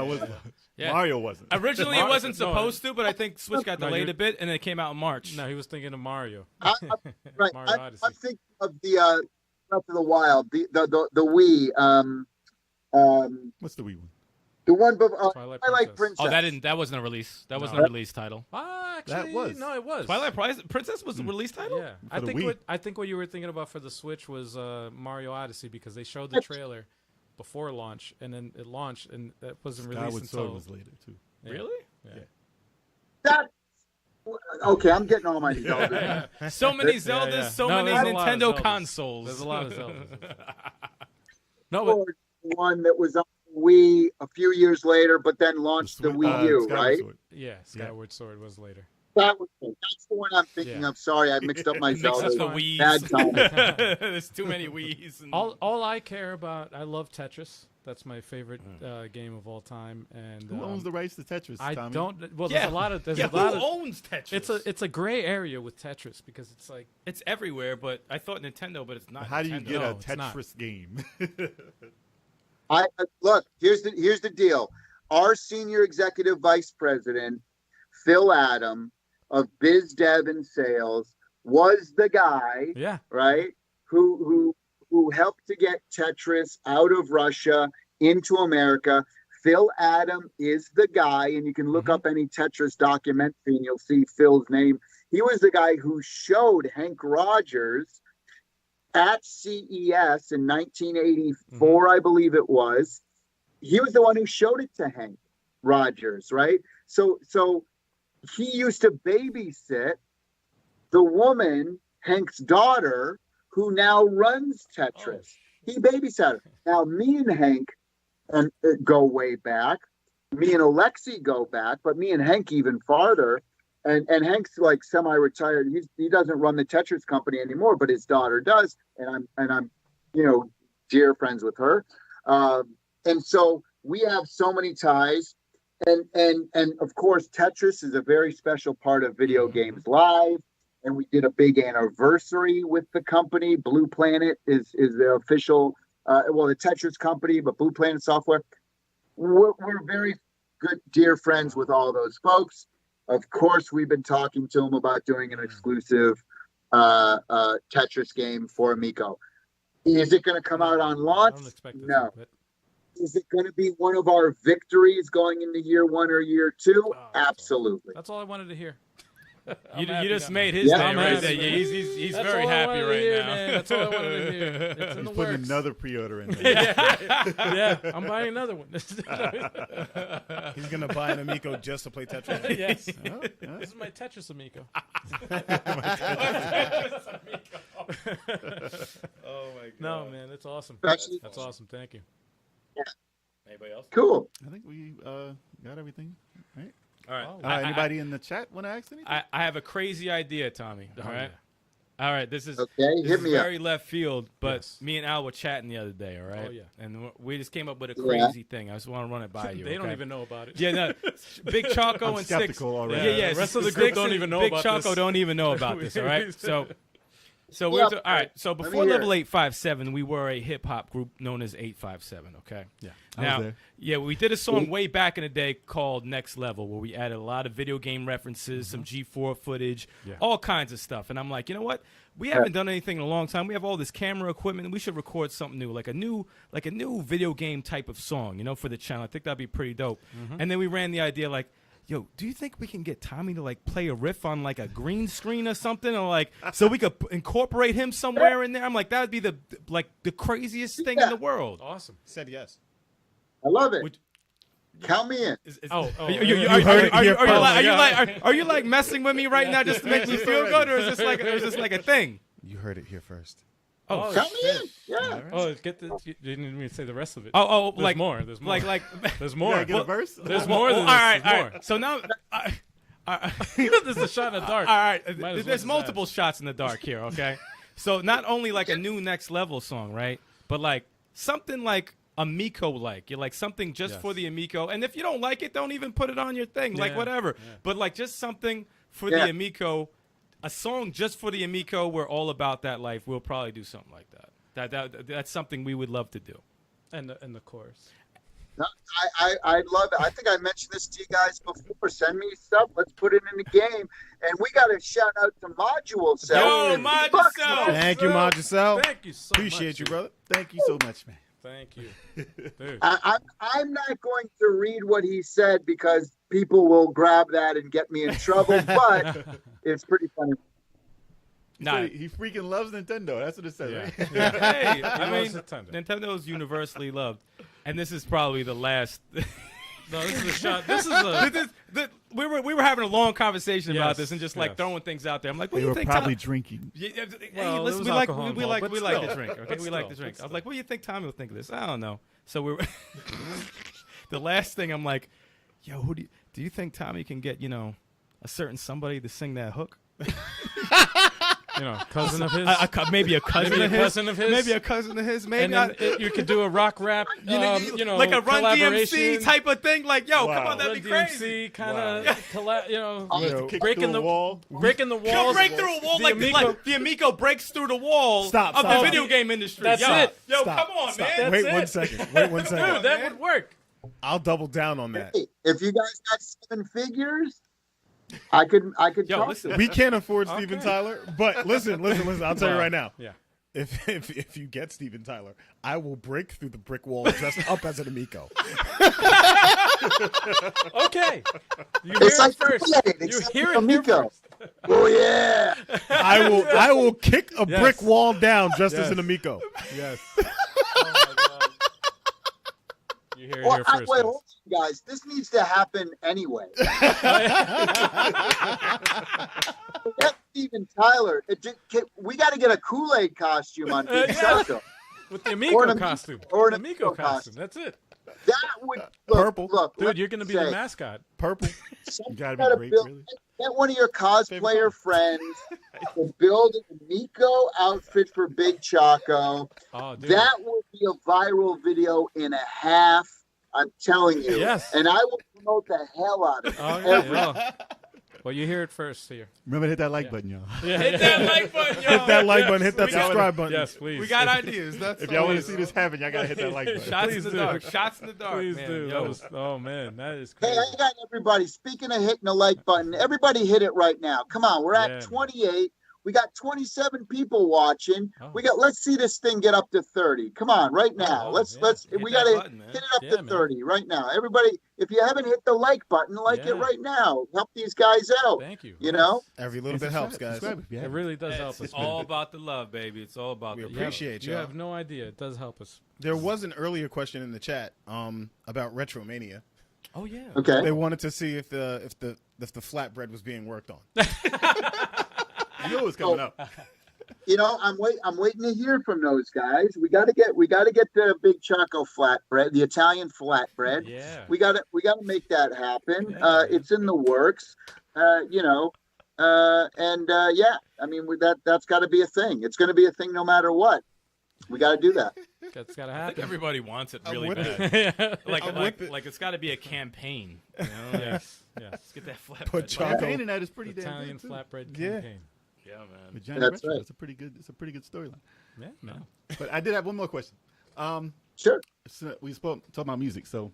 C: Yeah.
F: Mario wasn't.
C: Originally, it wasn't supposed to, but I think Switch got delayed a bit, and it came out in March.
B: No, he was thinking of Mario.
E: Right.
B: Mario Odyssey.
E: I'm thinking of the Breath of the Wild, the Wii,
F: What's the Wii one?
E: the one,
B: Twilight
E: Twilight
B: Princess.
E: Princess.
C: That wasn't a release. That wasn't a release title.
B: Actually,
F: That was.
B: no, it was.
C: Twilight Princess was a release title.
B: Yeah,
F: For the Wii.
B: I think what you were thinking about for the Switch was Mario Odyssey, because they showed the trailer before launch, and then it launched, and that wasn't released
F: Skyward
B: until.
F: Sword was later too.
B: Yeah.
C: Really?
B: Yeah.
E: That. Okay, I'm getting all my Zelda.
C: So many Zeldas, so
B: No,
C: many
B: there's a lot of
C: Nintendo
B: Zeldas.
C: consoles.
B: There's a lot of Zeldas. No, but
E: One that was on Wii a few years later, but then launched the
F: Swi-
E: Wii U,
F: Skyward
E: right?
F: Sword.
B: yeah, Skyward Sword was later.
E: That's the one I'm thinking
B: Yeah.
E: of. Sorry, I mixed up my
C: Mix up
E: Zelda.
C: the Wii's.
E: Bad time.
C: There's too many Wii's. And
B: All I care about, I love Tetris. That's my favorite game of all time. And
F: Who owns the rights to Tetris?
B: I
F: Tommy?
B: don't. Well,
C: yeah,
B: there's a lot of. There's
C: yeah,
B: a lot
C: who
B: of.
C: owns Tetris?
B: It's a gray area with Tetris, because it's like
C: It's everywhere, but I thought Nintendo, but it's not.
F: How do you
C: Nintendo.
F: get
B: No,
F: a
B: it's not.
F: Tetris game?
E: Look. Here's the deal. Our senior executive vice president, Phil Adam of Biz Dev and Sales, was the guy,
B: yeah.
E: right, who helped to get Tetris out of Russia into America. Phil Adam is the guy, and you can look up any Tetris documentary and you'll see Phil's name. He was the guy who showed Hank Rogers at CES in 1984, I believe it was. He was the one who showed it to Hank Rogers, right? So he used to babysit the woman, Hank's daughter, who now runs Tetris. He babysat her. Now, me and Hank go way back. Me and Alexi go back, but me and Hank even farther. And Hank's like semi-retired. He doesn't run the Tetris company anymore, but his daughter does. And I'm dear friends with her. And so we have so many ties. And of course, Tetris is a very special part of Video Games Live. And we did a big anniversary with the company. Blue Planet is the official, the Tetris company, but Blue Planet Software. We're very good, dear friends with all those folks. Of course, we've been talking to them about doing an exclusive Tetris game for Amico. Is it going to come out on launch?
B: I don't expect this.
E: No.
B: But
E: Is it going to be one of our victories going into year one or year two?
B: that's
E: Absolutely.
B: that's all I wanted to hear.
C: You
B: happy
C: just
B: now.
C: made his
E: Yeah,
C: day
E: I'm
C: right
B: happy,
C: there.
B: man.
C: He's
B: That's
C: very
B: all I
C: happy
B: wanted to
C: right
B: hear,
C: now.
B: man. That's all I wanted to hear. It's in the
F: He's putting
B: works.
F: another pre-order in there.
B: Yeah, I'm buying another one.
D: He's gonna buy an Amico just to play Tetris.
B: Yes.
F: Oh, yeah.
B: This is my Tetris Amico.
C: Oh my god.
B: No, man, that's awesome.
E: Especially-
B: That's awesome. Thank you.
C: Anybody else?
E: Cool.
F: I think we got everything. Right?
C: All right.
B: Oh,
F: Anybody in the chat want to ask anything?
C: I have a crazy idea, Tommy. All right. All right. This is
E: Okay,
C: this
E: hit
C: is
E: me up.
C: very left field, but
B: Yes.
C: me and Al were chatting the other day. All right.
B: Oh, yeah.
C: And we just came up with a
E: Yeah.
C: crazy thing. I just want to run it by you.
B: They don't
C: okay?
B: even know about it.
C: Yeah, no. Big Choco
F: I'm
C: and
F: skeptical
C: Six.
F: already.
C: Yeah, yeah.
B: The rest of the
C: Six
B: group don't
C: and
B: even know
C: Big
B: about
C: Choco
B: this.
C: don't even know about this. All right. So we're
E: Yeah.
C: all right. So
E: me
C: before
E: hear
C: Level
E: it.
C: 857, we were a hip hop group known as 857. Okay.
B: Yeah.
F: I was
C: Now,
F: there.
C: yeah, we did a song way back in the day called Next Level, where we added a lot of video game references, some G4 footage,
B: Yeah.
C: all kinds of stuff. And I'm like, you know what? We haven't done anything in a long time. We have all this camera equipment, and we should record something new, like a new video game type of song, for the channel. I think that'd be pretty dope. And then we ran the idea like, yo, do you think we can get Tommy to like play a riff on like a green screen or something, or like so we could incorporate him somewhere in there? I'm like, that would be the craziest thing in the world.
B: Awesome.
D: Said yes.
E: I love it.
C: Would-
E: Count me in.
C: Are you like messing with me right now just to make me feel good, or is this like a thing?
D: You heard it here first.
B: Oh,
E: Count me in. Yeah.
B: Oh, get the. You didn't even say the rest of it.
C: Oh,
B: There's more. There's more.
C: like
B: There's
F: You
B: more.
F: gotta get a verse?
B: There's more than
C: all
B: this.
C: right,
B: There's
C: all
B: more.
C: right. So now,
B: This is a shot in the dark.
C: all right.
B: Might as well
C: There's
B: just
C: multiple shots in the dark here. Okay, so not only like a new Next Level song, right? But like something like Amico, like you're like something just
B: Yes.
C: for the Amico. And if you don't like it, don't even put it on your thing. Like
B: Yeah,
C: whatever.
B: yeah.
C: But like just something for
E: Yeah.
C: the Amico, a song just for the Amico. We're all about that life. We'll probably do something like that. That's something we would love to do.
B: And the chorus.
E: I love it. I think I mentioned this to you guys before. Send me stuff. Let's put it in the game. And we got to shout out to Module Cell.
C: Yo, Module Cell.
D: Thank you, Module.
B: Thank you so much.
D: Appreciate you, brother.
F: Thank you so much, man.
B: Thank you. Dude.
E: I'm not going to read what he said because people will grab that and get me in trouble, but it's pretty funny.
C: Nah.
F: He freaking loves Nintendo. That's what it says. Right?
C: Hey, I mean,
B: Nintendo.
C: Nintendo is universally loved, and this is probably the last.
B: No, this is a shot. This is a.
C: We were having a long conversation about
B: Yes,
C: this and just like
B: yes.
C: throwing things out there. I'm like, what
F: They
C: do you
F: were
C: think?
F: probably
C: Tom?
F: drinking.
C: Yeah,
B: Well,
C: hey,
B: there
C: listen,
B: was
C: we like
B: alcohol
C: we
B: involved,
C: like
B: but
C: we like to
B: still.
C: drink. Okay,
B: But
C: we like to
B: still,
C: drink.
B: but
C: I was like, what do you think Tommy will think of this? I don't know. So we were. The last thing I'm like, yo, who do you think Tommy can get? A certain somebody to sing that hook?
B: Cousin of his.
C: Maybe a cousin
B: Maybe a
C: of his.
B: cousin of his?
C: Maybe a cousin of his. Maybe
B: and then you could do a rock rap,
C: like a Run DMC
B: collaboration.
C: type of thing. Like, yo,
F: Wow.
C: come on, that'd
B: Run
C: be crazy.
B: DMC kind of,
F: Kick
B: breaking
F: through
B: the
F: a wall.
B: breaking the
C: Yo,
B: walls.
C: break through a wall
B: The
C: like
B: Amico-
C: the Amico breaks through the wall
F: Stop,
C: of the
F: stop.
C: video game industry.
B: That's
C: yo,
B: it.
C: Yo,
F: Stop,
C: come on,
F: stop.
C: man.
D: Wait
B: That's
D: 1
B: it.
D: second. Wait 1 second.
B: Dude, that would work.
D: I'll double down on that.
E: Hey, if you guys got 7 figures, I could
C: Yo,
E: talk
C: listen.
D: We can't afford
B: Okay.
D: Steven Tyler, but listen. I'll tell you right now.
B: Yeah.
D: If you get Steven Tyler, I will break through the brick wall dressed up as an Amico.
B: Okay. You hear
E: It's
B: it
E: like
B: first.
E: Kool-Aid,
B: You
E: except
B: hear
E: for
B: it here
E: Amico.
B: first.
E: Oh yeah.
D: I will kick a
B: Yes.
D: brick wall down dressed as
B: Yes.
D: an Amico.
B: Yes. Oh my God. You hear it here first.
E: Wait,
B: guys.
E: hold on, guys. This needs to happen anyway. Forget Steven Tyler. We got to get a Kool-Aid costume on Big
B: Yeah.
E: Chaco.
B: With the
E: Or
B: Amico
E: an
B: costume.
E: or an
B: Amico
E: Amico
B: costume. That's it.
E: That would look,
D: Purple.
E: Look,
B: Dude,
E: let
B: you're
E: me
B: going to be
E: say,
B: the mascot.
D: Purple.
F: You gotta
E: gotta
F: be great,
E: build-
F: really.
E: Get one of your cosplayer friends to build an Amico outfit for Big Chaco.
B: Oh, dude.
E: That will be a viral video in a half. I'm telling you.
B: Yes.
E: And I will promote the hell out of it.
B: Oh, yeah, yeah. Well, you hear it first here.
F: Remember to hit that like button, y'all.
B: Yeah,
C: Hit that like button, yo.
D: Hit that like button. Hit that
C: We got-
D: subscribe button.
B: Yes, please.
C: We got ideas. That's
F: If y'all want to
C: always-
F: see this happen, y'all gotta hit that like button.
C: Shots
B: Please
C: in the
B: do.
C: dark. Shots in the dark,
B: Please
C: man.
B: do.
C: Yo.
B: That was, oh, man. That is
E: Hey,
B: crazy.
E: I got everybody. Speaking of hitting the like button, everybody hit it right now. Come on, we're
B: Yeah.
E: at 28. We got 27 people watching.
B: Oh.
E: Let's see this thing get up to 30. Come on, right now.
B: Oh,
E: let's
B: yeah.
C: Hit
E: we
C: that
E: gotta
C: button, man.
E: hit it up
B: Yeah,
E: to
B: man.
E: 30 right now. Everybody, if you haven't hit the like button, like
B: Yeah.
E: it right now. Help these guys out.
B: Thank you.
E: You know?
D: Every little bit helps, guys.
F: Subscribe if you
B: It
F: haven't.
B: really does help us.
C: It's all about the love, baby. It's all about
D: We
C: the love.
D: appreciate
B: You
D: y'all.
B: have no idea. It does help us.
D: There was an earlier question in the chat about Retromania.
B: Oh, yeah.
E: Okay.
D: They wanted to see if the flatbread was being worked on.
F: You know what's coming up.
E: You know, I'm waiting to hear from those guys. We gotta get the Big Choco flatbread, the Italian flatbread.
B: Yeah.
E: We gotta make that happen.
B: Yeah.
E: It's in the works. Yeah. I mean, that's got to be a thing. It's going to be a thing no matter what. We got to do that.
B: That's got to
C: I think
B: happen.
C: everybody wants it
D: I'm
C: really
D: with
C: bad.
B: Yeah.
C: Like it's got to be a campaign. You know?
B: Yes. Yes.
C: Let's get that flat.
D: Put
C: bread.
D: chocolate-
F: Campaigning that is pretty damn
B: Italian
F: good, too.
B: flatbread
D: Yeah.
B: campaign.
C: Yeah, man.
F: With Johnny
E: That's
F: Retro,
E: right.
F: It's a pretty good storyline.
B: Yeah, man.
F: But I did have one more question.
E: Sure.
F: So we talking about music. So,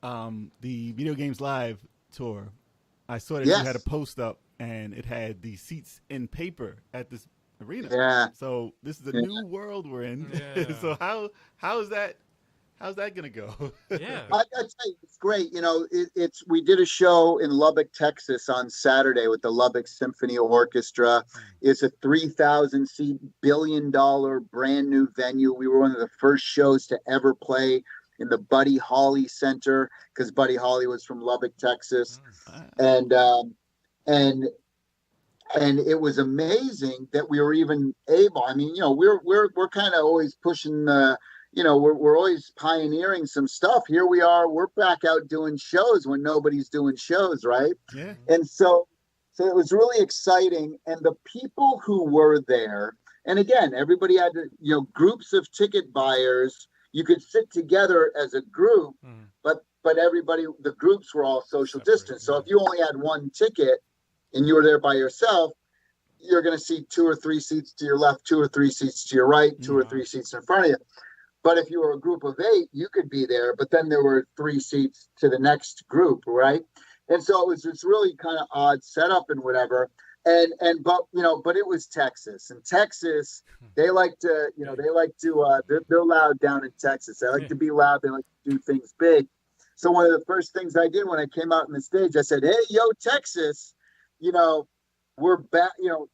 F: the Video Games Live tour, I saw that
E: Yes.
F: you had a post up, and it had the seats in paper at this arena.
E: Yeah.
F: So this is a
E: Yeah.
F: new world we're in.
B: Yeah.
F: So how's that gonna go?
B: Yeah.
E: I tell you, it's great. You know, we did a show in Lubbock, Texas on Saturday with the Lubbock Symphony Orchestra. It's a 3,000 seat, $1 billion brand new venue. We were one of the first shows to ever play in the Buddy Holly Center because Buddy Holly was from Lubbock, Texas. And it was amazing that we were even able. I mean, you know, we're kind of always pushing the, you know, we're always pioneering some stuff. Here we are, we're back out doing shows when nobody's doing shows, right?
F: Yeah.
E: And so it was really exciting. And the people who were there, and again, everybody had, you know, groups of ticket buyers. You could sit together as a group, but everybody, the groups were all social
B: Separate,
E: distance. So if you only had one ticket and you were there by yourself, you're going to see 2 or 3 seats to your left, 2 or 3 seats to your right, 2 or 3 seats in front of you. But if you were a group of 8, you could be there. But then there were 3 seats to the next group, right? And so it was this really kind of odd setup and whatever. But it was Texas, and Texas, they're loud down in Texas. They like to be loud. They like to do things big. So one of the first things I did when I came out on the stage, I said, "Hey, yo, Texas, we're back.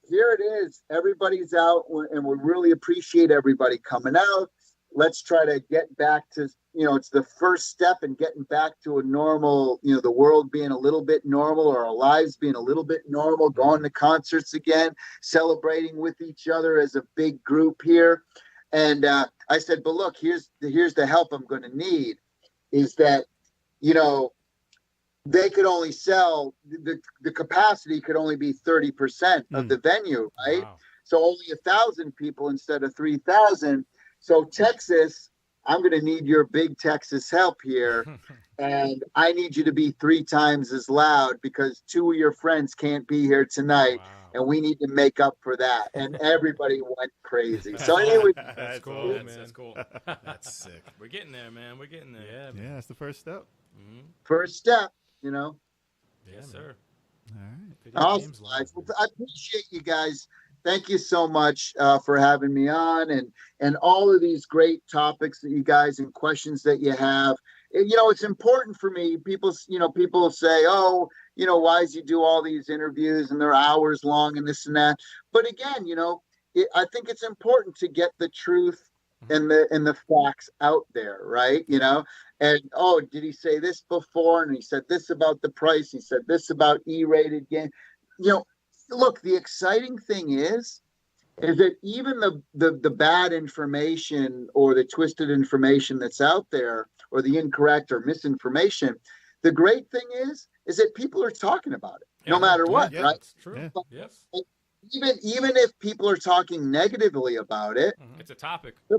E: Here it is. Everybody's out, and we really appreciate everybody coming out. Let's try to get back to, it's the first step in getting back to a normal, the world being a little bit normal, or our lives being a little bit normal, going to concerts again, celebrating with each other as a big group here." And I said, "But look, here's the help I'm going to need, is that, they could only sell, the capacity could only be 30% of the venue, right? Wow. So only 1,000 people instead of 3,000. So Texas, I'm going to need your big Texas help here. And I need you to be 3 times as loud, because 2 of your friends can't be here tonight. Wow. And we need to make up for that." And everybody went crazy. So anyway,
C: that's cool, man. That's cool.
D: That's sick.
C: We're getting there, man. We're getting there.
B: Yeah,
F: Yeah, that's the first step.
C: Mm-hmm.
E: First step,
C: Yes, sir.
F: All right.
E: Awesome. I appreciate you guys. Thank you so much for having me on, and all of these great topics that you guys and questions that you have. It's important for me. People say, "Oh, why does he do all these interviews and they're hours long and this and that?" But again, I think it's important to get the truth and the facts out there, right? And oh, did he say this before? And he said this about the price. He said this about E-rated game. Look, the exciting thing is that even the bad information or the twisted information that's out there, or the incorrect or misinformation, the great thing is that people are talking about it, no matter what, right?
B: That's true.
F: Yeah.
B: But, yes.
E: Even if people are talking negatively about it,
C: it's a topic.
E: They're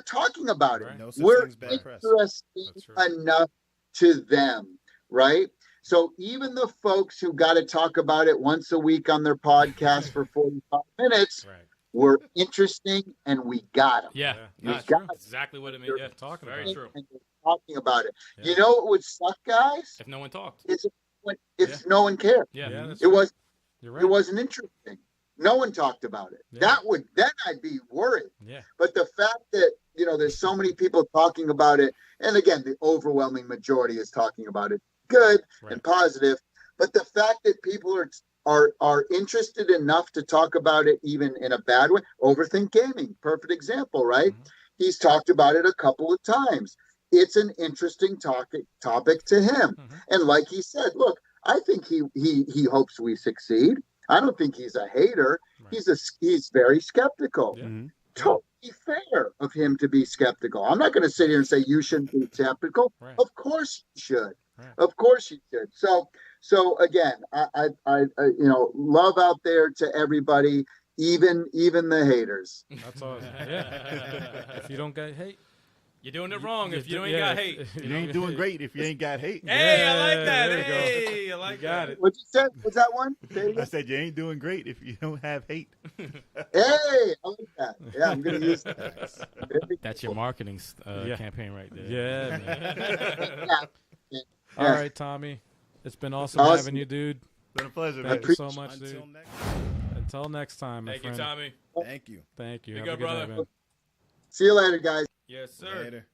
E: talking about it.
B: Right.
D: No such
E: We're
D: thing as bad press.
E: interesting enough to them, right? So even the folks who got to talk about it once a week on their podcast for 45 minutes,
B: Right.
E: were interesting, and we got them.
C: Yeah,
E: We
C: that's
E: got
C: exactly what it means. Yeah,
B: talking
C: very
B: about
C: true.
E: And they're talking about it.
B: Yeah.
E: You know what would suck, guys?
C: If no one talked.
E: Is if no one cared.
C: Yeah.
B: that's
E: It was.
B: You're right.
E: It wasn't interesting. No one talked about it.
B: Yeah.
E: Then I'd be worried.
B: Yeah.
E: But the fact that, there's so many people talking about it, and again, the overwhelming majority is talking about it, good and positive. But the fact that people are interested enough to talk about it, even in a bad way, Overthink Gaming, perfect example, right? Mm-hmm. He's talked about it a couple of times. It's an interesting topic to him. Mm-hmm. And like he said, look, I think he hopes we succeed. I don't think he's a hater. Right. He's very skeptical. Yeah. Mm-hmm. Totally fair of him to be skeptical. I'm not going to sit here and say you shouldn't be skeptical. Right. Of course you should. Right. Of course you should. So again, I love out there to everybody, even the haters.
B: That's awesome. Yeah. If you don't get hate,
C: you're doing it wrong if you ain't got hate.
F: You ain't doing great if you ain't got hate.
C: Hey, I like that. Hey, I like that.
E: What you said? What's that one?
F: I said you ain't doing great if you don't have hate.
E: Hey, I like that. Yeah, I'm going to use that.
C: That's your marketing campaign right there.
B: Yeah, man.
E: Yeah.
B: All right, Tommy. It's been awesome having you, dude.
F: Been a pleasure, man.
B: Thank you so much, dude.
D: Next.
B: Until next time, my
C: Thank
B: friend.
C: you, Tommy.
D: Thank you.
B: Thank you.
C: Big
B: Have
C: up,
B: a good
C: brother.
B: night, man.
E: See you later, guys.
C: Yes, sir.
D: Later.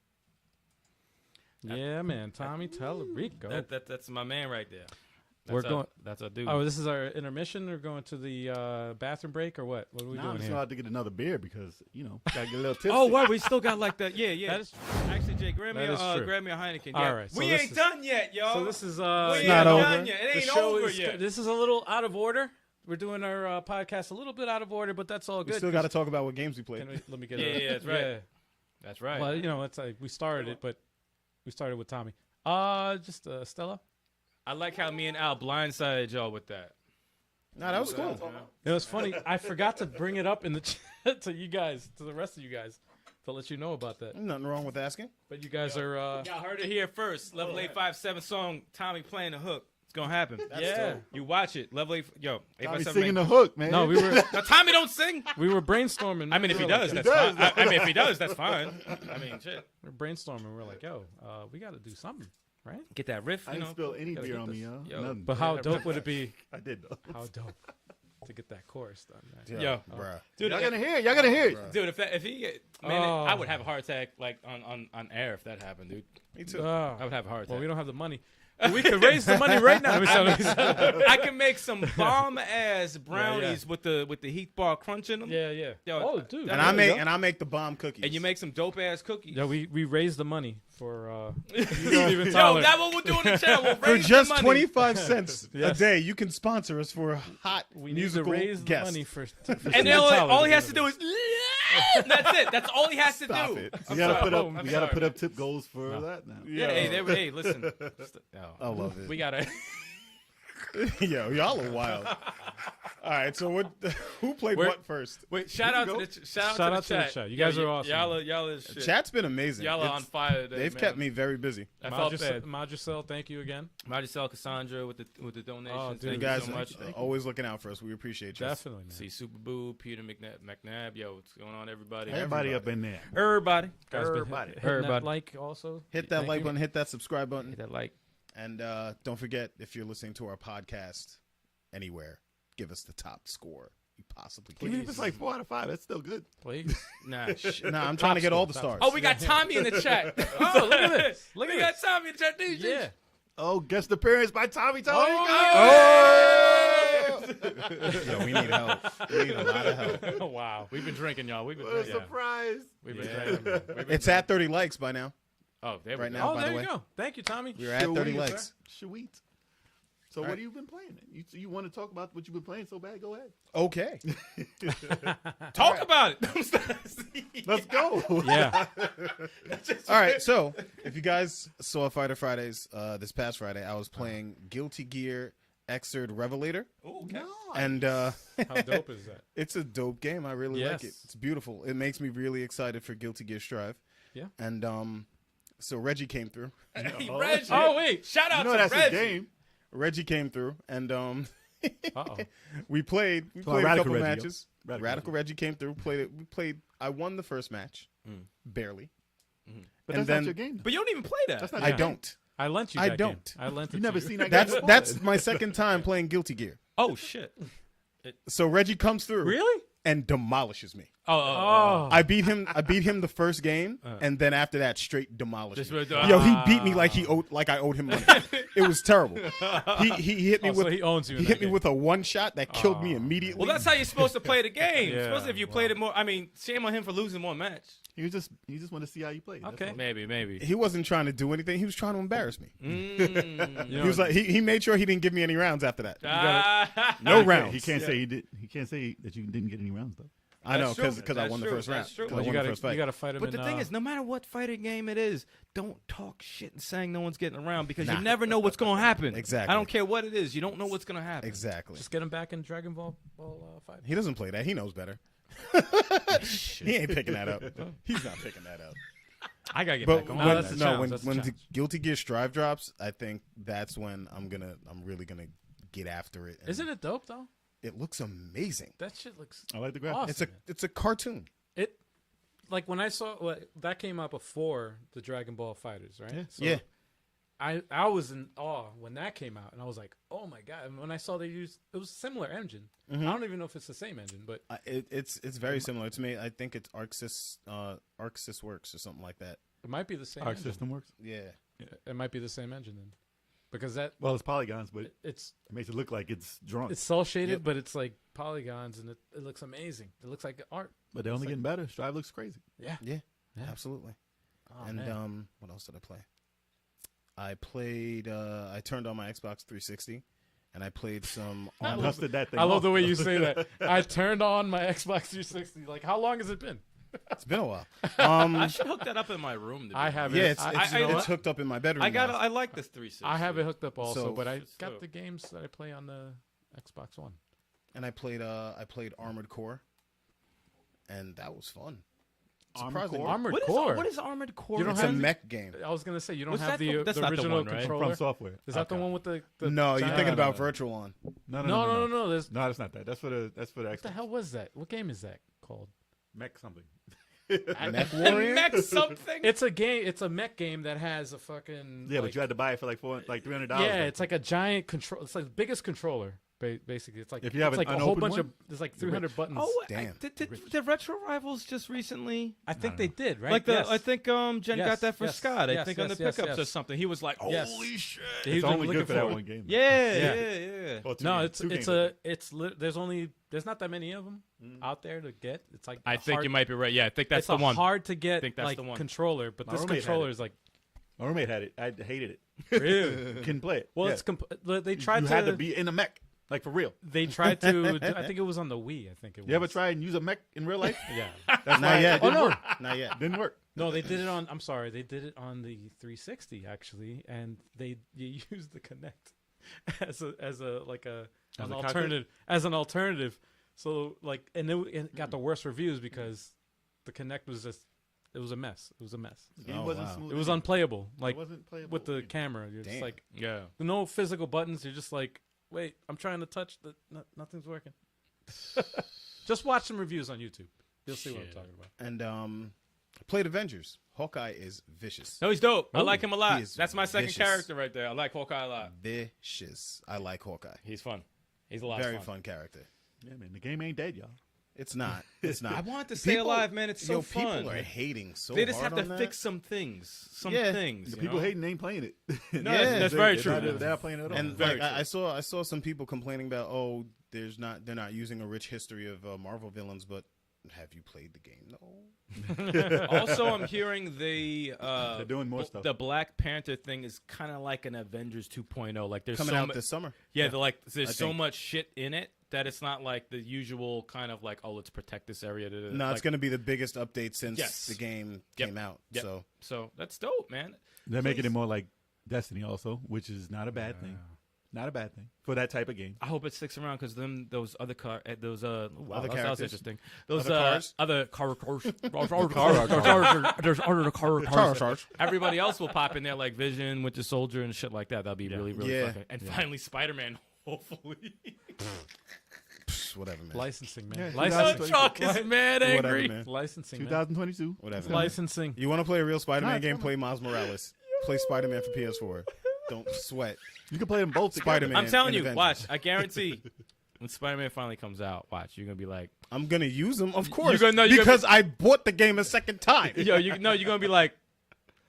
B: Yeah, man. Tommy Tallarico.
C: That's my man right there. That's a dude.
B: Oh, this is our intermission. We're going to the bathroom break, or what? What are we doing
F: I'm just
B: here?
F: about to get another beer because gotta get a little tipsy.
C: Oh, what? We still got like that. Yeah.
B: That is
C: Actually, Jay, grab me
B: That is true.
C: a Heineken.
B: All
C: Yeah.
B: right, so
C: we
B: this
C: ain't
B: is-
C: done yet, y'all.
B: So this is
C: we ain't
D: not
C: done
D: over.
C: yet.
B: the
C: It ain't
B: show
C: over
B: is,
C: yet.
B: This is a little out of order. We're doing our podcast a little bit out of order, but that's all
D: We
B: good.
D: still got to talk about what games we played.
B: Let me get
C: Yeah, that's right.
B: Yeah.
C: That's right.
B: Well, it's like we started it, but we started with Tommy. Just Stella.
C: I like how me and Al blindsided y'all with that.
D: No, that was cool.
B: It was funny. I forgot to bring it up in the chat to you guys, to the rest of you guys, to let you know about that.
D: Nothing wrong with asking.
B: But you guys are.
C: Y'all heard it here first. Level 857 song, Tommy playing the hook. It's gonna happen.
B: Yeah.
D: dope.
C: You watch it. Level 8. Yo,
F: Tommy's
C: 857
F: singing the hook, man.
B: No, we were
C: Now, Tommy don't sing.
B: we were brainstorming.
C: I mean, if he does, that's
F: does.
C: fine. I mean, if he does, that's fine. I mean, shit.
B: we were brainstorming. We're like, yo, we got to do something, right?
C: Get that riff.
F: I
C: You
F: didn't
C: know.
F: spill any
B: gotta
F: beer
B: get
F: on me,
B: this.
F: yo.
C: Yo,
F: Nothing.
B: But how dope would it be?
F: I did though.
B: How dope to get that chorus done, man.
C: Yo,
D: bruh.
C: dude,
F: Y'all gonna hear it. Y'all gonna hear it.
C: dude, if he, man, I would have a heart attack like on air if that happened, dude.
D: Me too.
C: I would have a heart attack.
B: Well, we don't have the money. We could raise the money right now.
C: I can make some bomb ass brownies with the heat bar crunch in them.
B: Yeah, yeah.
C: Yo,
B: Oh, dude.
D: And I make the bomb cookies.
C: And you make some dope ass cookies.
B: Yeah, we raised the money for
C: Yo,
B: Steven Tyler.
C: that's what we'll do in the chat. We'll
D: for
C: raise
D: just
C: the money.
D: 25 cents a
B: Yes.
D: day. You can sponsor us for a hot
B: We need to
D: musical
B: raise the
D: guest.
B: money for
C: And
B: Steven
C: then
B: Tyler
C: all he
B: to
C: has
B: get
C: to do is that's it. That's all he has to
D: Stop
C: do.
D: it.
F: We gotta put up.
C: I'm
F: We gotta
C: sorry,
F: put
C: man.
F: up tip goals for that now.
C: Yeah, hey, listen.
D: I love it.
C: We gotta.
D: Yo, y'all are wild. All right, so what? Who played
C: We're-
D: what first?
C: Wait, shout out to the
B: Shout out to the chat. You guys are awesome.
C: Y'all is shit.
D: Chat's been amazing.
C: Y'all are on fire today.
D: They've
C: man.
D: kept me very busy.
C: I felt bad.
B: Majusel, thank you again.
C: Maricel Cassandra with the donations.
B: Oh, dude.
C: Thank
D: You guys
C: so
D: are
C: much.
D: always looking out for us. We appreciate you.
B: Definitely, man.
C: See Super Boo, Peter McNabb. Yo, what's going on, everybody?
F: Everybody up in there.
C: Everybody.
B: Guys been
C: Everybody.
B: hitting that
C: Everybody.
B: like also.
D: Hit that
B: Thank
D: like
B: you.
D: button. Hit that subscribe button.
C: Hit that like.
D: And don't forget, if you're listening to our podcast anywhere, give us the top score you possibly can.
F: Even if it's like 4 out of 5, that's still good.
B: Please.
C: Nah.
D: Nah, I'm trying to get all the stars.
C: Oh, we got Tommy in the chat.
B: Oh, look at this. Look
C: we
B: at
C: got
B: this.
C: Tommy in the chat. Dude,
B: Yeah.
F: Oh, guest appearance by Tommy Tallarico.
C: Oh!
D: Yo, we need help. We need a lot of help.
B: Oh, wow.
C: We've been drinking, y'all. We've been
F: What a
C: drinking.
F: surprise.
C: We've been
D: Yeah.
C: drinking. We've been
D: It's at 30 likes by now.
C: Oh, there we
D: right
C: go.
D: now.
B: Oh,
D: by
B: there
D: the
B: you
D: way.
B: go. Thank you, Tommy.
D: We're at 30
F: Sweet,
D: likes.
F: Sweet. So what have you been playing? Man? You want to talk about what you've been playing so bad? Go ahead.
D: Okay.
C: Talk about it.
F: Let's go.
B: Yeah.
D: All right. So, if you guys saw Fighter Fridays this past Friday, I was playing Guilty Gear Xrd Revelator.
C: Ooh, okay.
D: And
B: How dope is that?
D: it's a dope game. I really like it.
B: Yes.
D: It's beautiful. It makes me really excited for Guilty Gear Strive.
B: Yeah.
D: And so Reggie came through.
C: Hey, Reggie.
B: Oh, wait.
C: Shout out
F: You know
C: to
F: that's
C: Reggie.
F: a game.
D: Reggie came through, and
B: Uh-oh.
D: we played a
F: Radical
D: couple
F: Reggie, yo.
D: matches.
F: Radical
D: Radical Reggie came through. Played it. We played. I won the first match, barely.
F: But
D: And
F: that's not
D: then-
F: your game.
C: But you don't even play that.
F: That's not
D: I
F: your game.
D: don't.
B: I lent you
D: I
B: that
D: don't.
B: game. I lent it
F: You
B: to
F: never
B: you.
F: seen that
D: That's
F: game before?
D: that's my second time playing Guilty Gear.
C: Oh, shit.
D: So Reggie comes through,
B: Really?
D: and demolishes me.
B: Oh.
D: I beat him the first game, and then after that, straight demolished
C: Just
D: me.
C: really-
D: Yo, he beat me like I owed him money. It was terrible. He hit me
B: Oh, so
D: with
B: he owns you in
D: He
B: that
D: hit me
B: game.
D: with a one shot that killed me immediately.
C: Well, that's how you're supposed to play the game.
B: Yeah,
C: Supposed to, if you played it more. I mean, shame on him for losing one match.
F: You just want to see how you play. That's
B: Okay.
F: all.
C: Maybe.
D: He wasn't trying to do anything. He was trying to embarrass me.
C: Mm.
B: You know,
D: He was like he made sure he didn't give me any rounds after that.
C: Ah.
D: No rounds.
F: He can't say he did. He can't say that you didn't get any rounds though.
D: I know
C: That's true.
D: because I
C: That's
D: won the
C: true.
D: first round.
C: That's true.
D: 'Cause I
B: well,
D: won the first fight.
B: you got to fight him
C: But
B: in,
C: the thing is, no matter what fighting game it is, don't talk shit and saying no one's getting around because you never know what's going to happen.
D: Exactly.
C: I don't care what it is. You don't know what's going to happen.
D: Exactly.
B: just get him back in Dragon Ball fight.
D: He doesn't play that. He knows better. He ain't picking that up. He's not picking that up.
C: I got to get
D: But
C: back on
B: No,
D: when,
B: that's a
D: no,
B: challenge.
D: when
B: That's a
D: when the
B: challenge.
D: Guilty Gear Strive drops, I think that's when I'm really gonna get after it. and
B: Isn't it dope though?
D: It looks amazing.
B: That shit looks
F: I like the graphics.
B: awesome.
D: It's a cartoon.
B: It like when I saw that came out before the Dragon Ball Fighters, right?
F: Yeah.
B: So
D: Yeah.
B: I was in awe when that came out, and I was like, oh my god! And when I saw they used it was a similar engine. I don't even know if it's the same engine, but
D: It's very similar to me. I think it's Arcsys Works or something like that.
B: it might be the same.
F: Arc
B: engine.
F: system works.
D: Yeah.
B: It might be the same engine then, because that
F: Well, it's polygons, but it
B: it's
F: makes it look like it's drawn.
B: cell shaded,
D: Yep.
B: but it's like polygons, and it looks amazing. It looks like art.
F: But they're only getting better. Strive looks crazy.
B: Yeah.
D: Yeah.
B: Yeah.
D: Absolutely.
B: Oh,
D: And
B: man.
D: what else did I play? I played. I turned on my Xbox 360, and I played some.
B: I love
F: Dusted that thing.
B: I love
F: off.
B: the way you say that. I turned on my Xbox 360. Like, how long has it been?
D: It's been a while.
C: I should hook that up in my room. To be
B: I have
C: honest.
B: it.
D: Yeah, it's
B: you know
D: it's
B: what?
D: hooked up in my bedroom.
C: I got.
D: now.
C: I like this 360.
B: I have it hooked up also,
D: So-
B: but I
C: It's
B: got
C: dope.
B: the games that I play on the Xbox One.
D: And I played Armored Core, and that was fun. Surprisingly.
B: Armored
C: What is,
B: Core.
C: what is Armored Core?
B: You don't
D: It's
B: have
D: a
B: the-
D: mech game.
B: I was gonna say you don't
C: What's
B: have
C: that
B: the,
C: that's
B: the
C: not the
B: original
C: one, right?
B: controller.
F: From Software.
B: Is that the
C: Okay.
B: one with the
D: No, you're
B: giant-
D: thinking
C: no,
D: about
C: no.
D: Virtual On.
B: No. There's,
F: No, that's not that. That's for the
B: what the
F: Xbox.
B: hell was that? What game is that called?
F: Mech something.
D: Mech Warrior?
C: Mech something.
B: It's a game. It's a mech game that has a fucking.
F: Yeah,
B: like,
F: but you had to buy it for like $300.
B: yeah, it's like a giant control. It's like the biggest controller. Basically, it's like
F: If you have
B: it's like
F: an
B: a whole
F: unopened
B: bunch
F: one?
B: of. There's like 300 buttons.
C: Oh,
D: Damn.
C: did Retro Rivals just recently?
B: I think they did right.
C: Like the,
B: Yes.
C: I think Jen
B: Yes,
C: got that for
B: yes,
C: Scott. I
B: yes,
C: think on the
B: yes,
C: pickups
B: yes.
C: or something. He was like,
B: Yes.
C: "Holy shit!"
B: He's
F: It's
B: been
F: only
B: looking
F: good for that
B: it.
F: one game.
C: Yeah.
F: Well, two
B: No,
F: games, two games.
B: there's not that many of them out there to get. It's like
C: I
B: a
C: think
B: hard,
C: you might be right. Yeah, I think that's
B: it's
C: the
B: a
C: one.
B: hard to get
C: think that's
B: like
C: the one.
B: controller, but
F: My
B: this
F: roommate had
B: controller
F: it.
B: is like
F: My roommate had it. I hated it.
B: really.
F: Couldn't play it.
B: Well,
F: Yeah.
B: it's they tried
F: you
B: to
F: had to be in a mech, like for real.
B: they tried to I think it was on the Wii. I think it was.
F: You ever try and use a mech in real life?
B: Yeah.
F: That's
D: Not yet.
F: Didn't
B: no.
F: work.
D: Not yet.
F: Didn't work.
B: No, they did it on. I'm sorry, they did it on the 360 actually, and you used the Kinect as a like an alternative. So like, and it got the worst reviews because the Kinect was just it was a mess. It was a mess.
F: The game
D: Oh,
F: wasn't
D: wow.
F: smooth.
B: It was
F: either.
B: unplayable.
F: It
B: Like
F: wasn't playable.
B: with the camera, you're just
D: Damn.
B: like
C: Yeah.
B: no physical buttons. You're just like, wait, I'm trying to touch nothing's working. Just watch some reviews on YouTube. You'll see what I'm
C: Shit.
B: talking about.
D: And played Avengers. Hawkeye is vicious.
C: No, he's dope. I
B: Oh,
C: like him a lot.
D: he is
C: That's my second
D: vicious.
C: character right there. I like Hawkeye a lot.
D: Vicious. I like Hawkeye.
C: He's fun. He's a lot
D: Very
C: of fun.
D: fun character.
F: Yeah, man. The game ain't dead, y'all.
D: It's not. It's not.
C: I want it to stay alive, man. It's so fun.
D: People are hating so
C: They just
D: hard
C: have to
D: on
C: fix some things. Some
D: Yeah.
C: things.
F: The
C: you
F: people
C: know?
F: hating ain't playing it.
C: No,
D: Yeah.
C: that's very
F: They're
C: true.
F: not-
C: man.
F: They're not playing it at all.
D: And
C: Very
D: like, I saw some people complaining about they're not using a rich history of Marvel villains, but have you played the game? No.
C: Also, I'm hearing
F: They're doing more stuff.
C: The Black Panther thing is kind of like an Avengers 2.0. Like there's
D: Coming
C: so
D: out
C: mu-
D: this summer.
C: yeah, they're like there's
D: I
C: so
D: think.
C: much shit in it that it's not like the usual kind of like, oh, let's protect this area.
D: No,
C: like,
D: it's going to be the biggest update since
C: Yes.
D: the game
C: Yep.
D: came out.
C: Yep.
D: So
C: that's dope, man.
F: They're making it more like Destiny also, which is not a bad thing. Not a bad thing for that type of game.
C: I hope it sticks around because those other those
D: Other
C: that was
D: characters?
C: interesting. Those
D: Other cars?
C: other cars. Everybody else will pop in there like Vision, Winter Soldier, and shit like that. That'll be really, really
D: Yeah.
C: fucking. And finally, Spider-Man. Hopefully,
D: whatever, man.
B: Licensing, man.
F: Yeah,
B: Licensing.
C: Chuck is mad
D: Whatever,
C: angry.
D: man.
B: Licensing, man.
F: 2022.
D: Whatever.
B: Licensing.
D: You want to play a real Spider-Man
F: Nah,
D: game?
F: come
D: Play Miles Morales. Play Spider-Man for PS4. Don't sweat.
F: You can play them both together.
D: Spider-Man.
C: I'm telling
D: and
C: you,
D: Avengers.
C: watch. I guarantee. When Spider-Man finally comes out, watch. You're gonna be like,
D: I'm gonna use them, of course,
C: you're gonna-
D: because I bought the game a second time.
C: yo, you're gonna be like,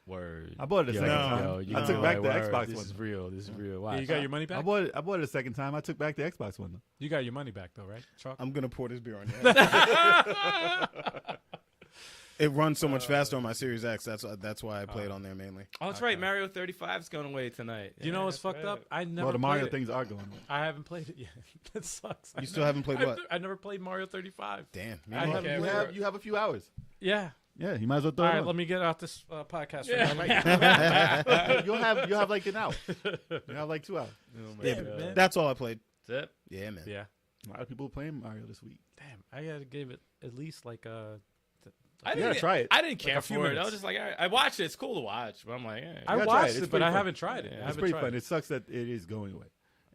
C: word.
F: I bought it a
C: Yo,
F: second
D: No.
F: time.
C: yo, you
F: I
C: gonna
F: took
C: be
F: back
C: like,
F: the
C: word,
F: Xbox
C: This
F: one.
C: is real. This is real. Watch.
B: You got your money back.
F: I bought it a second time. I took back the Xbox one though.
B: You got your money back though, right, Chuck?
D: I'm gonna pour this beer on you. It runs so much faster on my Series X. That's why I play it on there mainly.
C: Oh, that's right. Mario 35 is going away tonight.
B: You know what's
C: that's
B: fucked
C: right.
B: up? I never
F: Well, the Mario
B: played it.
F: things are going on.
B: I haven't played it yet. That sucks.
D: You still haven't played what?
B: I never played Mario 35.
D: Damn.
B: I
D: me
B: haven't
D: neither.
B: played it.
F: You have a few hours.
B: Yeah.
F: Yeah, you might as well throw
B: All
F: it
B: right,
F: on.
B: let me get out this podcast.
C: Yeah.
B: Right
F: you'll have like an hour. You have like 2 hours.
D: Yeah,
B: God.
D: but that's all I played.
C: That's it.
D: Yeah, man.
B: Yeah.
F: A lot of people playing Mario this week.
B: Damn. I gotta give it at least like
C: I
F: You
C: didn't
F: gotta try it.
C: I didn't care
B: a few
C: for it. I
B: minutes.
C: was just like, all right. I watched it. It's cool to watch, but I'm like, eh.
B: I
F: gotta try
B: watched
F: it.
B: it,
F: It's
B: but
F: pretty
B: I
F: fun.
B: haven't tried it.
C: Yeah.
B: I
C: It's
F: It's
B: haven't
F: pretty
B: tried
F: fun.
B: it.
F: It sucks that it is going away,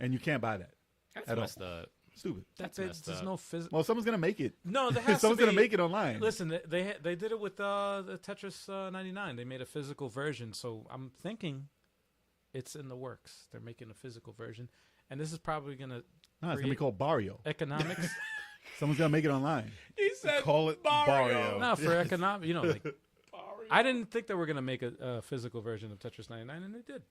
F: and you can't buy that.
C: That's
F: at all.
C: messed up.
F: Stupid.
C: That's
B: There's
C: messed up.
B: no physical.
F: Well, someone's gonna make it.
B: No, there has to
F: Someone's
B: be.
F: gonna make it online.
B: Listen, they did it with the Tetris 99. They made a physical version, so I'm thinking it's in the works. They're making a physical version, and this is probably gonna
F: No, it's gonna be called Barrio.
B: economics.
F: Someone's gonna make it online.
C: He said,
D: Call it Barrio.
B: No, for economic, like I didn't think they were gonna make a physical version of Tetris 99, and they did.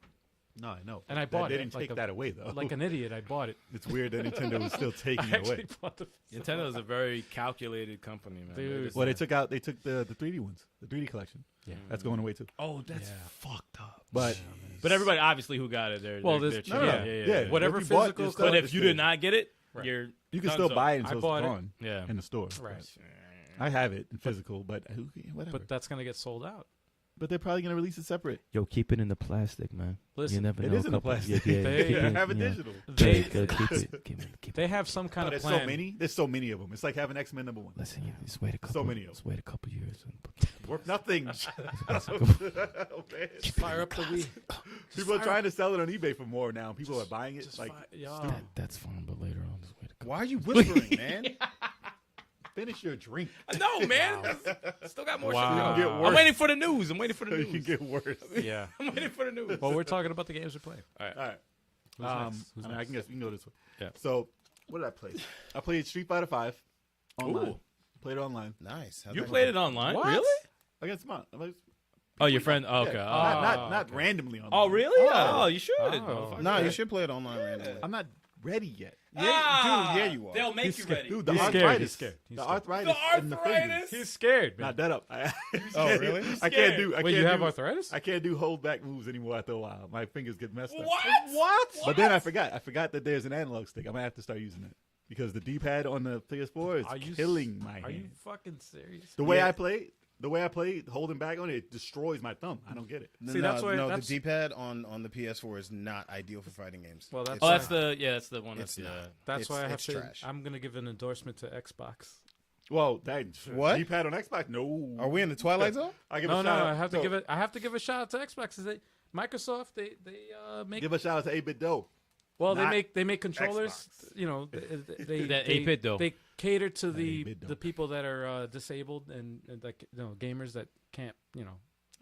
F: No, I know.
B: And I
F: That-
B: bought
F: They
B: it,
F: didn't
B: like
F: take that away though.
B: Like an idiot, I bought it.
F: It's weird that Nintendo is still taking
B: I
F: it away.
B: actually bought the
C: Nintendo is a very calculated company, man.
B: Dude.
C: They just-
F: Well, they took the 3D ones, the 3D collection.
B: Yeah.
F: That's going away too.
C: oh, that's
B: Yeah.
C: fucked up.
F: But
C: But everybody, obviously, who got it, they're
B: Well,
C: they're
B: there's-
C: chill.
F: no,
C: yeah.
B: Whatever
F: What you bought
B: physical
F: is
C: But
F: still-
C: if you did not get it,
B: Right.
C: you're
F: you can
C: done
F: still
C: so.
F: buy it
B: I
F: until it's
B: bought it.
F: gone
C: Yeah.
F: in the store.
B: right,
F: I have it in physical, but whatever.
B: but that's gonna get sold out.
F: But they're probably gonna release it separate.
G: Yo, keep it in the plastic, man.
B: Listen,
G: you never
F: It
G: know.
F: is in the plastic.
B: They
G: keep it,
F: have a
G: you know.
F: digital.
B: They-
G: Keep it. Keep it.
B: They have some kind of
F: There's
B: plan.
F: so many. There's so many of them. It's like having X-Men #1.
G: Listen, you just wait a couple.
F: many of them.
G: Just wait a couple years.
F: Worth nothing. Oh, man.
B: Fire up the Wii.
F: People are trying to sell it on eBay for more now. People are buying it. Like,
G: That's fine, but later on, just wait a couple.
D: Why are you whispering, man?
F: finish your drink.
C: No, man. Still got more
B: Wow.
C: shit to
F: It
C: go.
F: can get
C: I'm
F: worse.
C: waiting for the news. I'm waiting for the
F: It can
C: news.
F: get worse.
B: Yeah.
C: I'm waiting for the news.
B: Well, we're talking about the games we play.
C: All right.
F: All right.
B: Who's next? Who's
F: I mean, I
B: next?
F: can guess we can go this way.
B: Yeah.
F: So, what did I play? I played Street Fighter 5 online.
C: Ooh.
F: Played it online.
D: Nice. How'd
C: You
D: that
C: played
D: go?
C: it online?
B: What?
C: Really?
F: Against mine.
C: Oh, your friend? Oh, okay.
F: Yeah.
C: Oh.
F: Not
B: okay.
F: randomly online.
C: Oh, really?
D: Oh.
C: Oh, you should.
B: Oh.
C: motherfucker.
D: No, you should play it online randomly.
F: I'm not ready yet.
D: Yeah, dude, yeah, you are.
C: They'll make you ready.
F: Dude, the
B: He's scared,
F: arthritis.
B: he's scared, he's
F: The
B: scared.
F: arthritis.
C: The
F: in the fingers.
C: arthritis?
B: He's scared, man.
F: Not that up.
D: Oh, really?
F: I can't do. I
B: Wait,
F: can't
B: you have
F: do,
B: arthritis?
F: I can't do hold back moves anymore after a while. My fingers get messed up.
C: What?
F: But then I forgot that there's an analog stick. I'm gonna have to start using it because the D-pad on the PS4
B: Are
F: is
B: you
F: killing my
B: Are you
F: hand.
B: fucking serious?
F: The way I play, holding back on it destroys my thumb. I don't get it.
B: See, that's why-
D: no,
B: that's-
D: the D-pad on the PS4 is not ideal for fighting games.
B: Well, that's
C: Oh,
B: why-
C: that's the one.
D: It's
C: That's
D: not.
B: That's why I have
D: it's
B: to.
D: trash.
B: I'm gonna give an endorsement to Xbox.
F: Well, that
D: What?
F: D-pad on Xbox? No.
D: Are we in the Twilight Zone?
F: I give
B: No,
F: a
B: no,
F: shout out.
B: I have to
F: So,
B: give it. I have to give a shout out to Xbox. Microsoft, they make.
F: Give a shout out to 8-Bit Doe.
B: Well,
F: not
B: they make controllers.
F: Xbox.
B: You know, they
C: That
B: they-
C: 8-bit though.
B: They cater to the
F: 8-bit though.
B: the people that are disabled and like gamers that can't.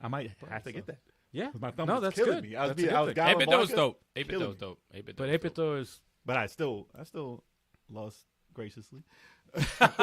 F: I might have to get that.
B: Yeah.
F: 'Cause my thumb
B: No,
F: was
B: that's
F: killing
B: good.
F: me. I was
B: That's a good thing.
F: Gala
C: 8-bit was
F: Barca,
C: dope. 8-bit
F: killing
C: was
F: me.
C: dope. 8-bit
B: But
C: was
B: 8-bit
C: dope.
B: though is.
F: But I still lost graciously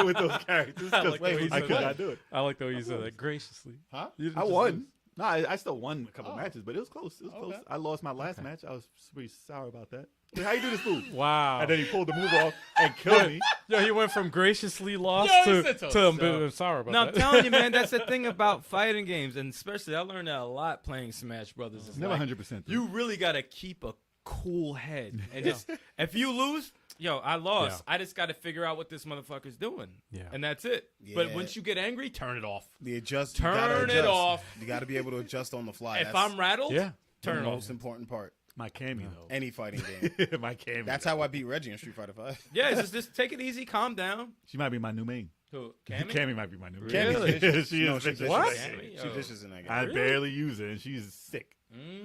F: with those characters.
B: I like the way you
F: I
B: said
F: could
B: that.
F: not do it.
B: I like the way you said that graciously.
D: Huh?
B: You didn't
F: I
B: just
F: won.
B: lose.
F: No, I still won a couple matches, but it was close. It was close.
D: Okay.
F: I lost my last match. I was pretty sour about that. Wait, how you do this move?
B: Wow.
F: And then he pulled the move off and killed me.
B: Yo, he went from graciously lost
C: Yo, he
B: to
C: said
B: to I'm
C: so.
B: sorry about
C: No, I'm
B: that.
C: telling you, man, that's the thing about fighting games, and especially I learned that a lot playing Smash Brothers. It's
F: Never
C: like,
F: 100%.
C: You really gotta keep a cool head, and just if you lose, I lost.
B: Yeah.
C: I just got to figure out what this motherfucker's doing,
B: Yeah.
C: and that's it. But
D: Yeah.
C: once you get angry, turn it off.
D: You gotta
C: Turn it
D: adjust.
C: off.
D: You got to be able to adjust on the fly.
C: If
D: That's
C: I'm rattled,
B: Yeah.
D: the
C: turn it off.
D: most important part.
F: My Cammy, though.
D: Any fighting game.
F: My Cammy.
D: That's how I beat Reggie in Street Fighter 5.
C: Yeah, just take it easy, calm down.
F: She might be my new main.
C: Who, Cammy?
F: Cammy might be my new main.
D: Cammy's vicious.
F: She
D: No,
F: is
D: she's
F: vicious.
B: What?
D: vicious.
C: Cammy?
D: She's
C: Yo.
D: vicious in that game.
F: I barely use her, and she's sick.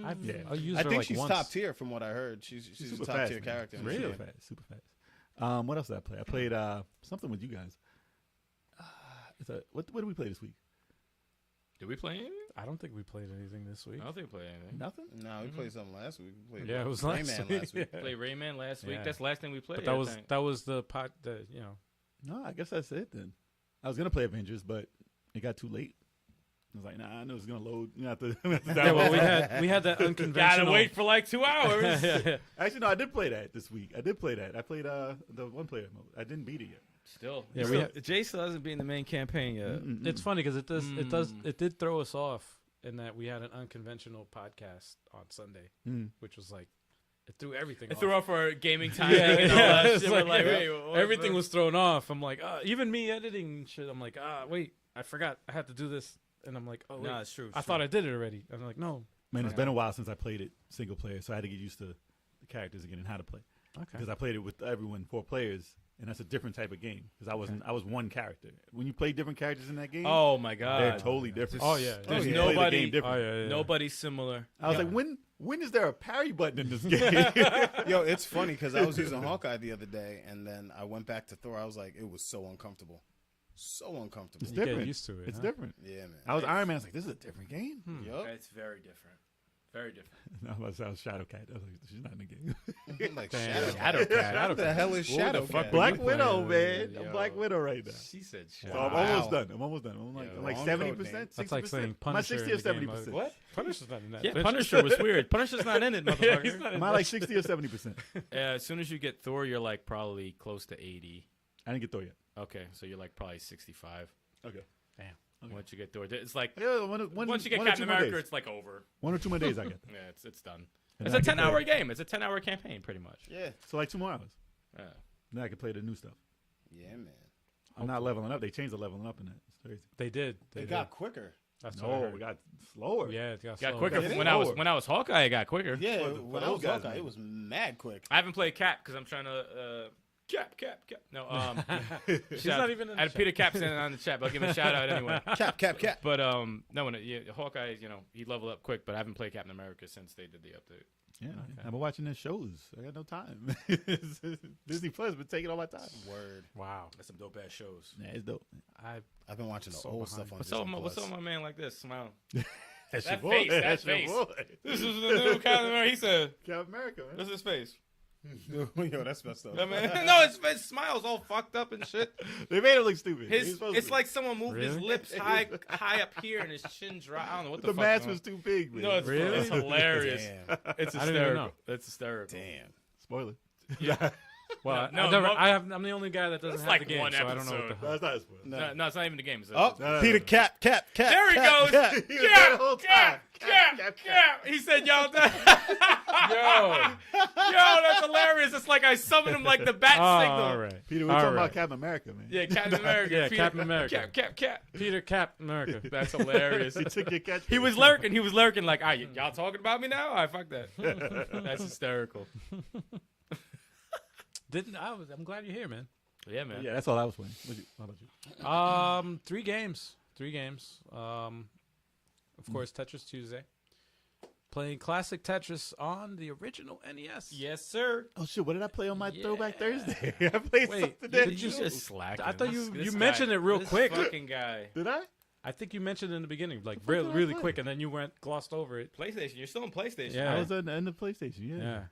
B: I've
F: Yeah.
B: used
D: I
B: her
D: think
B: like
D: she's
B: once.
D: top tier from what I heard. She's a
F: super
D: top
F: fast,
D: tier
F: man.
D: character. in the
F: Super
D: game.
F: fast. Super fast. What else did I play? I played something with you guys. What did we play this week?
C: Did we play anything?
B: I don't think we played anything this week.
C: I don't think we played anything.
F: Nothing.
D: No, we played something last week. We played
B: Yeah, it was
D: Rayman
B: last
D: last week.
B: Yeah.
C: Played Rayman last week.
B: Yeah.
C: That's the last thing we played.
B: But that
C: I
B: was
C: think.
B: the pot.
F: No, I guess that's it then. I was gonna play Avengers, but it got too late. I was like, nah, I know it's gonna load. You have to.
B: Yeah, well, we had that unconventional.
C: Gotta wait for like 2 hours.
B: yeah.
F: Actually, no, I did play that this week. I did play that. I played the one player mode. I didn't beat it yet.
C: Still,
B: Yeah,
C: still,
B: we
C: Jay still hasn't been in the main campaign yet.
B: It's funny because it did throw us off in that we had an unconventional podcast on Sunday, which was like it threw everything.
C: It
B: off.
C: threw off our gaming timing
B: Yeah,
C: and all
B: yeah,
C: that
B: it's
C: shit.
B: like,
C: We're like,
B: yeah,
C: wait, what-
B: everything was thrown off. I'm like, even me editing shit. I'm like, wait, I forgot I had to do this, and I'm like, oh, wait,
C: No, it's true.
B: I thought I did it already. I'm like, no,
F: Man, it's been a while since I played it single player, so I had to get used to the characters again and how to play.
B: okay.
F: Because I played it with everyone, 4 players, and that's a different type of game. Because I was one character. When you play different characters in that game,
C: Oh my god,
F: they're totally different.
B: Oh, yeah.
C: There's
F: You play the
C: nobody.
F: game different.
B: Oh, yeah.
C: Nobody similar.
F: I was like, when is there a parry button in this game?
D: Yo, it's funny because I was using Hawkeye the other day, and then I went back to Thor. I was like, it was so uncomfortable. So uncomfortable.
F: It's
B: You get
F: different.
B: used to it,
F: It's
B: huh?
F: different.
D: Yeah, man.
F: I was Iron Man. I was like, this is a different game.
D: Yup.
C: It's very different. Very different.
F: I was Shadowcat. I was like, she's not in the game.
D: Like
B: Damn.
D: Shadowcat. What the hell is
B: What the
D: Shadowcat?
B: fuck?
F: Black
B: you
F: Widow,
B: playing?
F: man. I'm Black Widow right now.
C: She said shit.
F: So I'm
D: Wow.
F: almost done. I'm almost done. I'm like
D: Long
F: 70%,
D: code name.
F: 60%.
B: That's like saying
F: Am I
B: Punisher
F: 60
B: in
F: or
B: the game.
F: 70%?
B: What? Punisher's not in that.
C: Yeah,
B: bitch.
C: Punisher was weird. Punisher's not in it, motherfucker.
B: he's not in
F: Am I like 60 or 70%?
C: As soon as you get Thor, you're like probably close to 80.
F: I didn't get Thor yet.
C: Okay, so you're like probably 65.
F: Okay.
C: Once you get Thor, it's like
F: Yeah,
C: once you get
F: one or
C: Captain
F: two more
C: America,
F: days.
C: it's like over.
F: 1 or 2 more days I get.
C: Yeah, it's done.
F: And
C: It's
F: then
C: a
F: I can
C: 10-hour
F: play
C: game. It's a 10-hour campaign, pretty much.
D: Yeah.
F: So like 2 more hours.
C: Yeah.
F: Then I can play the new stuff.
D: Yeah, man.
F: I'm not leveling up. They changed the leveling up in that. It's crazy.
B: They did. They
D: It
B: did.
D: got quicker.
B: That's what I
F: No,
B: heard.
F: we got slower.
B: Yeah, it got
C: Got
B: slow.
C: quicker
F: It
C: when
F: is.
C: I was Hawkeye. It got quicker.
D: Yeah,
F: For
D: when I
F: those
D: was
F: guys,
D: Hawkeye,
F: man.
D: it was mad quick.
C: I haven't played Cap because I'm trying to Cap. No,
B: She's not even in
C: I had
B: the
C: Peter Cap standing on the chat, but I'll give him a shout out anyway.
D: Cap.
C: But no, Hawkeye, he leveled up quick, but I haven't played Captain America since they did the update.
F: Yeah, I've been watching their shows. I got no time. Disney Plus been taking all my time.
D: Word.
B: Wow.
C: That's some dope ass shows.
F: Yeah, it's dope.
D: I've been watching the
B: So
D: old
B: behind.
D: stuff on
C: What's
D: Disney
C: up,
D: Plus.
C: what's up, my man like this? Smile.
F: That's
C: That
F: your
C: face,
F: boy.
C: that
F: That's your
C: face.
F: boy.
C: This is the new Captain America. He said,
F: Captain America, man.
C: "This is his face."
D: Yo, that's messed up.
C: I mean, no, his smile's all fucked up and shit.
F: They made it look stupid. They supposed
C: It's
F: to.
C: like someone moved his
B: Really?
C: lips high up here and his chin dry. I don't know what the
F: the
C: fuck.
F: mask was too big, man.
C: No, it's,
B: Really?
C: it's hilarious.
D: Damn.
C: It's
B: I didn't even know.
C: hysterical. It's hysterical.
D: Damn.
F: Spoiler.
B: Well,
C: No,
B: I'm the only guy that doesn't
C: That's
B: have
C: like
B: the game,
C: one
B: so I don't know what the
C: episode.
B: hell.
F: That's not a spoiler.
C: No, it's not even the game. It's
D: Oh,
F: No,
D: Peter,
F: no.
D: Cap.
C: there he goes.
F: He was there the whole time.
C: Cap. He said, "Y'all." Yo, that's hilarious. It's like I summoned him like the bat signal.
B: All right.
F: Peter, we're
B: All
F: talking
B: right.
F: about Captain America, man.
C: Yeah, Captain America.
B: Yeah,
C: Peter-
B: Captain America.
C: Cap.
B: Peter Captain America.
C: That's hilarious.
F: He took your catch.
C: He was lurking like, y'all talking about me now? All right, fuck that. That's hysterical.
B: I'm glad you're here, man.
C: Yeah, man.
F: Yeah, that's all I was playing. How about you?
B: 3 games. Of course, Tetris Tuesday. Playing classic Tetris on the original NES.
C: Yes, sir.
F: Oh shit! What did I play on my
B: Yeah.
F: Throwback Thursday? I played
B: Wait,
F: something
B: did
F: that
B: you
C: just slacking.
B: I thought you
C: This
B: mentioned
C: guy-
B: it real
C: this
B: quick.
C: Fucking guy.
F: Did I?
B: I think you mentioned it in the beginning, like
F: fuck did I
B: really
F: play?
B: quick, and then you glossed over it.
C: PlayStation. You're still on PlayStation.
B: Yeah.
F: I was in the PlayStation. Yeah.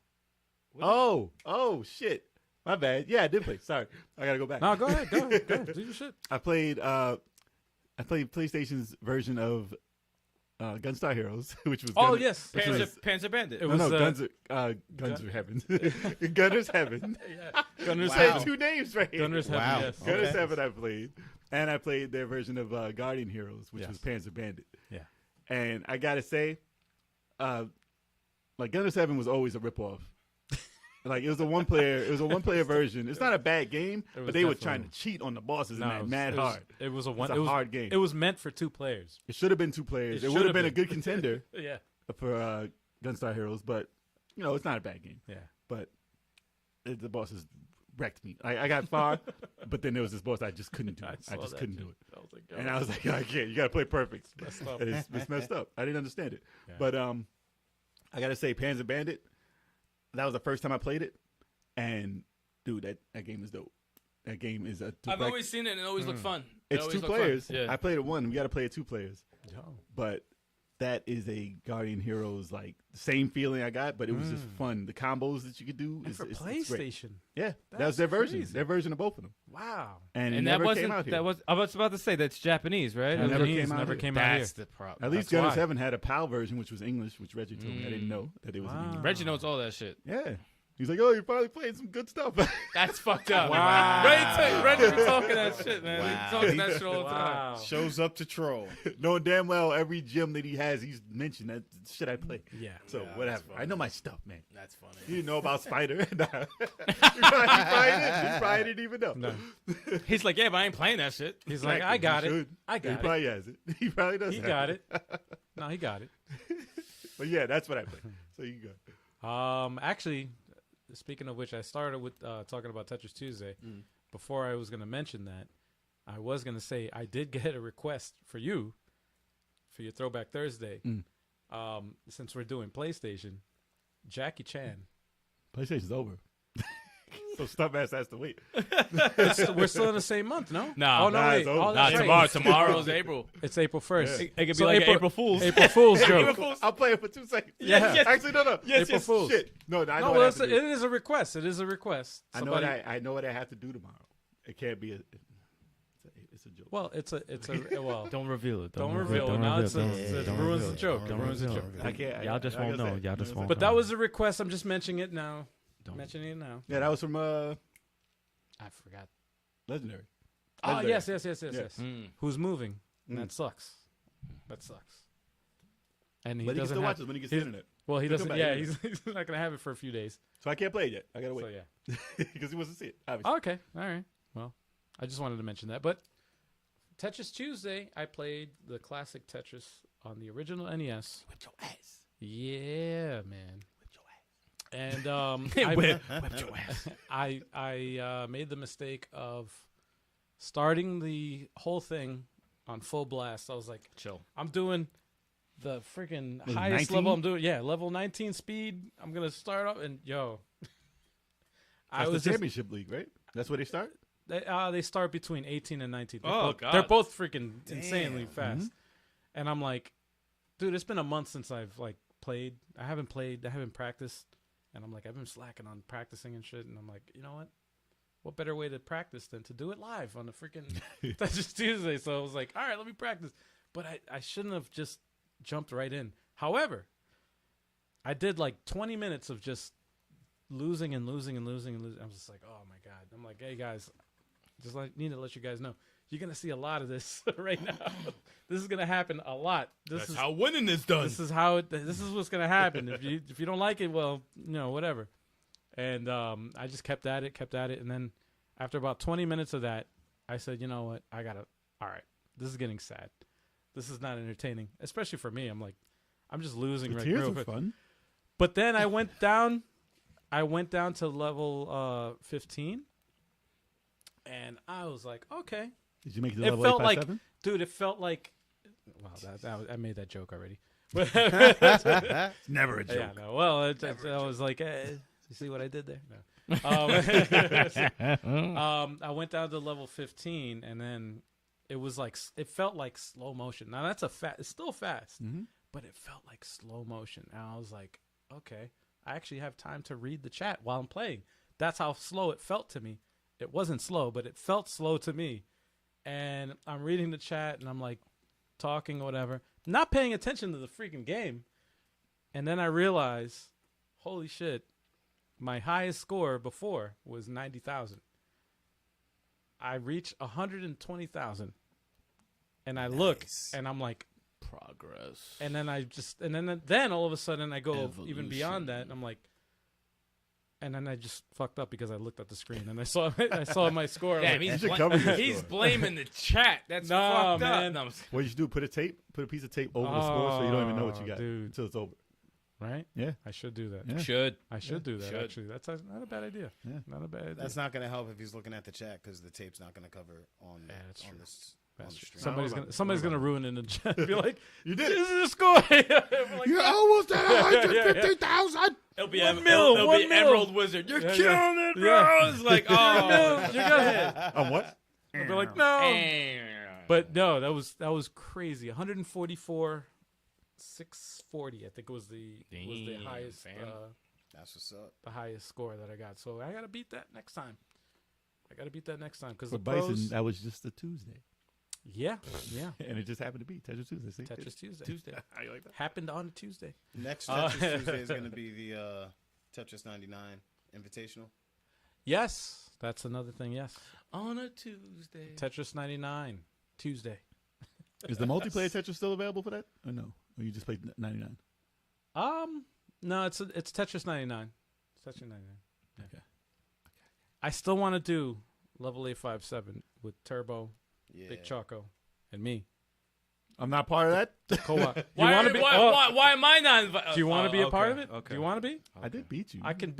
B: Yeah.
F: Oh shit! My bad. Yeah, I did play. Sorry, I gotta go back.
B: No, go ahead. Go ahead. Do your shit.
F: I played PlayStation's version of Gunstar Heroes, which was
B: Oh, yes.
F: which was-
C: Panzer Bandit.
B: It
F: no,
B: was,
F: Guns are Heaven. Gunner's Heaven.
B: Gunner's
F: I
B: Heaven.
F: had 2 names right here.
B: Gunner's
D: Wow.
B: Heaven, yes.
F: Gunner's
D: Okay.
F: Heaven I played, and I played their version of Guardian Heroes, which
B: Yes.
F: was Panzer Bandit.
B: Yeah.
F: And I gotta say, like Gunner's Heaven was always a ripoff. Like it was a one player version. It's not a bad game,
B: It was
F: but they were
B: definitely-
F: trying to cheat on the bosses
B: No,
F: and that mad
B: it was,
F: hard.
B: It was a one.
F: It's a
B: it was
F: hard game.
B: It was meant for 2 players.
F: It should have been 2 players.
B: It
F: It would
B: should
F: have been a
B: have been.
F: good contender
B: Yeah.
F: for Gunstar Heroes, but it's not a bad game.
B: Yeah.
F: But the bosses wrecked me. I got far, but then there was this boss I just couldn't do. I
B: saw
F: just
B: that
F: couldn't
B: shit.
F: do it.
B: I was like,
F: And I was like, I can't. You got to play perfect.
B: messed up.
F: And it's messed up. I didn't understand it.
B: Yeah.
F: But I got to say, Panzer Bandit, that was the first time I played it. And, dude, that game is dope. That game is a
C: I've always seen it and it always looked fun.
F: It's
C: always
F: 2
C: looked fun.
F: players.
C: Yeah.
F: I played it 1. We got to play it 2 players.
B: Yo.
F: But that is a Guardian Heroes, like, same feeling I got, but it was just fun. The combos that you could do
B: And
F: is
B: for
F: it's great.
B: PlayStation.
F: Yeah, that
B: That's
F: was their version.
B: crazy.
F: Their version of both of them.
B: Wow.
F: And, it
C: And that
F: never
C: wasn't
F: came out here.
C: that was I was about to say that's Japanese, right?
F: It never
B: Japanese
F: came out
B: never
F: here.
B: came out here.
C: That's the problem.
F: At least
B: That's
F: Gunner's
B: why.
F: Heaven had a PAL version, which was English, which Reggie told me. I didn't know that it was in
B: Wow.
F: English.
C: Reggie knows all that shit.
F: Yeah. He's like, oh, you're probably playing some good stuff.
C: That's fucked up.
B: Wow.
C: Reggie be talking that shit, man.
D: Wow.
C: He talking that shit all the time.
B: Wow.
D: Shows up to troll.
F: Knowing damn well every gym that he has, he's mentioned that shit I play.
B: Yeah.
F: So
D: Yeah,
F: whatever.
D: that's funny.
F: I know my stuff, man.
C: That's funny.
F: You didn't know about Spider. Nah. He probably didn't even know.
B: No.
C: He's like, yeah, but I ain't playing that shit.
B: He's like,
F: Exactly.
B: I got
F: He
B: it.
F: should.
B: I
F: He
B: got it.
F: probably has it. He probably does.
B: He
F: have
B: got it. No, he got it.
F: But yeah, that's what I play. So you go.
B: Actually, speaking of which, I started with talking about Tetris Tuesday. Before I was going to mention that, I was going to say I did get a request for you for your Throwback Thursday. Since we're doing PlayStation, Jackie Chan.
F: PlayStation's over. So Stuntmaster has to wait.
B: We're still in the same month, no?
C: Nah,
B: Oh, no,
F: nah,
B: wait.
F: it's over.
B: Oh,
C: Nah,
B: that's right.
C: tomorrow's April.
B: It's April 1st.
F: Yeah.
C: It could be
B: So
C: like April Fool's.
B: April Fool's joke.
C: April Fool's.
F: I'll play it for 2 seconds.
B: Yeah.
C: Yes.
F: Actually, no.
C: Yes,
B: April Fool's.
F: Shit. No, I know
B: No,
F: what I
B: well,
F: have to do.
B: it is a request. It is a request.
F: I know what I have to do tomorrow. It can't be it's a joke.
B: Well, it's a well.
G: Don't reveal it.
B: Don't reveal it. Now it
G: Don't
B: ruins
G: reveal
B: the
G: it.
B: joke. It
G: Don't
B: ruins the
G: reveal
B: joke.
G: it.
F: I can't.
G: Y'all just
F: like I
G: won't know.
F: said,
G: Y'all just won't
B: But
G: know.
B: that was a request. I'm just mentioning it now.
G: Don't.
B: Mentioning it now.
F: Yeah, that was from
B: I forgot.
F: Legendary.
B: Oh,
F: Legendary.
B: yes.
F: Yeah.
B: Who's moving?
F: Mm.
B: That sucks. That sucks. And he
F: But he can
B: doesn't
F: still
B: have.
F: watch us when he gets the
B: he's-
F: internet.
B: Well, he
F: He'll
B: doesn't.
F: come
B: Yeah,
F: back
B: he's not gonna have it for a few days.
F: So I can't play it yet. I gotta
B: So
F: wait
B: yeah.
F: because he wants to see it. Obviously.
B: Okay. All right. Well, I just wanted to mention that. But Tetris Tuesday, I played the classic Tetris on the original NES.
F: Whip your ass.
B: Yeah, man.
F: Whip your ass.
B: And
F: Whip your ass.
B: I made the mistake of starting the whole thing on full blast. I was like,
C: Chill.
B: I'm doing the freaking
F: Was it
B: highest
F: 19?
B: level. I'm doing level 19 speed. I'm gonna start up and
F: That's the championship league, right? That's where they start.
B: They start between 18 and 19.
C: Oh, God.
B: They're both freaking insanely fast. And I'm like, dude, it's been a month since I've like played. I haven't practiced. And I'm like, I've been slacking on practicing and shit. And I'm like, you know what? What better way to practice than to do it live on the freaking Tetris Tuesday? So I was like, all right, let me practice. But I shouldn't have just jumped right in. However, I did like 20 minutes of just losing and losing and losing and losing. I was just like, oh my God. I'm like, hey guys, just need to let you guys know. You're going to see a lot of this right now. This is going to happen a lot.
C: That's how winning is done.
B: This is what's going to happen. If you don't like it, well, whatever. And I just kept at it. And then after about 20 minutes of that, I said, you know what? All right, this is getting sad. This is not entertaining, especially for me. I'm like, I'm just losing right
F: Tears
B: real
F: are
B: quick.
F: fun.
B: But then I went down to level 15. And I was like, okay.
F: Did you make the
B: It
F: level
B: felt like,
F: 857?
B: dude, it felt like, wow, I made that joke already.
F: Never a joke.
B: Yeah, no. Well, I was like, you see what I did there? No. I went down to level 15, and then it felt like slow motion. Now it's still fast, but it felt like slow motion. And I was like, okay, I actually have time to read the chat while I'm playing. That's how slow it felt to me. It wasn't slow, but it felt slow to me. And I'm reading the chat, and I'm like talking or whatever, not paying attention to the freaking game. And then I realize, holy shit, my highest score before was 90,000. I reached 120,000. And I look, and I'm like,
C: Progress.
B: and then then all of a sudden I go even beyond that, and I'm like, and then I just fucked up because I looked at the screen and I saw my score. I'm
C: Damn,
B: like,
F: should cover your
C: he's
F: score.
C: blaming the chat. That's
B: No,
C: fucked
B: man.
C: up. No, I'm
F: What you should do, put a piece of tape over the score so you don't even know what you got
B: dude.
F: until it's over.
B: right?
F: Yeah.
B: I should do that.
F: Yeah.
C: should.
B: I should do that,
C: Should.
B: actually. That's not a bad idea.
F: Yeah.
B: Not a bad idea.
D: That's not going to help if he's looking at the chat because the tape's not going to cover on
B: that's true.
D: this.
B: That's
D: on the
B: true.
D: stream.
B: Somebody's gonna ruin it in the chat. Be like,
F: You did
B: this is the score. I'm like,
F: You're almost at 150,000.
C: It'll be,
B: One mil,
C: it'll
B: one
C: be
B: mil.
C: Emerald Wizard. You're
B: Yeah,
C: killing it, bro.
B: yeah.
C: It's like, oh.
B: you go ahead.
F: On what?
B: I'll be like, no. But no, that was crazy. 144, 640. I think was the
C: Damn,
B: highest
C: fam.
D: That's what's up.
B: the highest score that I got. So I gotta beat that next time. Because
F: For
B: the
F: Bison,
B: pros.
F: that was just a Tuesday.
B: Yeah.
F: And it just happened to be Tetris Tuesday. See?
B: Tetris Tuesday.
F: How you like that?
B: Happened on a Tuesday.
D: Next Tetris Tuesday is going to be the Tetris 99 Invitational.
B: Yes, that's another thing. Yes,
C: On a Tuesday.
B: Tetris 99 Tuesday.
F: Is the multiplayer Tetris still available for that? Or no? Or you just played 99?
B: No, it's Tetris 99. It's Tetris 99. Yeah.
F: Okay.
B: I still want to do level 857 with Turbo,
D: Yeah.
B: Big Choco, and me.
F: I'm not part of that.
B: Co-op. You
C: Why,
B: want to be?
C: why am I not invited?
B: Do you want to be a part of it?
C: Okay.
B: Do you want to be?
F: I did beat you.
B: I could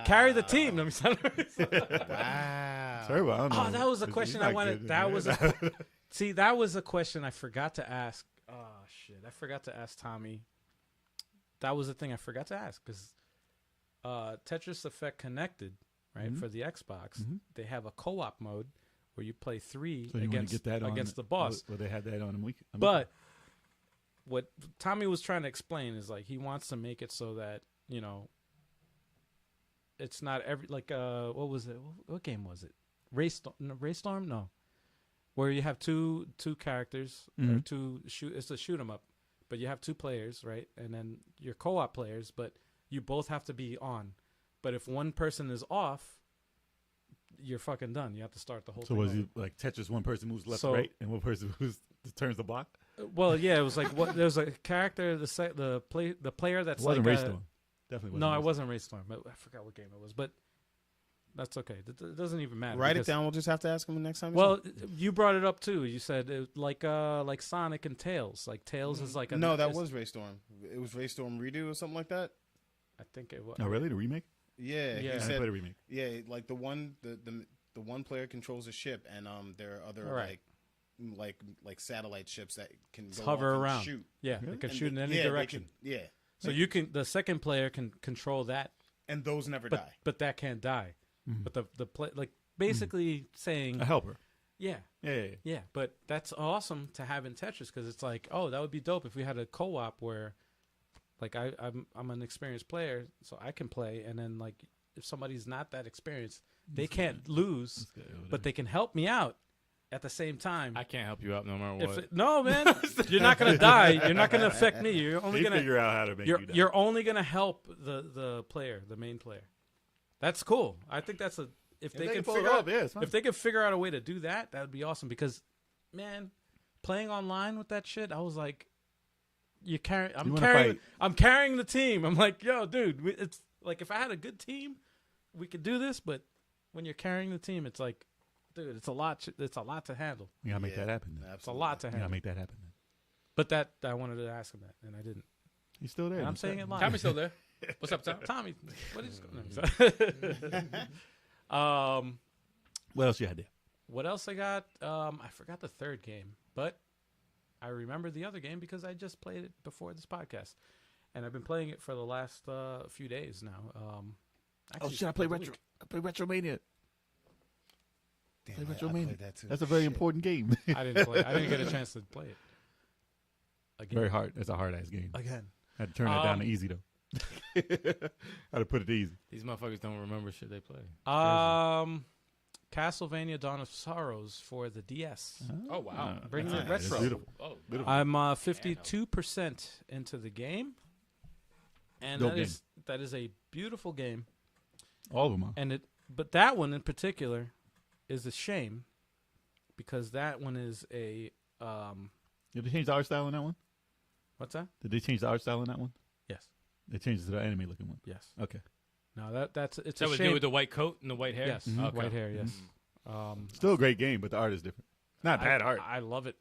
B: carry the team. Let me start.
D: Wow.
F: Sorry, I don't know.
B: Oh, that was a
F: He's
B: question
F: not
B: I wanted.
F: good,
B: That
F: man.
B: was that was a question I forgot to ask. Oh shit, I forgot to ask Tommy. That was the thing I forgot to ask because Tetris Effect Connected, right, for the Xbox, they have a co-op mode where you play 3
F: So you wanna
B: against
F: get that on
B: the boss.
F: Well, they had that on a week.
B: But what Tommy was trying to explain is like he wants to make it so that, it's not every what was it? What game was it? Raystorm? No. Where you have two characters or it's a shoot 'em up, but you have 2 players, right? And then you're co-op players, but you both have to be on. But if one person is off, you're fucking done. You have to start the whole
F: So
B: thing.
F: was
B: over.
F: it like Tetris? One person moves left
B: So-
F: to right, and one person turns the block.
B: Well, yeah, it was like there's a character, the player that's
F: It wasn't
B: like
F: Raystorm. Definitely wasn't.
B: no, it
F: Raystorm.
B: wasn't Raystorm. I forgot what game it was, but That's okay. It doesn't even matter.
D: Write it
B: because-
D: down. We'll just have to ask him the next time.
B: Well, you brought it up too. You said like Sonic and Tails. Like Tails is like a
D: no, that was Raystorm. It was Raystorm Redo or something like that.
B: I think it was.
F: Oh, really? The remake?
D: Yeah,
B: Yeah.
D: he
F: I
D: said,
F: played a remake.
D: yeah, like the one one player controls a ship, and there are other
B: Right.
D: like satellite ships that can go
B: hover
D: off and
B: around.
D: shoot.
B: Yeah,
F: Really?
B: it can
D: And
B: shoot in any
D: they
B: direction.
D: can- yeah,
B: So you can. The second player can control that,
D: and those never
B: but
D: die.
B: but that can't die.
F: Mhm.
B: But the play like basically saying
F: A helper.
B: yeah.
F: Yeah.
B: But that's awesome to have in Tetris because it's like, oh, that would be dope if we had a co-op where, like, I'm an experienced player, so I can play, and then like if somebody's not that experienced, they can't lose, but they can help me out at the same time.
C: I can't help you out no matter what.
B: No, man, you're not gonna die. You're not gonna affect me. You're only
F: They
B: gonna
F: figure out how to make you die.
B: you're only gonna help the player, the main player. That's cool. I think that's if they can
F: pull
B: figure
F: it
B: out
F: off, yeah, it's fine.
B: if they can figure out a way to do that, that would be awesome. Because, man, playing online with that shit, I was like, I'm
F: wanna
B: carrying,
F: fight.
B: I'm carrying the team. I'm like, yo, dude, it's like if I had a good team, we could do this. But when you're carrying the team, it's like, dude, it's a lot. It's a lot to handle.
F: You gotta make
D: Yeah,
F: that happen. Then.
B: It's a lot to
F: You
B: handle.
F: gotta make that happen. Then.
B: But that I wanted to ask him that, and I didn't.
F: He's still there.
B: And I'm
F: He's
B: saying
F: there.
B: it live.
C: Tommy's still there. What's up, Tom?
B: Tommy, what is going on?
F: What else you had there?
B: What else I got? I forgot the third game, but I remember the other game because I just played it before this podcast, and I've been playing it for the last few days now. Actually,
F: I play
B: the
F: retro.
B: week.
F: I play Retromania.
D: Damn,
F: Play
D: I
F: Retromania.
D: played that too.
F: That's a very
D: Shit.
F: important game.
B: I didn't play. I didn't get a chance to play it. Again.
F: Very hard. It's a hard ass game.
B: Again.
F: I had to turn that down to easy though. I had to put it to easy.
C: These motherfuckers don't remember shit they play.
B: Castlevania Dawn of Sorrows for the DS.
C: Oh, wow.
B: Bringing it
F: That's
B: retro.
F: beautiful.
C: Oh,
F: Beautiful.
B: I'm 52% into the game, and
F: Dope
B: that is a beautiful game.
F: All of them are.
B: And but that one in particular is a shame because that one is a
F: Did they change the art style in that one?
B: what's that?
F: Did they change the art style in that one?
B: Yes.
F: They changed it to the anime looking one.
B: Yes.
F: Okay.
B: No, that's it's
C: that
B: a
C: was
B: shame.
C: new with the white coat and the white hair?
B: Yes,
F: Mhm.
C: Okay.
B: white hair. Yes.
F: Still a great game, but the art is different. Not bad art.
B: I love it.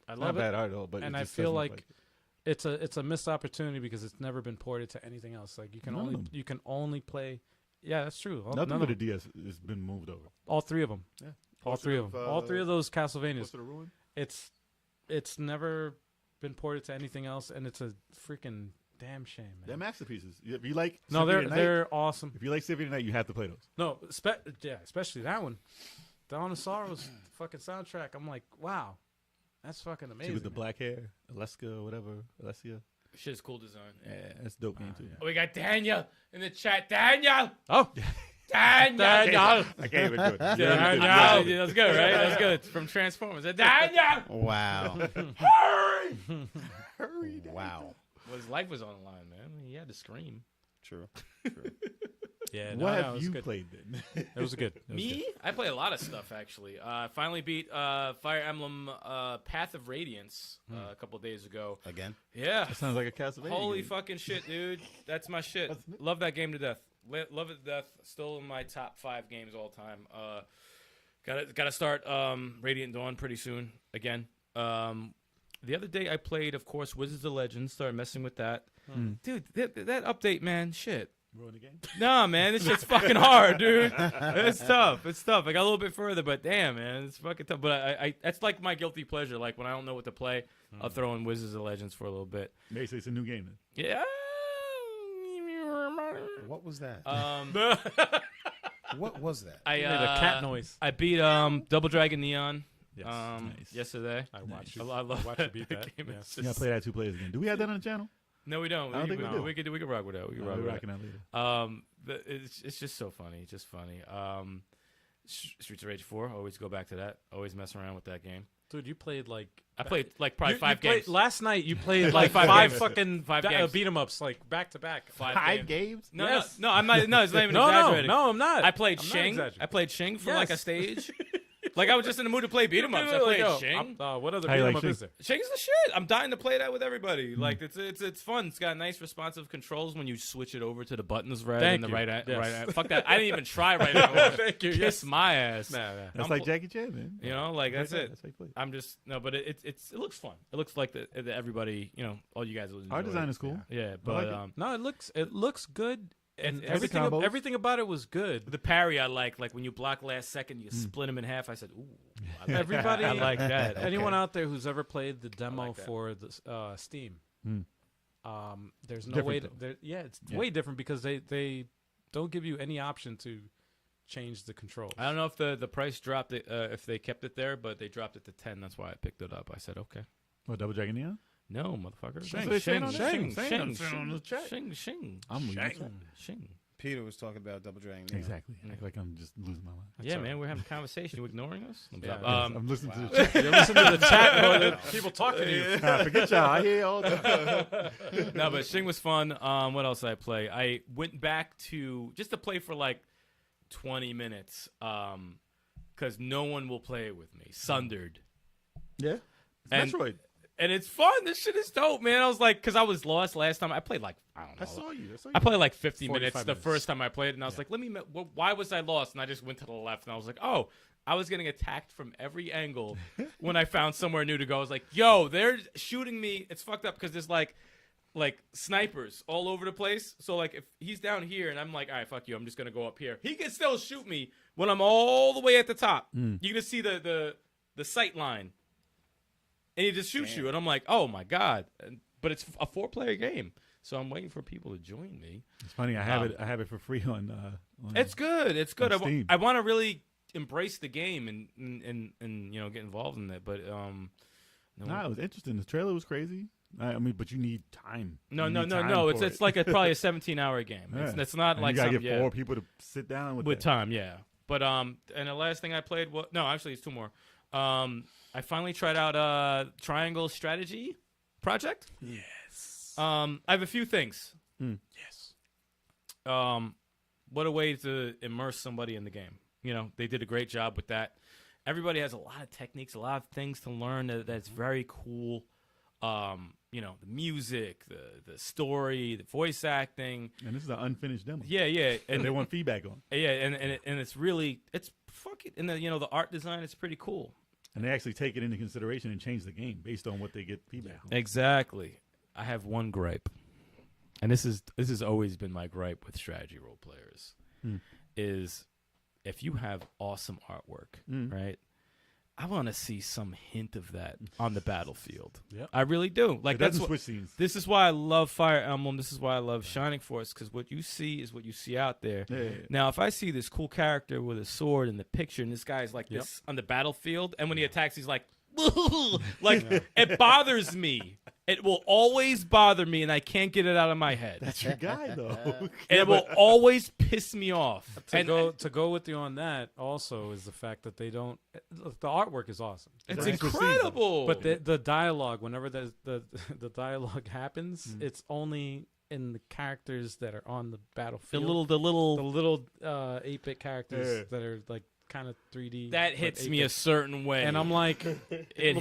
B: I
F: Not
B: love it.
F: bad art at all. But
B: And
F: it
B: I
F: just
B: feel
F: doesn't look
B: like it's a missed opportunity because it's never been ported to anything else. Like
F: None of them.
B: you can only play. Yeah, that's true.
F: nothing
B: None
F: but
B: of
F: the
B: them.
F: DS has been moved over.
B: All three of them.
F: Yeah.
B: All three of them. All three of those Castlevanias.
F: What's the ruin?
B: It's never been ported to anything else, and it's a freaking damn shame, man.
F: They're masterpieces. If you like,
B: No,
F: Symphony
B: they're
F: of the Night,
B: they're awesome.
F: If you like Symphony of the Night, you have to play those.
B: No, especially that one, Dawn of Sorrows fucking soundtrack. I'm like, wow, that's fucking
F: She
B: amazing.
F: with the
B: man.
F: black hair, Alaska, whatever, Alessia.
C: Shit's cool design.
F: Yeah, that's a dope game too.
B: yeah.
C: Oh, we got Daniel in the chat. Daniel!
B: Oh,
C: Daniel!
B: Daniel.
F: I can't even do it.
C: Daniel!
F: Yeah,
C: Yeah, that's good, right? That's good. It's from Transformers. Daniel!
D: Wow.
C: Hurry!
D: Wow.
C: Well, his life was on the line, man. He had to scream.
D: True.
B: yeah.
F: What
B: it
F: have
B: was
F: you
B: good.
F: played then?
B: It was good. It was
C: Me?
B: good.
C: I play a lot of stuff, actually. I finally beat Fire Emblem Path of Radiance a couple days ago.
D: Again.
C: Yeah.
F: That sounds like a Castlevania.
C: Holy
F: game.
C: fucking shit, dude. That's my shit. Love that game to death. Love it to death. Still in my top 5 games all time. Gotta start Radiant Dawn pretty soon again. The other day I played, of course, Wizards of Legends. Started messing with that. Dude, that update, man, shit.
F: Ruin the game?
C: Nah, man, this shit's fucking hard, dude. It's tough. It's tough. I got a little bit further, but damn, man, it's fucking tough. But I that's like my guilty pleasure. Like when I don't know what to play, I'll throw in Wizards of Legends for a little bit.
F: Basically, it's a new game then.
C: Yeah.
D: What was that?
C: I
D: What was that?
B: You made a cat noise.
C: I beat Double Dragon Neon
F: Yes. Nice.
C: yesterday.
B: I watched
C: I
B: you.
C: love
B: watched you beat that.
C: game.
B: Yeah.
C: It's
F: You gotta
C: just-
F: play that 2 players again. Do we have that on the channel?
C: No, we don't.
F: I don't think we do.
C: We could rock with that. We could rock
F: We're
C: with
F: rocking that later.
C: that. It's just so funny. It's just funny. Streets of Rage 4. Always go back to that. Always mess around with that game.
B: Dude, you played like
C: I played like probably
B: you
C: 5
B: played-
C: games.
B: Last night you played
C: Like
B: like
C: five
B: five
C: games.
B: fucking
C: Five games.
B: beat 'em ups like back to back.
C: 5 games.
F: games?
C: No,
B: Yes.
C: no, I'm not. No, it's not even
B: No,
C: exaggerating.
B: no, I'm not.
C: I played
B: I'm not
C: Shing.
B: exaggerating.
C: I played Shing for like a
B: Yes.
C: stage. Like I was just in the mood to play beat 'em ups. I played Shing.
B: What other
F: How you
B: beat 'em
F: like
B: up
F: Shing?
B: is there?
C: Shing's the shit. I'm dying to play that with everybody. Like it's fun. It's got nice responsive controls when you switch it over to the buttons red
B: Thank
C: and the
B: you.
C: right.
B: Yes.
C: Fuck that. I didn't even try right now.
B: Thank you.
C: Kiss
B: Yes.
C: my ass.
F: That's
C: I'm
F: like
C: pl-
F: Jackie Chan, man.
C: You know, like that's it.
F: That's how you play.
C: I'm just no, but it looks fun. It looks like the everybody, all you guys will enjoy.
F: Art design is cool.
C: Yeah, but
F: like it.
B: No, it looks good, and
C: It's
B: everything about it was good.
C: the parry I like when you block last second, you split him in half. I said, ooh, I like
B: Everybody,
C: I like that.
B: Anyone out there who's ever played the demo
C: like that.
B: for the Steam, there's no
F: Different,
B: way.
F: though.
B: It's way different because they don't give you any option to change the controls.
C: I don't know if the price dropped it, if they kept it there, but they dropped it to 10. That's why I picked it up. I said, okay.
F: What, Double Dragon Neon?
C: No, motherfucker.
F: That's what it's saying on the-
C: Shing,
F: saying
C: Shing,
F: on the chat.
C: Shing.
F: I'm losing.
C: Shing.
D: Peter was talking about Double Dragon. Yeah.
F: Exactly. Act like I'm just losing my mind.
C: Yeah, man, we're having a conversation. You ignoring us?
B: Yeah.
F: I'm listening to the chat.
B: You listen to the chat, bro. People talking to you.
F: Nah, forget y'all. I hear all the time.
C: No, but Shing was fun. What else did I play? I went back to just to play for like 20 minutes because no one will play it with me. Sundered.
F: Yeah.
C: And-
F: Metroid.
C: And it's fun. This shit is dope, man. I was like, because I was lost last time. I played like, I don't know.
F: I saw you.
C: I played like 50
B: 45
C: minutes the
B: minutes.
C: first time I played it, and I was like, why was I lost? And I just went to the left, and I was like, oh, I was getting attacked from every angle when I found somewhere new to go. I was like, yo, they're shooting me. It's fucked up because there's like snipers all over the place. So like if he's down here and I'm like, all right, fuck you, I'm just gonna go up here. He can still shoot me when I'm all the way at the top. You can just see the sight line. And he just shoots you, and I'm like, oh my god! But it's a 4-player game, so I'm waiting for people to join me.
F: It's funny. I have it for free on.
C: It's good. It's good.
F: On Steam.
C: I want to really embrace the game and get involved in it. But
F: Nah, it was interesting. The trailer was crazy. I mean, but you need time.
C: no.
F: You need time for
C: It's
F: it.
C: like probably a 17-hour game.
F: Yeah.
C: It's not
F: And
C: like
F: you gotta
C: something,
F: get 4 people to sit down with that.
C: time. Yeah. But and the last thing I played was actually it's 2 more. I finally tried out Triangle Strategy Project.
B: Yes.
C: I have a few things.
B: Yes.
C: What a way to immerse somebody in the game. They did a great job with that. Everybody has a lot of techniques, a lot of things to learn that's very cool. The music, the story, the voice acting.
F: And this is an unfinished demo.
C: Yeah.
F: And they want feedback on.
C: Yeah, and it's really fucking and the art design is pretty cool.
F: And they actually take it into consideration and change the game based on what they get feedback on.
C: Exactly. I have one gripe, and this has always been my gripe with strategy role players, is if you have awesome artwork, right? I want to see some hint of that on the battlefield.
B: Yep.
C: I really do. Like
F: It
C: that's
F: doesn't
C: what,
F: switch scenes.
C: This is why I love Fire Emblem. This is why I love Shining Force, because what you see is what you see out there.
F: Yeah.
C: Now, if I see this cool character with a sword in the picture, and this guy's like this on the battlefield, and when he attacks, he's like, it bothers me. It will always bother me, and I can't get it out of my head.
F: That's your guy, though.
C: And it will always piss me off.
B: To go with you on that also is the fact that they don't. The artwork is awesome.
C: It's
F: That's
C: incredible.
B: But the dialogue, whenever the dialogue happens, it's only in the characters that are on the
C: the
B: battlefield.
C: little
B: 8-bit characters
F: Yeah.
B: that are like kind of 3D.
C: that
B: but
C: hits me
B: 8-bit.
C: a certain way,
B: And I'm like,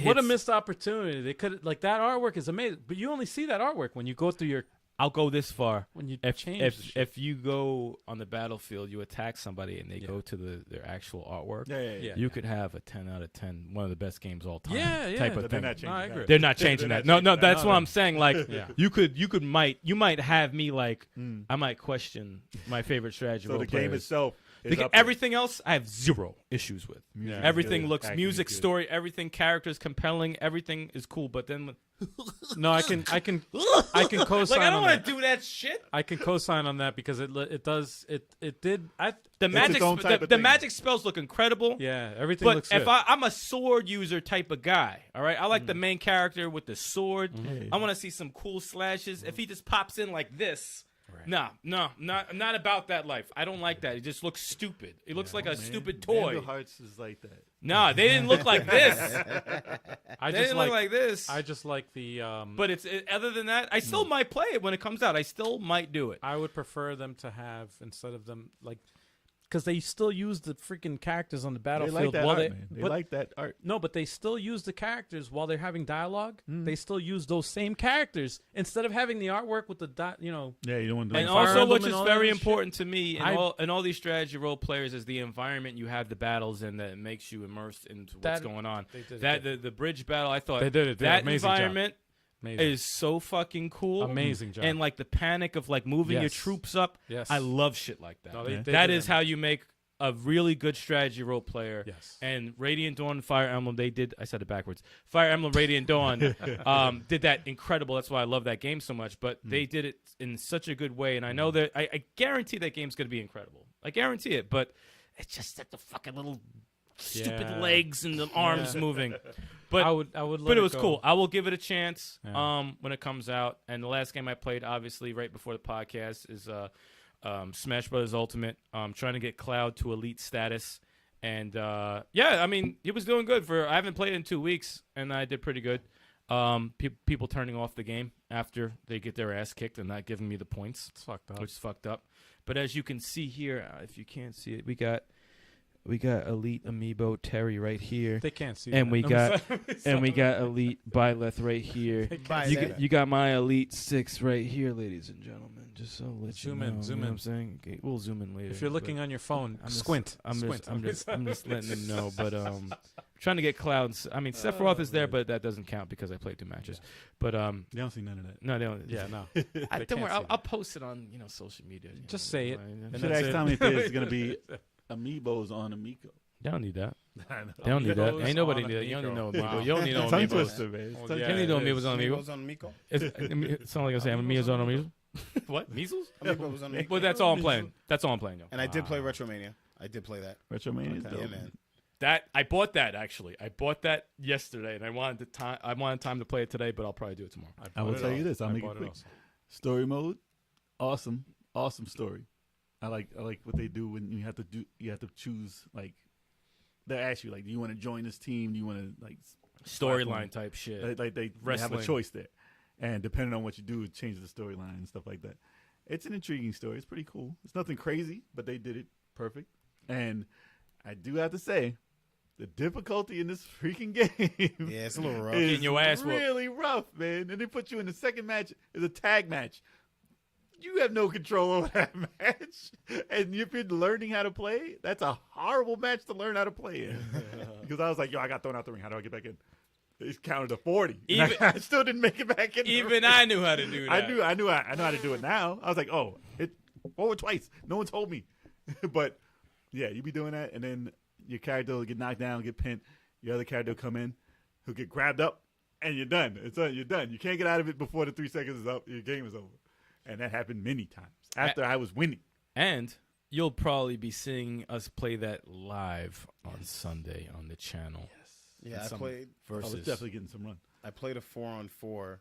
B: what a missed opportunity. They could that artwork is amazing, but you only see that artwork when you go through your
C: I'll go this far.
B: when you
C: If
B: change. the shit.
C: if you go on the battlefield, you attack somebody, and they go to their actual artwork.
B: Yeah.
C: You could have a 10 out of 10, one of the best games all time.
B: Yeah.
C: type of
F: But
C: thing.
F: they're not changing
B: No, I
F: that.
B: agree.
C: They're not changing
F: They're
C: that.
F: not
C: No,
F: changing that.
C: that's what I'm saying. Like
B: Yeah.
C: you might have me like I might question my favorite strategy.
F: So
C: role
F: the game
C: players.
F: itself is
C: Because
F: up there.
C: everything else, I have zero issues with.
F: Music is
C: Everything
F: good.
C: looks,
F: Acting
C: music,
F: is good.
C: story, everything, characters compelling, everything is cool. But then,
B: No, I can co-sign
C: like I don't
B: on
C: want
B: that.
C: to do that shit.
B: I can co-sign on that because it did.
C: The magic,
F: its own type of
C: the
F: thing.
C: magic spells look incredible.
B: Yeah, everything
C: But
B: looks
C: if
B: good.
C: I'm a sword user type of guy, all right, I like the main character with the sword. I want to see some cool slashes. If he just pops in like this, no, not about that life. I don't like that. It just looks stupid. It looks like a stupid toy.
F: Vandal Hearts is like that.
C: No, they didn't look like this.
B: I
C: They
B: just
C: didn't look like this.
B: I just like the.
C: But other than that, I still might play it when it comes out. I still might do it.
B: I would prefer them to have instead of them like because they still use the freaking characters on the
F: They
B: battlefield
F: like that
B: while
F: art, man. They
B: but-
F: like that art.
B: No, but they still use the characters while they're having dialogue. They still use those same characters instead of having the artwork with the
F: Yeah, you don't want to.
C: And
B: Fire
C: also,
B: Emblem
C: which
B: and
C: is
B: all
C: very
B: that shit.
C: important to me
B: I-
C: in all these strategy role players is the environment you have the battles in that makes you immersed into what's
B: That-
C: going on.
B: they did it
C: That
B: good.
C: the bridge battle, I thought
B: They did it. They did
C: that
B: an amazing job.
C: environment
B: Amazing.
C: is so fucking cool.
B: Amazing job.
C: And like the panic of like moving your
B: Yes.
C: troops up.
B: Yes.
C: I love shit like that.
B: No, they
C: That
B: did
C: is how you make a really good strategy role player.
B: Yes.
C: And Radiant Dawn, Fire Emblem, they did. I said it backwards. Fire Emblem, Radiant Dawn did that incredible. That's why I love that game so much. But they did it in such a good way. And I know that I guarantee that game's going to be incredible. I guarantee it. But it's just like the fucking little stupid
B: Yeah.
C: legs and the arms moving. But
B: I would let
C: but it was
B: go.
C: cool. I will give it a chance
B: Yeah.
C: when it comes out. And the last game I played, obviously, right before the podcast is Smash Brothers Ultimate. Trying to get Cloud to elite status. And, yeah, I mean, he was doing good. I haven't played it in 2 weeks, and I did pretty good. People turning off the game after they get their ass kicked and not giving me the points.
B: It's fucked up.
C: Which is fucked up. But as you can see here, if you can't see it, we got Elite Amiibo Terry right here.
B: They can't see.
C: And
B: that.
C: we
B: I'm
C: got
B: sorry.
C: we got Elite Byleth right here. You got my Elite 6 right here, ladies and gentlemen. Just so let
B: Zoom
C: you
B: in,
C: know,
B: zoom
C: you know
B: in.
C: what I'm saying? Okay, we'll zoom in later.
B: If you're looking
C: but
B: on your phone,
C: I'm just-
B: squint.
C: I'm
B: squint.
C: just letting them know. But trying to get Clouds. I mean, Sephiroth is there, but that doesn't count because I played 2 matches. But
F: They don't see none of that.
C: no, they don't.
B: Yeah, no.
C: I,
B: They
C: don't
B: can't
C: worry.
B: see
C: I'll post it on social media.
B: Just say it.
C: They
F: Should
B: that's
F: ask
B: it.
F: Tommy if there's going to be amiibos on Amico.
C: don't need that.
F: I know.
C: They don't need that.
B: Amiibos
C: Ain't nobody
B: on
C: need that. You don't need no
B: Amiibo.
C: Amiibo.
B: Wow.
C: You don't need no
F: Tongue
C: Amiibos.
F: twister, man. It's
B: Well,
F: tongue
B: yeah,
C: You need no
B: it
C: Amiibos
B: is.
C: on Amiibo.
D: Amiibos on Amico.
C: It sounds like I'm saying Amiibos on Amiibo. What? Measles?
D: Amiibos on Amico.
C: Well, that's all I'm playing. That's all I'm playing, though.
D: And I did play Retromania. I did play that.
F: Retromania is dope.
D: Yeah, man.
C: That I bought that actually. I bought that yesterday, and I wanted time to play it today, but I'll probably do it tomorrow.
F: I will
B: bought it
F: tell you
B: also.
F: this. I'll
B: I
F: make it
B: bought
F: quick.
B: also.
F: Story mode, awesome story. I like what they do when you have to choose, like they ask you, like, do you want to join this team? Do you want to like
C: Storyline type shit.
F: Like they have a
C: Wrestling.
F: choice there, and depending on what you do, it changes the storyline and stuff like that. It's an intriguing story. It's pretty cool. It's nothing crazy, but they did it perfect. And I do have to say, the difficulty in this freaking game
D: Yeah, it's a little rough.
F: is
C: Getting your ass whooped.
F: really rough, man. And they put you in the second match is a tag match. You have no control over that match. And if you're learning how to play, that's a horrible match to learn how to play in. Because I was like, yo, I got thrown out the ring. How do I get back in? It's counted to 40.
C: Even-
F: I still didn't make it back in. the
C: Even
F: ring.
C: I knew how to do that.
F: I know how to do it now. I was like, oh, it forward twice. No one told me. But yeah, you be doing that, and then your character will get knocked down, get pinned. Your other character will come in, who'll get grabbed up, and you're done. You're done. You can't get out of it before the 3 seconds is up. Your game is over. And that happened many times after I was winning.
C: And you'll probably be seeing us play that live on Sunday on the channel.
D: Yeah,
C: And
D: I
C: some
D: played.
F: I was
C: versus.
F: definitely getting some run.
D: I played a 4-on-4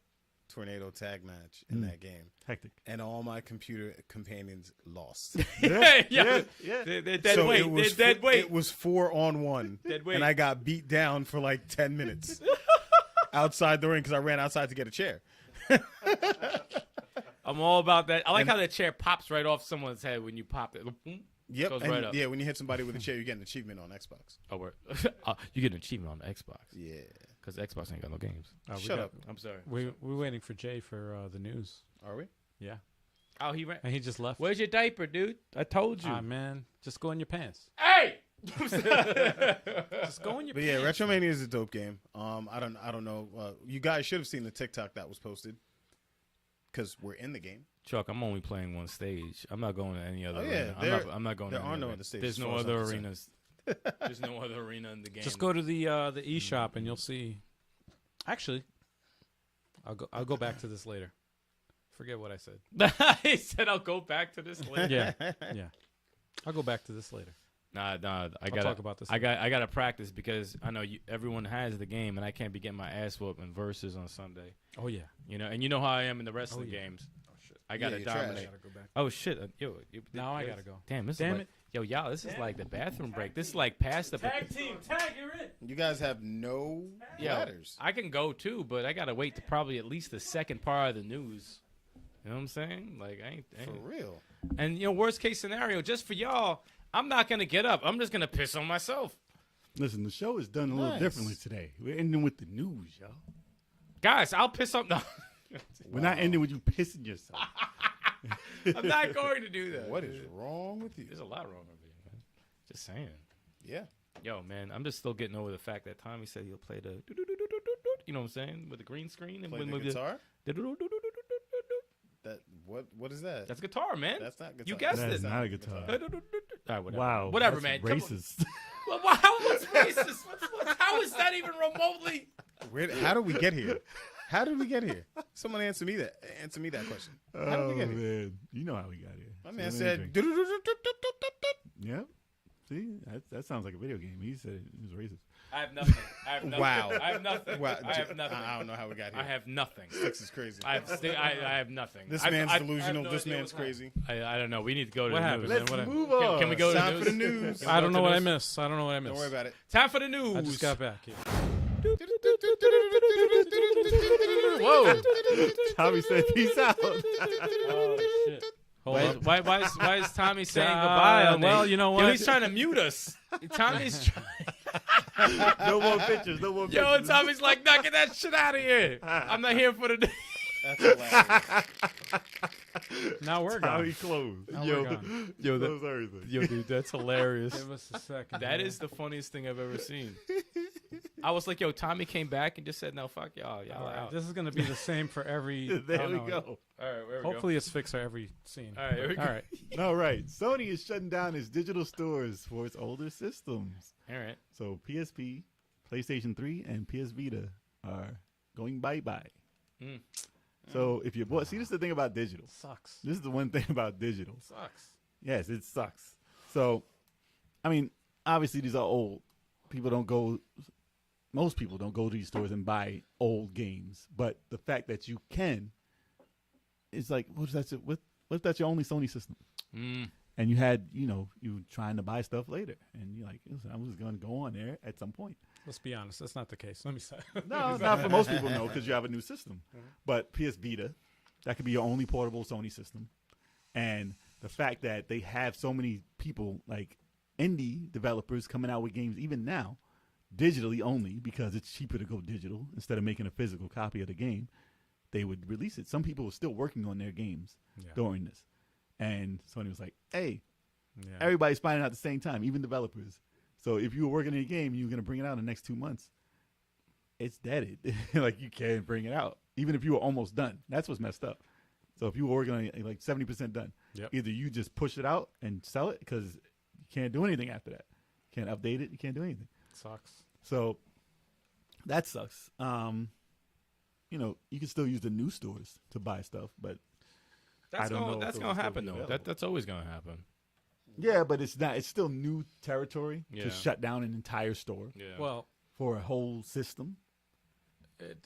D: tornado tag match in that game,
F: Hectic.
D: and all my computer companions lost.
C: yeah.
F: Yeah.
C: They're dead
D: So
C: weight.
D: it was
C: They're dead weight.
D: It was 4-on-1,
C: Dead weight.
D: and I got beat down for like 10 minutes outside the ring because I ran outside to get a chair.
C: I'm all about that. I like how that chair pops right off someone's head when you pop it.
D: Yep,
C: Goes
D: and
C: right up.
D: yeah, when you hit somebody with a chair, you get an achievement on Xbox.
C: Oh, word. You get an achievement on the Xbox
D: Yeah,
C: because Xbox ain't got no games.
B: We
D: shut
B: got-
D: up.
C: I'm sorry.
B: We're waiting for Jay for the news.
D: Are we?
B: Yeah,
C: Oh, he ran.
B: and he just left.
C: Where's your diaper, dude? I told you.
B: Ah, man, just go in your pants.
C: Hey.
B: Just go in your
D: But yeah, Retromania is a dope game. I don't know. You guys should have seen the TikTok that was posted because we're in the game.
C: Chuck, I'm only playing one stage. I'm not going to any other
D: Oh, yeah,
C: arena.
D: there-
C: I'm not going
D: there
C: to
D: are
C: any
D: no
C: other.
D: other stages
C: There's
D: as
C: no
D: far as
C: other
D: I'm concerned.
C: arenas. There's no other arena in the game.
B: Just go to the eShop and you'll see. Actually, I'll go back to this later. Forget what I said.
C: He said, "I'll go back to this later."
B: Yeah. I'll go back to this later.
C: Nah. I
B: I'll
C: gotta
B: talk about this.
C: I gotta practice because I know everyone has the game, and I can't be getting my ass whooped in versus on Sunday.
B: Oh yeah.
C: You know, and you know how I am in the wrestling
B: yeah.
C: games. Oh shit! I gotta
D: you're trash.
C: dominate.
B: Gotta go back.
C: Oh shit!
B: Now I gotta go.
C: Damn, this
B: Damn
C: is like, yo, y'all. This is like the bathroom break. This is like past the
B: team, tag, you're in.
D: You guys have no ladders.
C: I can go too, but I gotta wait to probably at least the second part of the news. You know what I'm saying? Like I ain't.
D: For real.
C: And worst case scenario, just for y'all, I'm not gonna get up. I'm just gonna piss on myself.
F: Listen, the show is done a little
D: Nice.
F: differently today. We're ending with the news, y'all.
C: Guys, I'll piss on. No,
F: We're not ending with you pissing yourself.
C: I'm not going to do that.
D: What is wrong with you?
C: There's a lot wrong with you, man. Just saying.
D: Yeah.
C: Yo, man, I'm just still getting over the fact that Tommy said he'll play the. You know what I'm saying? With the green screen and
D: Play the
C: with
D: guitar? That what is that?
C: That's guitar, man.
D: That's not guitar.
C: You guessed
F: That
C: it.
F: is not a guitar.
C: All right, whatever.
F: Wow.
C: Whatever,
F: that's
C: man. Come on.
F: Racist.
C: Well, what's racist? How is that even remotely?
D: How did we get here? How did we get here? Someone answer me that. Answer me that question. How did we get here?
F: Man. You know how we got here.
D: My man
F: So
D: said.
F: anything. Yep. See, that sounds like a video game. He said it was racist.
C: I have nothing. I have nothing.
D: Wow.
C: I have nothing.
D: Wow.
C: I have nothing.
D: I don't know how we got here.
C: I have nothing.
D: This is crazy.
C: I have nothing.
D: This
C: I
D: man's
C: have
D: delusional.
C: no
D: This
C: idea
D: man's
C: what's
D: crazy.
C: happening. I don't know. We need to go to
B: What
C: the
B: happened?
C: news.
F: Let's
C: man.
F: move
C: Can
F: on.
C: we go
D: Time
C: to
D: for
C: the
D: the
C: news?
D: news.
C: Can we
B: I
C: go
B: don't
C: to
B: know what I
C: news?
B: missed. I don't know what I missed.
D: Don't worry about it.
C: Time for the news.
B: I just got back. Yeah.
C: Whoa.
F: Tommy said peace out.
B: Oh shit. Hold on.
C: Why is Tommy saying
B: Uh,
C: goodbye? On
B: well,
C: there?
B: you know
C: Yo,
B: what?
C: he's trying to mute us. Tommy's trying.
F: No more pictures. No more
C: Yo, and
F: pictures.
C: Tommy's like, nah, get that shit out of here. I'm not here for the day.
D: That's hilarious.
B: Now we're
F: Tommy
B: gone.
F: closed.
B: Now we're gone.
C: Yo,
F: Close everything.
C: Yo, dude, that's hilarious.
B: Give us a second.
C: That
B: here.
C: is the funniest thing I've ever seen. I was like, yo, Tommy came back and just said, no, fuck y'all. Y'all
B: All right,
C: out.
B: this is going to be the same for every.
F: There
B: oh,
F: we
B: no.
F: go.
C: All right, there we
B: Hopefully, it's fixed for every scene.
C: All right, here we go.
B: All right.
F: All right. Sony is shutting down its digital stores for its older systems.
C: go. All right.
F: So PSP, PlayStation 3, and PS Vita are going bye-bye.
C: Mm.
F: So if you bought, see, this is the thing about digital.
B: Sucks.
F: This is the one thing about digital.
B: Sucks.
F: Yes, it sucks. So, I mean, obviously these are old. Most people don't go to these stores and buy old games. But the fact that you can, it's like, what if that's your only Sony system?
C: Mm.
F: And you had, you trying to buy stuff later. And you're like, listen, I'm just going to go on there at some point.
B: Let's be honest. That's not the case. Let me say.
F: No, not for most people, no, because you have a new system. But PS Vita, that could be your only portable Sony system. And the fact that they have so many people, like indie developers, coming out with games, even now, digitally only, because it's cheaper to go digital instead of making a physical copy of the game, they would release it. Some people were still working on their games during this. And Sony was like, hey, everybody's finding out at the same time, even developers. So if you were working on a game, you were going to bring it out in the next 2 months, it's deaded. Like, you can't bring it out, even if you were almost done. That's what's messed up. So if you were working on it, like 70% done, either you just push it out and sell it because you can't do anything after that. You can't update it. You can't do anything.
B: Sucks.
F: So that sucks. You can still use the new stores to buy stuff, but I don't know if
C: That's
F: those
C: gonna
F: will
C: happen
F: be
C: though.
F: available.
C: That's always gonna happen.
F: yeah, but it's not. It's still new territory
C: Yeah.
F: to shut down an entire store
C: Yeah.
B: Well,
F: for a whole system.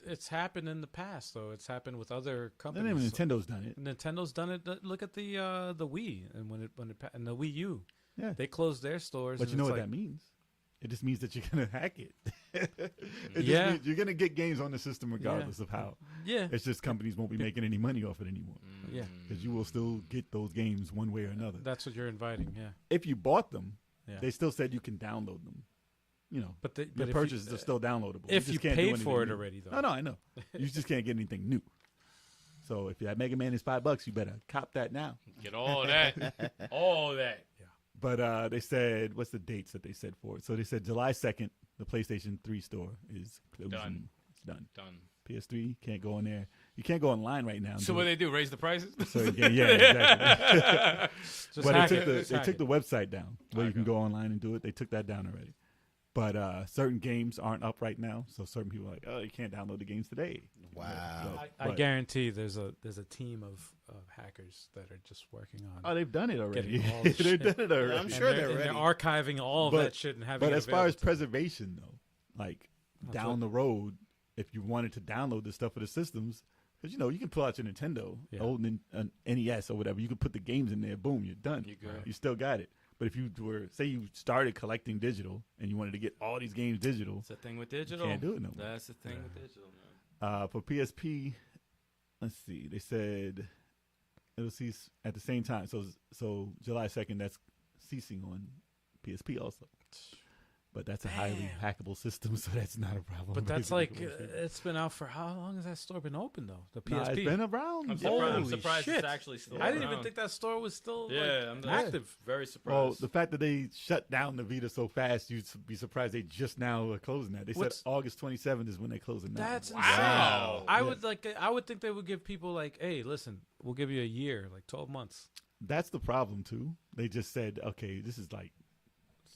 B: it's happened in the past, though. It's happened with other
F: And
B: companies.
F: then Nintendo's done it.
B: Nintendo done it. Look at the Wii and and the Wii U.
F: Yeah,
B: They closed their stores.
F: but
B: and
F: you know
B: it's
F: what
B: like,
F: that means? It just means that you're gonna hack it. It just
B: Yeah.
F: means you're gonna get games on the system regardless of how.
B: Yeah.
F: It's just companies won't be making any money off it anymore
B: Yeah.
F: because you will still get those games one way or another.
B: That's what you're inviting. Yeah.
F: If you bought them,
B: Yeah.
F: they still said you can download them.
B: But
F: Your
B: if
F: purchases are still downloadable.
B: if
F: just
B: you
F: can't do
B: paid for
F: anything
B: it
F: new.
B: already, though.
F: No, I know. You just can't get anything new. So if that Mega Man is $5, you better cop that now.
C: Get all that. All that.
F: But they said, what's the dates that they said for it? So they said July 2nd, the PlayStation 3 store is closing.
C: Done.
F: It's done.
C: Done.
F: PS3 can't go in there. You can't go online right now. and
C: So
F: do
C: what
F: it.
C: they do? Raise the prices?
F: So again, yeah, exactly.
B: Just
F: But
B: hack
F: they
B: it. Just hack
F: took
B: it.
F: the website down where you can
C: Okay.
F: go online and do it. They took that down already. But certain games aren't up right now, so certain people are like, oh, you can't download the games today.
D: Wow.
B: I
F: But-
B: guarantee there's a team of hackers that are just working on.
F: Oh, they've done it already.
B: Getting all the
F: They've
B: shit.
F: done it already.
D: I'm
B: and
D: sure
B: they're,
D: they're
B: and they're
D: ready.
B: archiving all of
F: But-
B: that shit and having.
F: But
B: it
F: as far as
B: available to-
F: preservation, though, like
B: That's
F: down the road, if you wanted to download this stuff for the systems, because you can pull out your Nintendo,
B: Yeah.
F: old NES or whatever, you can put the games in there, boom, you're done.
C: You're good.
F: You still got it. But if you say you started collecting digital and you wanted to get all these games digital,
C: That's the thing with digital.
F: can't do it no more.
C: That's the thing with digital, man.
F: For PSP, let's see, they said it'll cease at the same time. So July 2nd, that's ceasing on PSP also. But that's a highly hackable system, so that's not a problem.
B: But that's
F: basically.
B: like it's been out for how long has that store been open though? The PSP.
F: Nah, it's been around.
C: I'm
B: Holy
C: surprised
B: shit.
C: it's actually still
B: I didn't
C: around.
B: even think that store was still
C: I'm
B: active.
C: very
F: Well,
C: surprised.
F: the fact that they shut down the Vita so fast, you'd be surprised they just now are closing that. They
B: What's-
F: said August 27th is when they're closing that.
B: That's
C: Wow.
B: insane. I would think they would give people like, hey, listen, we'll give you a year, like 12 months.
F: That's the problem too. They just said, okay, this is like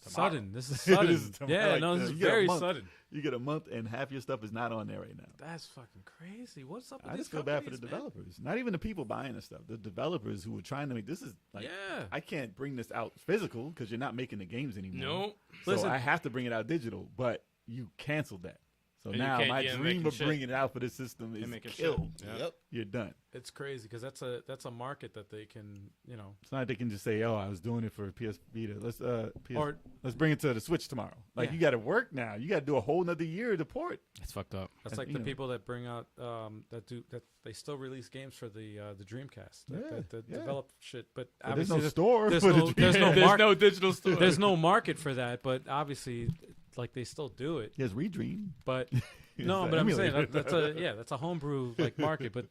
B: Sudden. This is
F: This
B: sudden.
F: is tomorrow.
B: Yeah,
F: Like,
B: no, this
F: you
B: is
F: get a
B: very
F: month.
B: sudden.
F: you get a month and half your stuff is not on there right now.
B: That's fucking crazy. What's up with
F: I
B: these
F: just feel bad for the
B: companies, man?
F: developers. Not even the people buying the stuff. The developers who were trying to make this is like,
B: Yeah.
F: I can't bring this out physical because you're not making the games anymore.
C: no.
F: So
B: Listen-
F: I have to bring it out digital, but you canceled that. So
C: And you
F: now
C: can't-
F: my
C: yeah,
F: dream
C: making
F: of
C: shit.
F: bringing it out for this system is
C: making shit.
F: killed.
C: Yeah.
D: Yep.
F: You're done.
B: It's crazy because that's a market that they can, you know.
F: It's not like they can just say, "Oh, I was doing it for PS Vita.
B: Or-
F: let's bring it to the Switch tomorrow." Like
B: Yeah.
F: you got to work now. You got to do a whole nother year to port.
C: It's fucked up.
B: That's
F: And,
B: like
F: you
B: the
F: know.
B: people that bring out that they still release games for the Dreamcast. That
F: Yeah.
B: develop shit, but
F: But there's
B: obviously
F: no store.
B: there's
F: for
B: no-
F: the
B: there's no
F: Dreamcast.
C: There's
B: mark-
C: no digital store.
B: there's no market for that. But obviously, like they still do it.
F: Yes, Redream.
B: But
F: It's
B: no,
F: an
B: but I'm saying
F: emulator.
B: that's a homebrew like market. But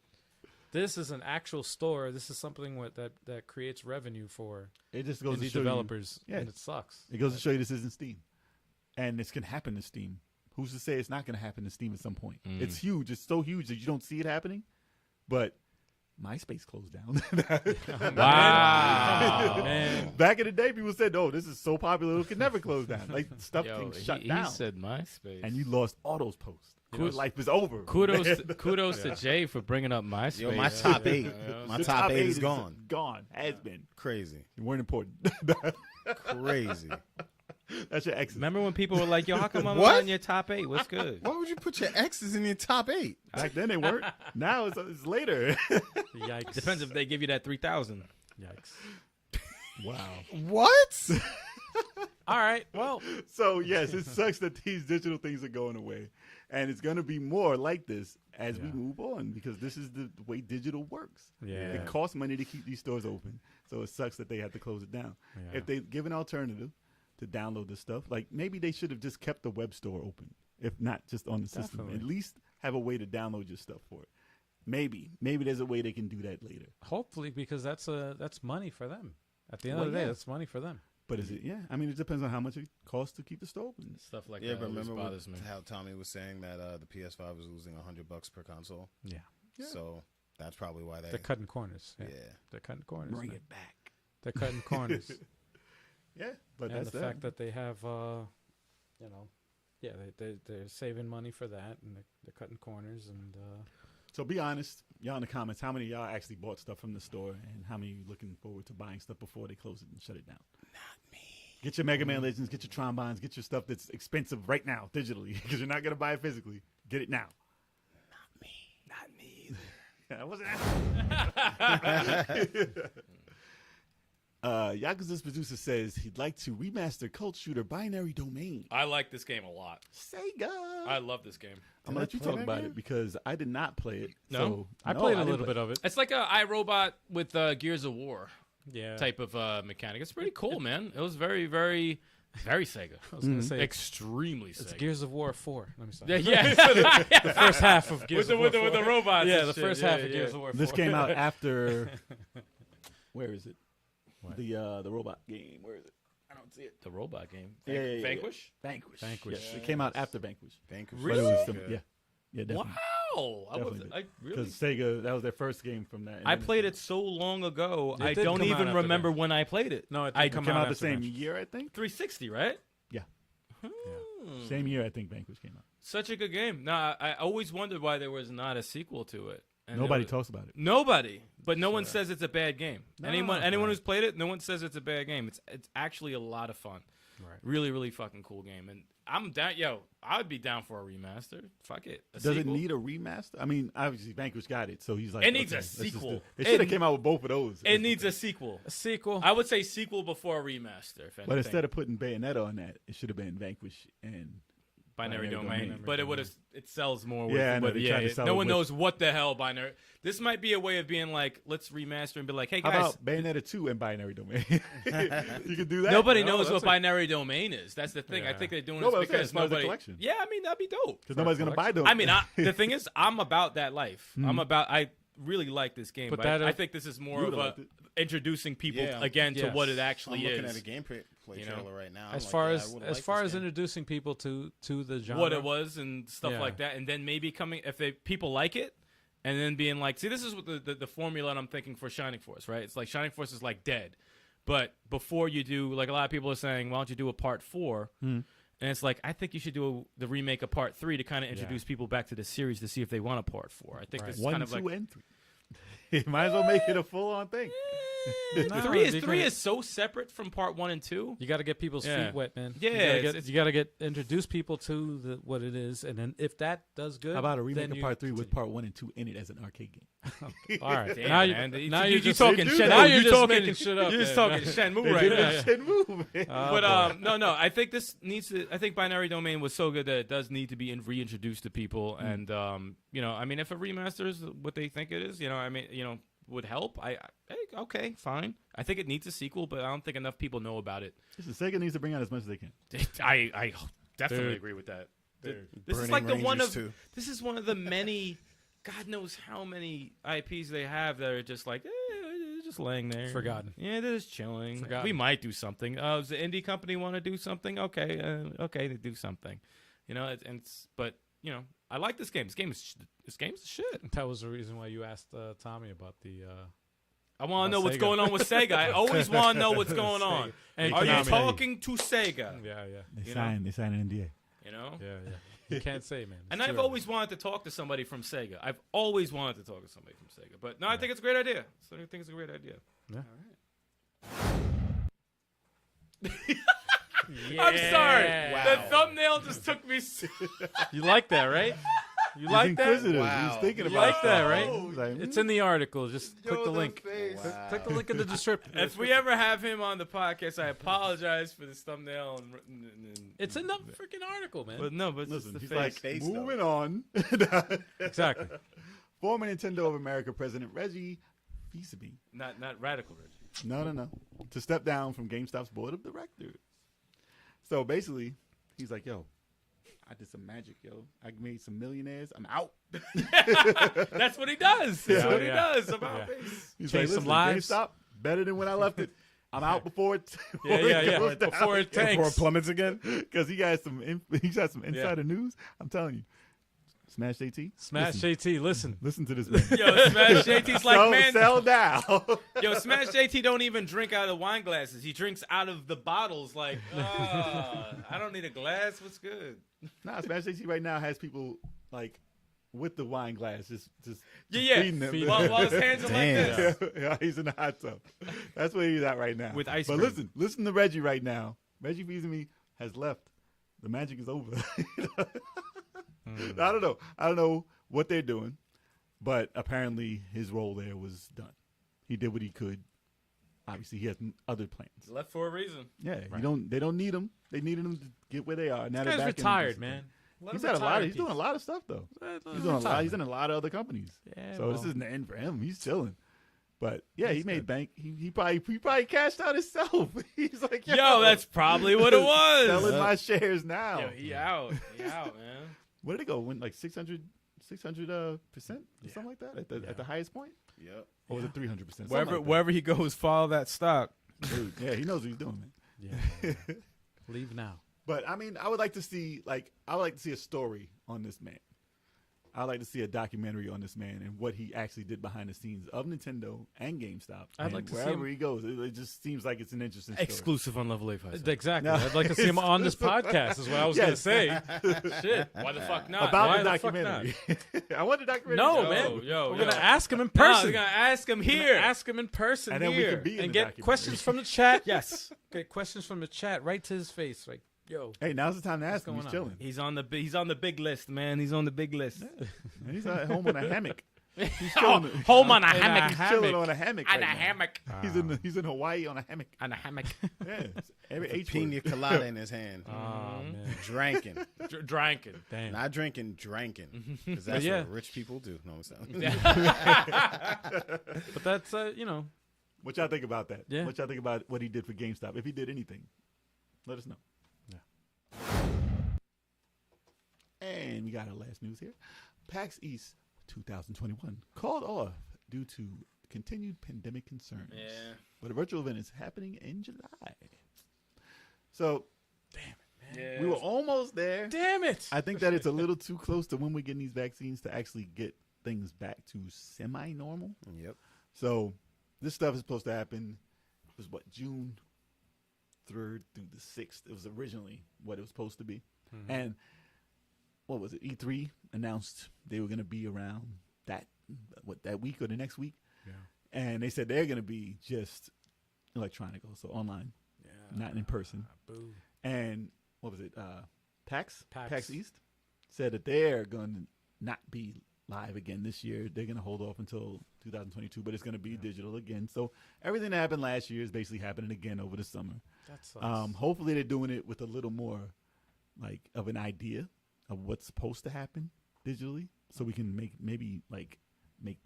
B: this is an actual store. This is something that creates revenue for
F: It just goes to
B: indie
F: show
B: developers,
F: Yeah.
B: and it sucks.
F: You. It goes to show you this isn't Steam, and this can happen to Steam. Who's to say it's not going to happen to Steam at some point? It's huge. It's so huge that you don't see it happening. But MySpace closed down.
C: Wow.
B: Man,
F: Back in the day, people said, "Oh, this is so popular, it could never close down." Like stuff
C: Yo,
F: can shut
C: he
F: down,
C: said MySpace.
F: and you lost all those posts.
C: know,
F: Your life is over.
C: Kudos to Jay for bringing up MySpace.
D: Yo, my top 8.
C: Yeah.
D: My
F: The
D: top 8 is gone.
F: Gone. Has been.
D: Crazy.
F: You weren't important.
D: Crazy.
F: That's your exit.
C: Remember when people were like, "Yo, how come I'm
D: What?
C: not in your top 8? What's good?"
D: Why would you put your exes in your top 8?
F: Back then they weren't. Now it's later.
B: yikes!
C: Depends if they give you that 3,000.
B: Yikes!
F: Wow.
D: What?
B: All right. Well,
F: So yes, it sucks that these digital things are going away, and it's going to be more like this as we move on because this is the way digital works.
B: Yeah.
F: It costs money to keep these stores open, so it sucks that they have to close it down.
B: Yeah.
F: If they give an alternative to download this stuff, like maybe they should have just kept the web store open, if not just on the system.
B: Definitely.
F: At least have a way to download your stuff for it. Maybe there's a way they can do that later.
B: hopefully, because that's money for them. At the end
F: Well,
B: of the day,
F: yeah.
B: that's money for them.
F: But is it? Yeah, I mean, it depends on how much it costs to keep the store open.
C: Stuff like
D: Yeah,
C: that
D: but
C: always
D: remember
C: bothers me.
D: how Tommy was saying that the PS5 was losing $100 per console?
B: Yeah.
D: So that's probably why
B: They're cutting corners. Yeah.
D: Yeah.
B: They're cutting corners.
F: Bring
B: man.
F: it back.
B: They're cutting corners.
F: Yeah, but
B: And
F: that's
B: the
F: that.
B: fact that they have, they're saving money for that, and they're cutting corners, and
F: So be honest, y'all in the comments, how many of y'all actually bought stuff from the store, and how many looking forward to buying stuff before they close it and shut it down? Not me. Get your Mega Man Legends, get your Trombons, get your stuff that's expensive right now, digitally, because you're not gonna buy it physically. Get it now. Not me either. I wasn't asking. Yakuza's producer says he'd like to remaster cult shooter Binary Domain.
C: I like this game a lot.
F: Sega.
C: I love this game.
F: I'm gonna let you
D: play
F: talk
D: that
F: about
D: game?
F: it because I did not play it.
C: No?
F: So
B: I
F: no,
B: played a
F: didn't
B: little
F: play
B: bit of it.
C: It's like a iRobot with Gears of War
B: Yeah.
C: type of mechanic. It's pretty cool, man. It was very, very, very Sega.
B: I was gonna say
C: Extremely
B: it's
C: Sega.
B: Gears of War 4. Let me stop.
C: Yeah, yeah.
B: The first half of Gears
C: with
B: of War 4.
C: the robots.
B: Yeah,
C: and
B: the
C: shit.
B: first
C: Yeah,
B: half of
C: yeah.
B: Gears of War 4.
F: This came out after. Where is it?
B: What?
F: The robot game. Where is it? I don't see it.
C: The robot game.
F: Yeah.
C: Vanquish?
F: Vanquish.
B: Vanquish.
F: Yes, it came out after Vanquish.
D: Vanquish.
F: But it was
C: Really?
F: similar. Yeah, definitely.
C: Wow.
F: Definitely.
C: Really.
F: Because Sega, that was their first game from that. and
C: I
F: then
C: played it so long ago,
B: It
C: I
B: did
C: don't
B: come out
C: even
B: after
C: remember when I played it.
B: No, it
C: I
B: did come
F: It came out the
B: after
F: same
B: Vanquish.
F: year, I think.
C: 360, right?
F: Yeah.
C: Hmm.
F: Same year, I think Vanquish came out.
C: Such a good game. No, I always wondered why there was not a sequel to it. And
F: Nobody
C: there was-
F: talks about it.
C: Nobody, but no one says it's a bad game.
F: No,
C: anyone who's played it, no one says it's a bad game. It's actually a lot of fun.
B: Right.
C: Really, really fucking cool game. And I'm down. Yo, I would be down for a remaster. Fuck it. A
F: Does it
C: sequel.
F: need a remaster? I mean, obviously Vanquish got it, so he's like,
C: It needs a
F: okay, let's just
C: sequel.
F: do- They should have
C: It-
F: came out with both of those.
C: It needs a sequel.
B: A sequel.
C: I would say sequel before a remaster. If anything.
F: But instead of putting Bayonetta on that, it should have been Vanquish and
C: binary
F: Binary
C: domain,
F: domain.
C: but it sells more.
F: Yeah, I
C: with,
F: know,
C: but
F: they tried to sell
C: no
F: it
C: one
F: with-
C: knows what the hell binary. This might be a way of being like, let's remaster and be like, hey
F: How
C: guys,
F: about Bayonetta 2 and binary domain? You could do that.
C: nobody
B: No,
C: knows
B: that's
C: what binary domain is. That's the thing. I
B: Yeah.
C: think they're doing
F: No,
C: this
F: but I'm saying
C: because
F: as far as the
C: nobody.
F: collection.
C: Yeah, I mean that'd be dope.
F: Because nobody's gonna buy them.
C: I mean, the thing is, I'm about that life. I really like this game,
B: But
C: but
B: that-
C: I think this is more
F: You
C: of
F: would've
C: a
F: liked it.
C: introducing people
D: Yeah.
C: again to
B: Yes.
C: what it
D: I'm
C: actually
D: looking
C: is.
D: at a gameplay
C: You know?
D: trailer right now. I'm
B: As
D: like,
B: far
D: yeah, I
B: as
D: would've
B: as
D: liked
B: far
D: this
B: as
D: game.
B: introducing people to the genre,
C: What it was and stuff
B: Yeah.
C: like that, and then maybe coming if people like it, and then being like, see, this is what the formula I'm thinking for Shining Force, right? It's like Shining Force is like dead, but before you do, like a lot of people are saying, why don't you do a part 4? And it's like, I think you should do the remake of part 3 to kind of introduce people back to the series to see if they want a part 4. I think
B: Right.
C: this is
F: 1,
C: kind of
F: 2,
C: like
F: and 3. You might as well make it a full-on thing.
B: No,
C: three
B: you
C: is
B: gotta-
C: so separate from part 1 and 2.
B: You got to get people's
C: Yeah.
B: feet wet, man.
C: Yeah,
B: you got to get introduce people to what it is, and then if that does good,
F: How about a remake
B: then
F: of
B: you
F: part 3 with
B: continue.
F: part 1 and 2 in it as an arcade game?
B: All right,
C: Damn,
B: now you
C: man.
B: now
C: you
B: you're just
C: talking
F: do
C: shit.
F: that.
C: Now
B: Now
C: you're
B: you're just
C: talking
B: making shit up,
C: You're just
B: man.
C: talking Shenmue
F: They
C: right
F: did
C: now.
F: this shit move, man.
C: But no, I think this needs to. I think binary domain was so good that it does need to be reintroduced to people, and I mean, if a remaster is what they think it is, I mean, would help. Okay, fine. I think it needs a sequel, but I don't think enough people know about it.
F: Listen, Sega needs to bring out as much as they can.
C: I definitely
B: Dude.
C: agree with that. This
D: Burning
C: is like the one
D: Rangers
C: of.
D: too.
C: This is one of the many. God knows how many IPs they have that are just like just laying there,
B: Forgotten.
C: Yeah, they're just chilling.
B: Forgotten.
C: We might do something. Does the indie company want to do something? Okay, they do something. But I like this game. This game's shit.
B: That was the reason why you asked Tommy about the.
C: I want to know what's
B: Sega.
C: going on with Sega. I always want to know what's going on.
B: And
C: Are you
B: Konami.
C: talking to Sega?
B: Yeah, yeah,
F: They signed an NDA.
C: You know.
B: yeah, yeah. You can't say, man.
C: And
B: It's
C: I've
B: too
C: always wanted to talk to somebody from Sega. I've always wanted to talk to somebody from Sega. But no, I think it's a great idea. So I think it's a great idea.
B: Yeah.
C: I'm sorry.
B: Yeah.
C: The thumbnail just took me.
B: early. You like that, right? You
F: He's
B: like that?
F: inquisitive.
D: Wow.
F: He's thinking
B: You
F: about
B: like that,
F: stuff.
B: right?
F: He's like,
B: It's in the article. Just click the link.
D: Wow.
B: Click the link in the description.
C: If we ever have him on the podcast, I apologize for this thumbnail.
B: It's in the freaking article, man.
C: But no, but it's
F: Listen,
C: just
F: he's
C: the
F: like,
C: face.
D: Face, though.
F: moving on.
B: Exactly.
F: Former Nintendo of America President Reggie Fils-Aimé.
C: Not radical, Reggie.
F: No. To step down from GameStop's board of directors. So basically, he's like, yo, I did some magic, yo. I made some millionaires. I'm out.
C: That's what he does. That's
B: Yeah,
C: what he
B: yeah.
C: does. About
B: Yeah.
C: face.
F: He's
B: Changed
F: like,
B: some
F: listen,
B: lives.
F: GameStop, better than when I left it. I'm out before it,
B: Yeah.
F: goes down.
B: Before it
D: Before it
B: tanks.
D: plummets again.
F: Because he got some insider news. I'm telling you. Smash JT.
B: Smash JT, listen.
F: Listen to this man.
C: Yo, Smash JT's like, man.
F: Sell down.
C: Yo, Smash JT don't even drink out of wine glasses. He drinks out of the bottles. Like, I don't need a glass. What's good?
F: Nah, Smash JT right now has people like with the wine glass, just
C: Yeah.
F: feeding them.
C: While his hands are like
D: Damn.
C: this.
F: Yeah, he's in the hot tub. That's where he's at right now.
C: With ice
F: but
C: cream.
F: listen to Reggie right now. Reggie Fils-Aimé has left. The magic is over. I don't know what they're doing, but apparently his role there was done. He did what he could. Obviously, he has other plans.
C: He's left for a reason.
F: Yeah, they don't need him. They needed him to get where they are. Now
B: This
F: they're
B: guy's
F: back in
B: retired,
F: business.
B: man. Let
F: He's
B: him
F: had a lot.
B: retire
F: He's doing a
B: peace.
F: lot of stuff though.
B: Let him
F: He's doing a lot.
B: retire.
F: He's in a lot of other companies.
B: Yeah,
F: So this
B: well,
F: isn't the end for him. He's chilling. But yeah, he made bank. He probably cashed out himself. He's like,
C: Yo, that's probably what it was.
F: selling my shares now.
C: Yo, he out. He out, man.
F: Where did it go? Went like 600% or something like that at the highest point.
D: Yep.
F: Or was it 300%?
C: Wherever he goes, follow that stock.
F: Dude, yeah, he knows what he's doing, man.
B: Yeah. Leave now.
F: But I mean, I would like to see a story on this man. I'd like to see a documentary on this man and what he actually did behind the scenes of Nintendo and GameStop.
B: I'd
F: and
B: like to see
F: wherever
B: him-
F: he goes, it just seems like it's an interesting story.
C: Exclusive on Level 857.
B: Exactly.
F: No.
B: I'd like to see him on this podcast. Is what I was going to
F: Yes.
B: say.
C: Shit. Why the fuck not?
F: About
B: Why
F: the
B: the fuck
F: documentary. I want the documentary.
B: No,
C: Yo,
B: man.
C: yo,
B: We're
C: yo.
B: gonna ask him in
C: Nah,
B: person.
C: we're gonna ask him
B: We're gonna
C: here.
B: Ask him in person
F: And then we
B: here,
F: can be in
B: and
F: the
B: get
F: documentary.
B: questions from the chat.
C: Yes.
B: Get questions from the chat right to his face. Like, yo,
F: Hey, now's the time to ask him.
B: going
F: He's
B: on?
F: chilling.
C: He's on the big list, man. He's on the big list.
F: And he's at home on a hammock. He's chilling,
C: home on a
B: In a
C: hammock.
F: he's chilling
B: hammock.
F: on a hammock.
C: On
F: right
C: a
F: now.
C: hammock.
F: He's in Hawaii on a hammock.
C: On a hammock.
F: Yeah, every H
D: Pina
F: word.
D: colada in his hand.
B: Oh man,
D: Drinking.
C: Drinking.
B: damn.
D: Not drinking. Because that's
B: yeah.
D: what rich people do. No, I'm saying.
B: But that's
F: What y'all think about that?
B: Yeah.
F: What y'all think about what he did for GameStop? If he did anything, let us know. And we got our last news here. PAX East 2021 called off due to continued pandemic concerns.
C: Yeah.
F: But a virtual event is happening in July. So,
C: Yeah.
F: we were almost there.
B: Damn it.
F: I think that it's a little too close to when we're getting these vaccines to actually get things back to semi-normal.
D: Yep.
F: So, this stuff is supposed to happen. It was June 3rd through the 6th. It was originally what it was supposed to be. And what was it? E3 announced they were going to be around that week or the next week.
B: Yeah.
F: And they said they're going to be just electronic, so online, not in person.
B: Boo.
F: And what was it? PAX
B: PAX.
F: East said that they're going to not be live again this year. They're going to hold off until 2022, but it's going to be digital again. So everything that happened last year is basically happening again over the summer.
B: That sucks.
F: Hopefully they're doing it with a little more of an idea of what's supposed to happen digitally, so we can make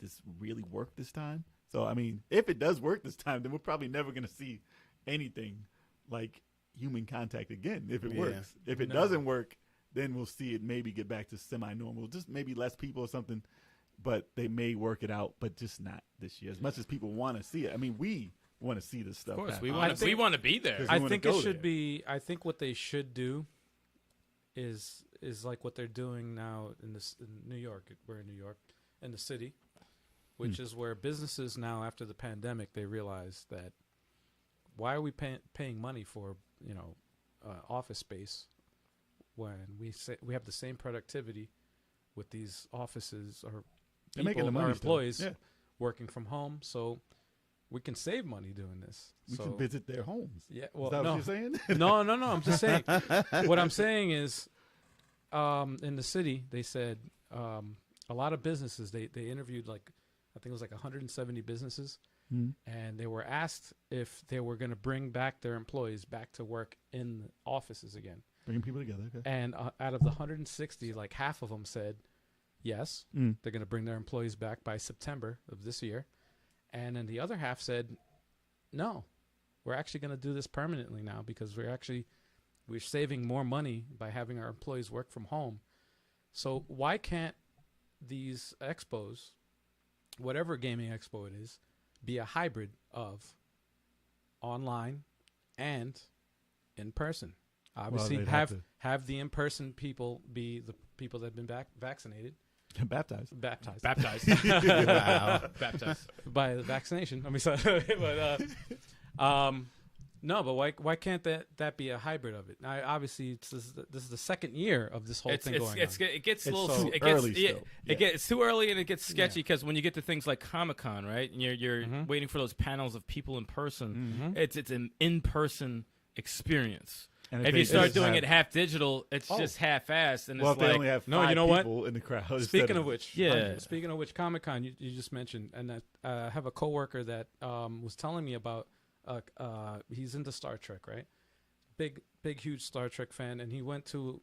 F: this really work this time. So I mean, if it does work this time, then we're probably never going to see anything like human contact again. If it works, if it doesn't work, then we'll see it maybe get back to semi-normal, just maybe less people or something. But they may work it out, but just not this year. As much as people want to see it, I mean, we want to see this stuff.
C: Of course,
F: happen.
C: we want to be there.
B: I
F: wanna
B: think
F: go
B: it should
F: there.
B: be. I think what they should do is like what they're doing now in New York. We're in New York, in the city, which is where businesses now, after the pandemic, they realize that why are we paying money for office space when we have the same productivity with these offices or
F: They're making
B: people,
F: the money
B: our
F: still.
B: employees
F: Yeah.
B: working from home, so we can save money doing this.
F: We
B: so,
F: can visit their homes.
B: yeah,
F: Is
B: well,
F: that
B: no,
F: what you're saying?
B: no. I'm just saying. What I'm saying is, in the city, they said a lot of businesses. They interviewed I think it was 170 businesses, and they were asked if they were going to bring back their employees back to work in the offices again.
F: Bringing people together. Okay.
B: And out of the 160, half of them said yes, they're going to bring their employees back by September of this year, and then the other half said no, we're actually going to do this permanently now because we're saving more money by having our employees work from home. So why can't these expos, whatever gaming expo it is, be a hybrid of online and in person? Obviously,
F: they'd
B: have the in-person people be the people that have been vaccinated,
F: Baptized.
B: baptized
C: Baptized.
B: by the vaccination. I mean, sorry, but no, but why can't that be a hybrid of it? Now, obviously, this is the second year of this whole thing going on.
C: It gets a little
F: so
C: it
F: early
C: gets,
F: still.
C: It's too early and it gets sketchy because when you get to things like Comic-Con, right, and you're waiting for those panels of people in person, it's an in-person experience.
F: And
C: If
F: they
C: you start
F: just
C: doing
F: have-
C: it half digital, it's just half-assed, and
F: well,
C: it's
F: if they
C: like
F: only have
B: No, you
F: 5
B: know what?
F: people in the crowd. instead
B: Speaking of which,
C: Yeah.
B: Speaking of which, Comic-Con you just mentioned, and I have a coworker that was telling me about. He's into Star Trek, right? Big, huge Star Trek fan, and he went to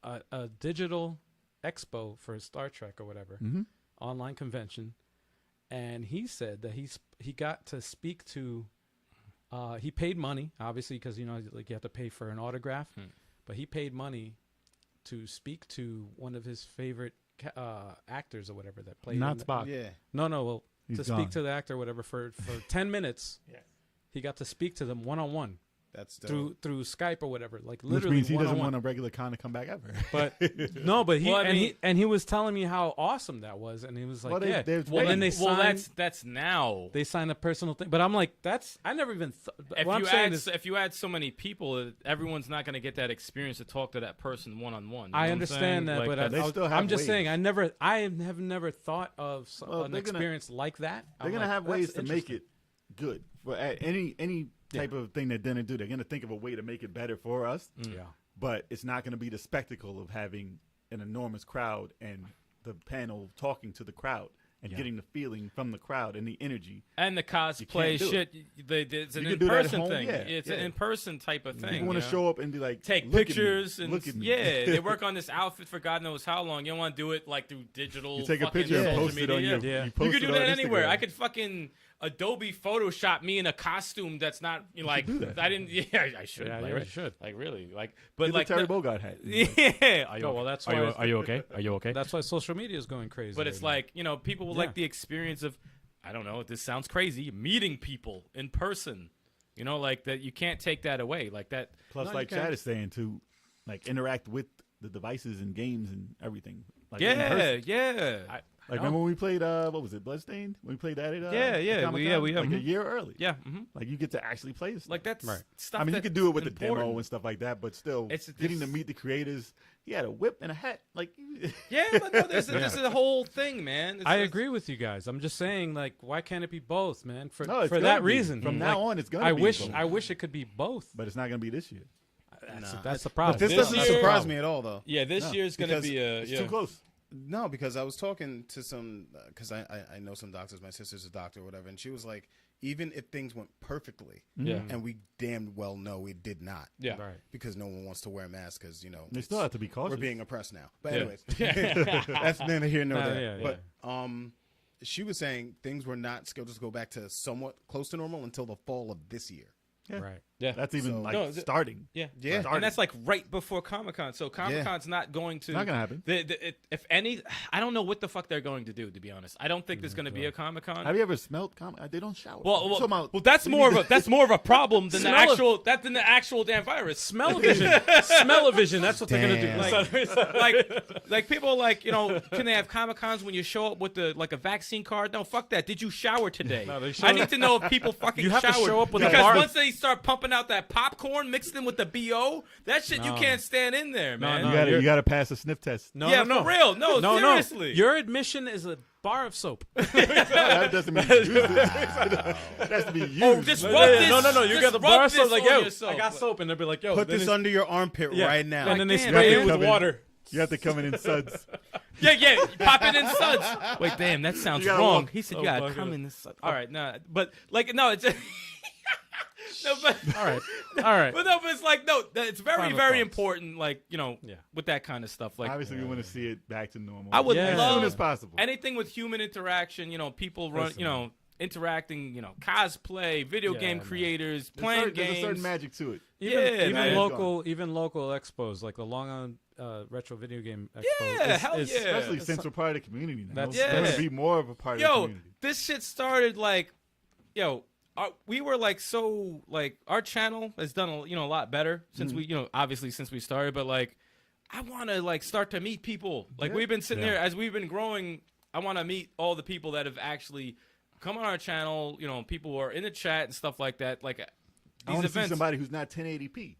B: a digital expo for Star Trek or whatever, online convention, and he said that he got to speak to. He paid money, obviously, because you have to pay for an autograph, but he paid money to speak to one of his favorite actors or whatever that played.
F: Not Spock.
D: Yeah.
B: No. Well,
F: He's
B: to
F: gone.
B: speak to the actor or whatever for 10 minutes.
C: Yeah.
B: He got to speak to them one-on-one
D: That's dope.
B: through Skype or whatever,
F: Which
B: literally
F: means he doesn't
B: one-on-one.
F: want a regular con to come back ever.
B: But no, but
C: Well, I mean-
B: he was telling me how awesome that was, and he was like,
F: Well,
B: yeah.
F: they've
B: Well, then they
C: well,
B: signed.
C: that's now.
B: They signed a personal thing, but I'm like, I never even.
C: If
B: What I'm
C: you
B: saying
C: add
B: is,
C: if you add so many people, everyone's not going to get that experience to talk to that person one-on-one.
B: I understand that, but
F: They still have
B: I'm just
F: ways.
B: saying, I have never thought of
F: Well,
B: an
F: they're gonna-
B: experience like that.
F: They're
B: I'm
F: gonna
B: like,
F: have
B: that's
F: ways to make
B: interesting.
F: it good for any type of thing they're gonna do. They're gonna think of a way to make it better for us.
B: Yeah.
F: But it's not gonna be the spectacle of having an enormous crowd and the panel talking to the crowd. and getting the feeling from the crowd and the energy.
C: And the cosplay
F: do
C: shit, it's an
F: You can do that at
C: in-person
F: home,
C: thing.
F: yeah,
C: It's an
F: yeah.
C: in-person type of thing.
F: People want to show up and be like,
C: take
F: "Look at me,
C: pictures and
F: look at me."
C: yeah, they work on this outfit for God knows how long. You don't want to do it like through digital.
F: You take a
C: fucking
F: picture and
C: social
F: post it
C: media.
F: on your.
B: Yeah.
F: You,
C: You
F: post
C: could
F: it
C: do
F: on
C: that anywhere.
F: Instagram.
C: I could fucking Adobe Photoshop me in a costume that's not like
F: do that.
C: I didn't. Yeah, I should.
B: Yeah,
C: like,
B: you should.
C: Like really, like but
F: Get
C: like
F: the Terry
C: no-
F: Bogard hat.
C: Yeah. Are you,
B: Oh, well, that's
C: are you,
B: why-
C: are you okay? Are you okay?
B: That's why social media is going crazy.
C: But it's
B: right now.
C: like, you know, people will
B: Yeah.
C: like the experience of, I don't know, this sounds crazy, meeting people in person. You know, like that you can't take that away. Like that.
F: Plus,
B: No,
F: like
B: you can't.
F: Chad is saying, to like interact with the devices and games and everything. Like in
C: Yeah,
F: person.
C: yeah.
F: Like remember when we played what was it, Bloodstained? When we played that at
C: Yeah,
F: at
C: yeah,
F: Comic-Con?
C: we
F: like
C: mhm.
F: a year early.
C: Yeah. Mm-hmm.
F: Like you get to actually play this.
C: Like that's
B: Right.
C: stuff.
F: I mean, you
C: that's
F: could do it with
C: important.
F: the demo and stuff like that, but still,
C: It's
F: getting to
C: this-
F: meet the creators. He had a whip and a hat. Like,
C: Yeah, but no, this is a whole thing, man.
B: I agree with you guys. I'm just saying, like, why can't it be both, man? For
F: No, it's
B: for
F: gonna
B: that
F: be.
B: reason.
F: From now on, it's gonna
B: I
F: be
B: wish
F: both.
B: I wish it could be both.
F: but it's not gonna be this year.
B: That's the problem.
D: But this
C: This
D: doesn't
C: year-
D: surprise me at all, though.
C: Yeah, this
F: No,
C: year's gonna
D: because
C: be a
F: It's
C: yeah.
F: too close.
D: No, because I was talking to some, because I know some doctors. My sister's a doctor or whatever, and she was like, even if things went perfectly,
C: Yeah.
D: and we damn well know it did not,
C: Yeah.
B: Right.
D: because no one wants to wear masks, because
F: They still have to be cautious.
D: we're being oppressed now. But
C: Yeah.
D: anyways, that's neither here nor there.
B: yeah,
D: But she was saying things were not scheduled to go back to somewhat close to normal until the fall of this year.
F: Yeah.
B: Right.
C: Yeah.
F: That's even
D: So-
F: like
C: No,
F: starting.
C: Yeah,
D: Yeah.
C: and that's like right before Comic-Con. So Comic-Con's not going to.
F: Not gonna happen.
C: If any, I don't know what the fuck they're going to do. To be honest, I don't think there's going to be a Comic-Con.
F: Have you ever smelled comic? They don't shower.
C: Well,
F: I'm talking about-
C: that's more of a problem than the actual damn virus.
B: Smell-o-vision. Smell-o-vision. That's what they're gonna do.
C: Like, like people like, you know, can they have Comic-Cons when you show up with a vaccine card? No, fuck that. Did you shower today?
B: No, they show
C: I
B: up-
C: need to know if people fucking
B: You have to
C: showered.
B: show up with a
C: because
B: bar-
C: once they start pumping out that popcorn mixed in with the BO, that shit you
B: No.
C: can't stand in there, man.
B: no.
F: you gotta pass a sniff test.
B: No,
C: yeah,
B: no,
C: for real. No,
B: no,
C: seriously.
B: no. Your admission is a bar of soap.
F: That doesn't mean use it. It has to be used.
C: Oh, just rub this.
B: No. You
C: just
B: got the
C: rub
B: bar of
C: this
B: soap. Like,
C: on
B: yo,
C: yourself.
B: I got soap, and they'll be like, yo,
D: Put
B: then
D: this
B: it's-
D: under your armpit
B: yeah.
D: right now.
B: and then they
C: Damn,
B: spray
C: man.
B: it with
F: Come in.
B: water.
F: You have to come in suds.
C: Yeah, pop it in suds. Wait, damn, that sounds
F: You gotta
C: wrong.
F: walk.
C: He said
B: Oh,
C: you gotta
B: fuck
C: come
B: it.
C: in this suds. All right, no, but like, no, it's no, but
B: All right. All right.
C: but no, but it's like no, it's very,
B: Final
C: very
B: thoughts.
C: important. Like you know,
B: Yeah.
C: with that kind of stuff. Like
F: Obviously, we want to see it back to normal.
C: I would
B: Yeah.
F: as
C: love
F: soon as possible.
C: anything with human interaction. You know, people run.
B: Listen,
C: You know, interacting. You know, cosplay, video
B: Yeah,
C: game
B: man.
C: creators,
F: There's
C: playing
F: certain- There's a
C: games.
F: certain magic to it.
B: Even
C: man.
B: local expos like the Long Island retro video game expo.
C: Yeah, hell yeah.
F: Especially since we're part of the community now.
B: That's-
C: Yeah.
F: We're gonna be more of a part of the
C: Yo,
F: community.
C: this shit started like, we were like so like our channel has done a lot better since we obviously since we started, but like I want to like start to meet people. Like
F: Yeah.
C: we've been sitting there as we've been growing. I want to meet all the people that have actually come on our channel. You know, people who are in the chat and stuff like that. Like
F: I
C: these
F: want to see
C: events.
F: somebody who's not 1080p.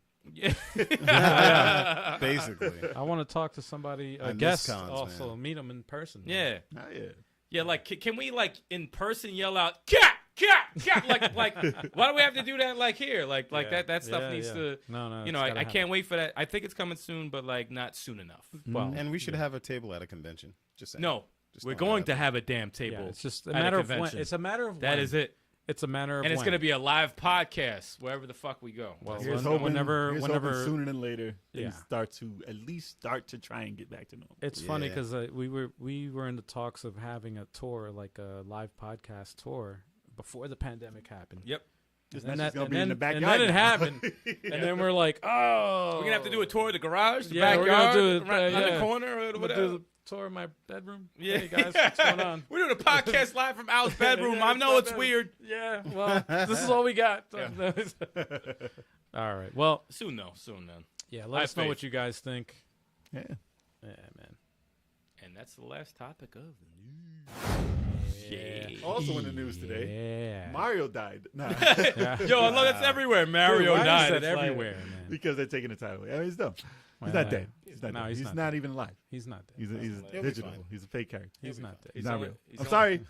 D: Basically.
B: I want to talk to somebdy, a
D: I miss
B: guest,
D: cons,
B: also
D: man.
B: meet them in person.
C: Yeah,
F: Oh, yeah.
C: yeah. Like, can we like in person yell out "cat, cat, cat"? Like, why do we have to do that? Like here, like
B: Yeah.
C: that stuff
B: Yeah,
C: needs
B: yeah.
C: to.
B: No,
C: You know, I can't wait for that. I think it's coming soon, but like not soon enough.
B: Well,
D: And we should have a table at a convention. Just saying.
C: No,
D: Just
C: we're
D: throwing
C: going
D: it
C: to
D: out
C: have a damn table.
B: yeah, it's just a
C: at
B: matter of when.
C: convention.
B: It's a matter of
C: That
B: when.
C: is it.
B: It's a matter of
C: And it's
B: when.
C: going to be a live podcast wherever the fuck we go.
B: Well,
F: Here's
B: when-
F: hoping,
B: whenever
F: here's hoping
B: whenever
F: sooner than later
B: Yeah.
F: things start to at least start to try and get back to normal.
B: It's funny
D: Yeah.
B: because we were in the talks of having a tour, like a live podcast tour, before the pandemic happened.
C: Yep.
F: This
B: And,
F: next is
B: that,
F: gonna
B: and,
F: be in
B: then,
F: the backyard.
B: and then it
F: now.
B: happened, and then we're like, oh,
C: We're going to have to do a tour of the garage, the
B: Yeah, we're gonna
C: backyard,
B: do it,
C: on
B: yeah.
C: the corner, or
B: I'm gonna
C: whatever.
B: do the tour of my bedroom.
C: Yeah.
B: Hey guys, what's going on?
C: We're doing a podcast live from Al's bedroom.
B: Yeah,
C: I know it's
B: bedroom.
C: weird.
B: Yeah, well, this is all we got. All right, well,
C: Soon, though. Soon, then.
B: yeah,
C: I
B: let us know
C: faith.
B: what you guys think.
F: Yeah.
B: Yeah, man.
C: And that's the last topic of the news.
B: Yeah.
F: Also in the news today,
B: Yeah.
F: Mario died. Nah,
B: Yeah.
C: Yo, look, it's everywhere. Mario
B: Why is
C: died.
B: that
C: It's like-
B: everywhere, man?
F: because they're taking the title away. I mean, it's dumb. He's not dead. He's not
B: No,
F: dead.
B: he's
F: He's
B: not
F: not even alive.
B: He's not dead.
F: He's
D: He'll be
F: digital.
D: fine.
F: He's a fake character.
B: He's not dead.
F: He's not
C: only-
F: real.
C: he's
F: I'm
C: only-
F: sorry.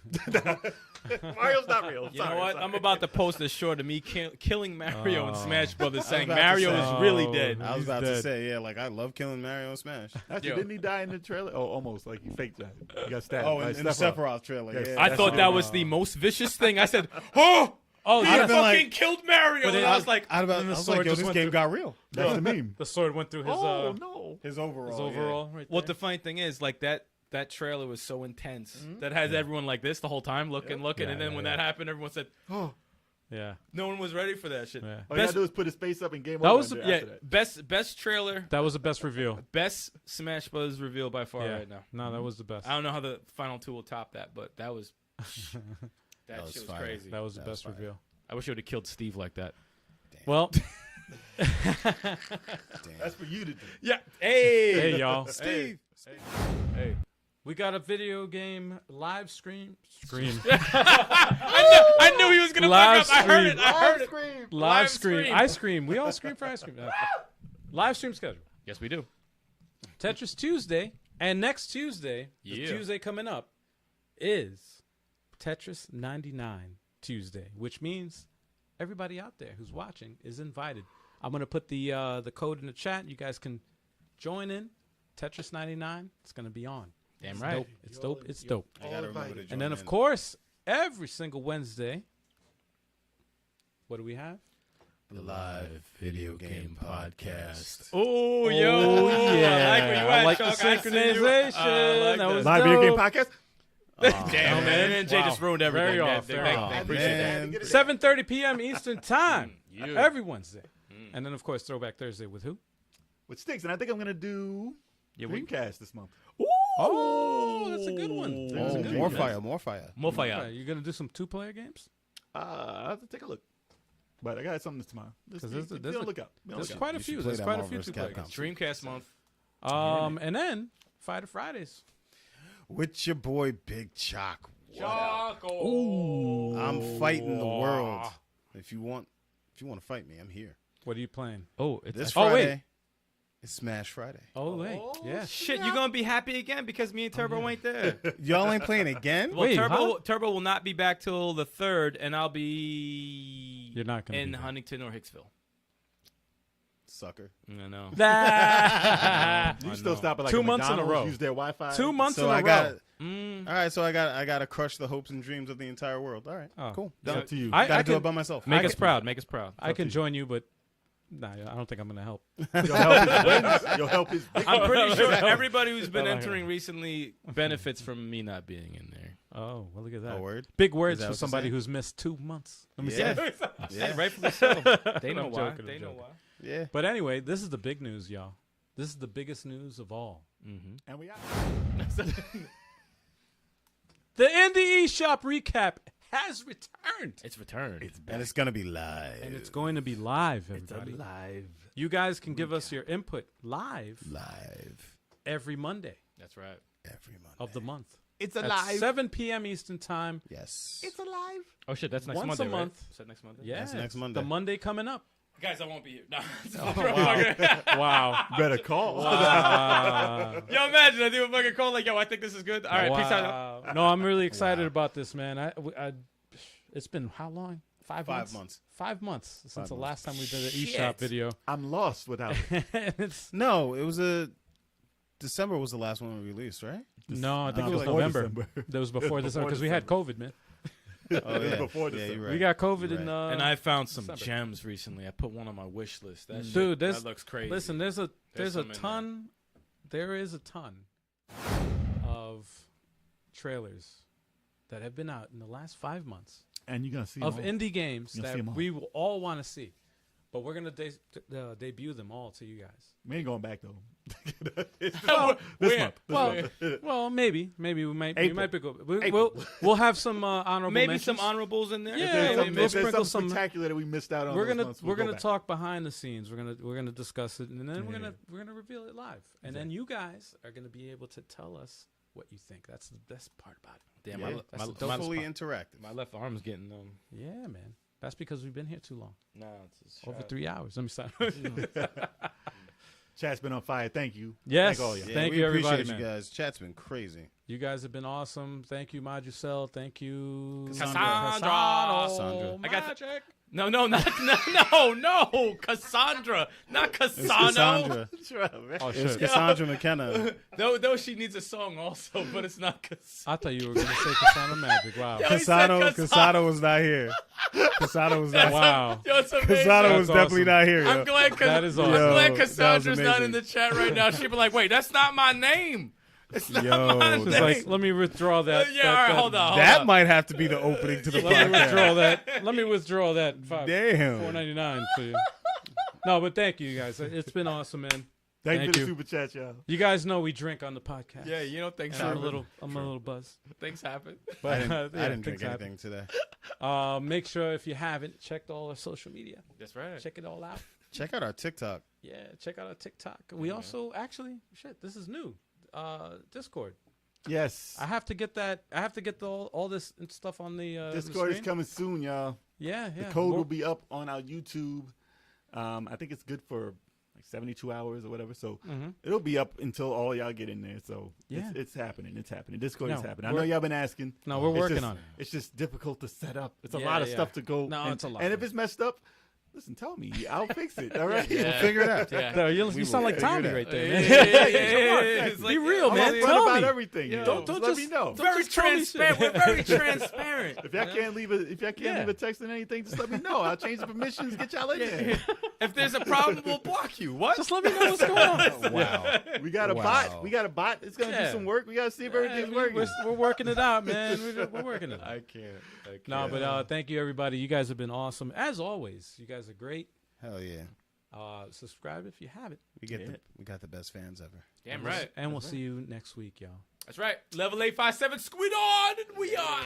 F: Mario's not real.
C: You know what? I'm about to post a short of me killing Mario in
B: Oh.
C: Smash Brothers, saying
D: about to
C: Mario
D: say-
C: is really
B: Oh,
C: dead.
D: I was
B: He's
D: about
B: dead.
D: to say, yeah, like I love killing Mario and Smash.
F: Actually,
C: Yo.
F: didn't he die in the trailer? Oh, almost. Like he faked that. He got stabbed.
D: Oh,
F: by
D: in the
F: Sephiroth.
D: Sephiroth trailer.
F: Yes.
D: Yeah,
C: I
F: That's
C: thought
F: what
C: that
F: it
C: was the most vicious thing. I said, "Oh,
B: Oh,
C: he
D: I'd
B: yeah.
D: have been
C: fucking
D: like-
C: killed Mario!"
B: But
C: And
B: it-
C: I was like,
D: I
B: And the
D: was
B: sword
D: like, yo,
B: just
D: this
B: went
D: game
B: through-
D: got real.
F: That's the meme.
B: The sword went through his
F: Oh no.
D: His overall.
B: his
D: yeah.
B: overall right
C: "What
B: there.
C: the funny thing is, like that trailer was so intense that has everyone like this the whole time, looking,
B: Yeah,
C: and then
B: yeah,
C: when
B: yeah.
C: that happened, everyone said,
F: Oh.
B: Yeah,
C: no one was ready for that shit."
B: yeah.
F: All you
C: Best-
F: gotta do is put his face up and game
B: That
F: over.
B: was
F: and
B: the-
C: Yeah,
F: after that.
C: best trailer,
B: That was the best reveal.
C: best Smash Bros. Reveal by far
B: Yeah.
C: right now.
B: No, that was the best.
C: I don't know how the final two will top that, but that was that
D: was
C: shit was
D: fire.
C: crazy.
B: That was the
D: That was
B: best
D: fire.
B: reveal.
C: I wish I would have killed Steve like that.
B: Well,
F: That's for you to do.
C: Yeah. Hey.
B: hey y'all.
C: Steve.
B: Hey, we got a video game live stream.
C: I knew he was gonna
B: Live
C: fuck up. I heard it.
B: stream.
C: I heard it.
F: Scream.
B: Live
C: Live
B: stream.
C: stream.
B: Ice cream. We all scream for ice cream. Live stream schedule.
C: Yes, we do.
B: Tetris Tuesday, and next Tuesday, the
C: Yeah.
B: Tuesday coming up, is Tetris 99 Tuesday, which means everybody out there who's watching is invited. I'm gonna put the code in the chat. You guys can join in. Tetris 99. It's gonna be on.
C: Damn
B: It's
C: right.
B: dope. It's dope. It's dope.
D: I gotta remember to join
B: And then, of
D: in.
B: course, every single Wednesday, what do we have?
A: The live video game podcast.
C: Oh, yo.
B: yeah.
C: I like where you
B: I
C: at,
B: like the
C: Chuck. I see you.
B: synchronization.
C: I like
B: That was
F: Live video game
B: dope.
F: podcast.
C: Damn, man. And Jay
B: Wow.
C: just ruined everything.
B: Very
C: man.
B: off,
C: They
B: very
C: make-
B: off.
C: they
D: Oh,
C: appreciate that.
D: man.
B: 7:30 p.m. Eastern Time.
C: Yeah.
B: Every Wednesday. And then, of course, Throwback Thursday with who?
F: With sticks, and I think I'm gonna do
C: Yeah, we-
F: Dreamcast this month.
B: Oh, that's a good one. That's a
D: Oh,
B: good
D: more
B: one.
D: fire, more fire.
C: More
B: Okay,
C: fire.
B: you're going to do some two-player games?
F: I'll have to take a look. But I got something tomorrow.
B: There's a-
F: Be on the lookout. Be on the
B: There's
F: lookout.
B: quite a
D: You should
B: few.
D: play
B: There's
D: that
B: quite a
D: Marvel
B: few
D: vs.
B: two-player
D: Capcom.
B: games.
C: Dreamcast month.
B: And then Fighter Fridays.
D: With your boy Big Chalk.
C: Choco.
D: I'm fighting the world. If you want to fight me, I'm here.
B: What are you playing?
C: Oh, it's
D: This
B: Oh, wait.
D: Friday, it's Smash Friday.
B: Oh, wait. Yeah.
C: shit. You're gonna be happy again because me and Turbo ain't there.
D: Y'all ain't playing again?
C: Well,
B: Wait,
C: Turbo will not be back till the 3rd, and I'll be
B: You're not gonna
C: in
B: be there.
C: Huntington or Hicksville.
D: Sucker.
C: I know.
F: You still stop at like
B: 2
F: a
B: months in a
F: McDonald's,
B: row.
F: Use their Wi-Fi.
B: 2 months
D: So
B: in a
D: I
B: row.
D: got.
C: Mm.
D: All right, so I got to crush the hopes and dreams of the entire world. All right,
B: Oh.
D: cool.
F: It's
D: Done.
F: up to you.
B: I
D: Gotta do
B: can-
D: it by myself.
C: Make
B: I
C: us
B: can-
C: proud. Make us proud.
B: I can join you, but no, I don't think I'm going to help.
F: You'll help his wins. You'll help his.
C: I'm pretty sure
B: No.
C: everybody who's been
B: No.
C: entering recently benefits from me not being in there.
B: Oh, well, look at that.
D: A word.
B: Big words
D: that
B: for
D: what you're
B: somebody
D: saying?
B: who's missed 2 months. Let me
D: Yeah.
B: say.
D: Yeah.
C: Rightfully so. They know
B: I'm
C: why.
B: joking, I'm
C: They know
B: joking.
C: why.
D: Yeah.
B: But anyway, this is the big news, y'all. This is the biggest news of all.
C: Mm-hmm.
F: And we got.
B: The Indie eShop recap has returned.
C: It's returned.
D: And it's gonna be live.
B: And it's going to be live, everybody.
F: live.
B: You guys can give us your input live
D: live
B: every Monday
C: That's right.
D: every month.
B: of the month.
F: It's
B: At 7 p.m. Eastern Time.
D: Yes.
F: alive.
C: Oh shit, that's next
B: Once
C: Monday,
B: a month.
C: Right? Is that next Monday?
B: Yeah,
D: That's next
B: it's
D: Monday.
B: The Monday coming up.
C: Guys, I won't be here. No.
B: Wow.
F: Better call.
B: Wow.
C: Yo, imagine I do a fucking call like, yo, I think this is good. All right, peace out.
B: Wow. No, I'm really excited about this, man. It's been how long? 5 months?
D: 5 months.
B: 5 months since
D: 5
B: the
D: months.
B: last time we did an
C: Shit.
B: eShop video.
F: I'm lost without it.
B: It's,
D: No, it was December was the last one we released, right?
B: no, I think it was
F: before
B: November.
F: December.
B: That was before December because we had COVID, man.
D: Oh yeah.
F: Before
D: yeah,
F: December.
D: you're right.
B: We got COVID
D: You're
B: in.
D: right.
C: And I found some
B: December.
C: gems recently. I put one on my wish list. That shit,
B: Dude,
C: that looks crazy.
B: Listen, there's a
C: some in
B: ton. There is a ton of trailers that have been out in the last 5 months
F: And you're gonna see
B: of
F: them all.
B: indie games
F: You'll see
B: that
F: 'em all.
B: we will all want to see, but we're gonna debut them all to you guys.
F: We ain't going back though. This
C: Where?
F: month.
B: Well, maybe we might
F: April.
B: be good.
F: April.
B: We'll have some honorable
C: Maybe
B: mentions.
C: some honorables in there.
B: Yeah,
F: If there's
B: maybe
F: something,
B: we'll
F: if there's
B: sprinkle
F: something
B: some-
F: spectacular that we missed out on.
B: We're
F: those
B: gonna
F: months,
B: we're
F: we'll go
B: gonna
F: back.
B: talk behind the scenes. We're gonna discuss it, and then we're
F: Yeah.
B: gonna reveal it live, and then you guys are gonna be able to tell us what you think. That's the best part about it.
C: Damn,
D: Yeah,
C: my,
B: that's
C: my,
D: fully interactive.
C: my left arm's getting
B: Yeah, man. That's because we've been here too long.
C: No, it's
B: Over 3 hours. Let me stop.
F: Chat's been on fire. Thank you.
B: Yes.
F: Thank all y'all.
D: Yeah,
B: Thank
D: we
B: you, everybody,
D: appreciate
B: man.
D: you guys. Chat's been crazy.
B: You guys have been awesome. Thank you, Majucel. Thank you,
C: Cassandra.
B: Cassandra.
C: I got
B: Magic.
C: No, Cassandra, not
D: It's
C: Cassano.
D: Cassandra.
B: Oh
D: It's
B: shit!
D: Cassandra McKenna.
C: Though she needs a song also, but it's not Cassandra.
B: I thought you were gonna say Cassandra Magic. Wow.
C: Yo, he said
D: Cassano was not here. Cassano was not.
B: Wow.
C: Yo, it's amazing.
D: Cassano was
B: That's
D: definitely
B: awesome.
D: not here.
C: I'm
D: yo.
C: glad,
B: That is
C: I'm
B: awesome.
C: glad
D: Yo, that was
C: Cassandra's not in
D: amazing.
C: the chat right now. She'd be like, "Wait, that's not my name. It's not
D: Yo,
C: my
D: it's
B: It's
C: name."
B: like, let me withdraw that.
C: Yeah, all right, hold on.
D: That might have to be the opening to the
B: Let me
D: podcast.
B: withdraw that. Let me withdraw that.
D: Damn.
B: $4.99 for you. No, but thank you guys. It's been awesome, man.
F: Thank you
B: Thank
F: for the
B: you.
F: super chat, y'all.
B: You guys know we drink on the podcast.
C: Yeah, you know things
B: And I'm
C: happen.
B: a little buzzed.
C: Things happen.
B: But
D: I didn't,
B: yeah,
D: I didn't drink
B: things happen.
D: anything today.
B: Make sure if you haven't checked all our social media,
C: That's right.
B: check it all out.
D: Check out our TikTok.
B: Yeah, check out our TikTok. We also actually this is new. Discord.
F: Yes.
B: I have to get that. I have to get all this stuff on the
F: Discord
B: the
F: is
B: screen.
F: coming soon, y'all.
B: Yeah.
F: The code will be up on our YouTube. I think it's good for like 72 hours or whatever. So it'll be up until all y'all get in there. So
B: Yeah.
F: it's happening. It's happening. Discord is
B: No,
F: happening. I know y'all been asking.
B: No, we're
F: It's
B: working
F: just-
B: on it.
F: It's just difficult to set up. It's a
B: Yeah,
F: lot of
B: yeah.
F: stuff to go.
B: No,
F: and,
B: it's a lot.
F: And if it's messed up, listen, tell me. I'll fix it. All right.
C: Yeah.
D: We'll figure it out.
C: Yeah.
B: No, you
D: We
B: sound
D: will
B: like
D: figure
B: Tommy
D: it out.
B: right there,
C: Yeah,
B: man.
C: yeah, yeah. It's
B: Be
C: like,
B: real,
F: I'm
B: man.
F: upfront
B: Tell
F: about
B: me.
F: everything.
C: Yeah.
F: Don't
B: Don't
F: let
B: just-
F: me know.
C: Very
B: just tell me
C: transparent.
B: shit.
C: We're very transparent.
F: If y'all can't leave a text and anything, just let me know. I'll change the permissions, get y'all in there.
C: If there's a problem, we'll block you. What?
B: Just let me know what's going on.
D: Wow.
F: We got a
D: Wow.
F: bot. We got a bot. It's gonna
B: Yeah.
F: do some work. We gotta see if everything's working.
B: We're working it out, man. We're working it out.
C: I can't.
B: No, but thank you, everybody. You guys have been awesome. As always, you guys are great.
D: Hell yeah.
B: Subscribe if you haven't.
D: We got the best fans ever.
C: Damn right.
B: And we'll see you next week, y'all.
C: That's right. Level 857 squid on, and we are out.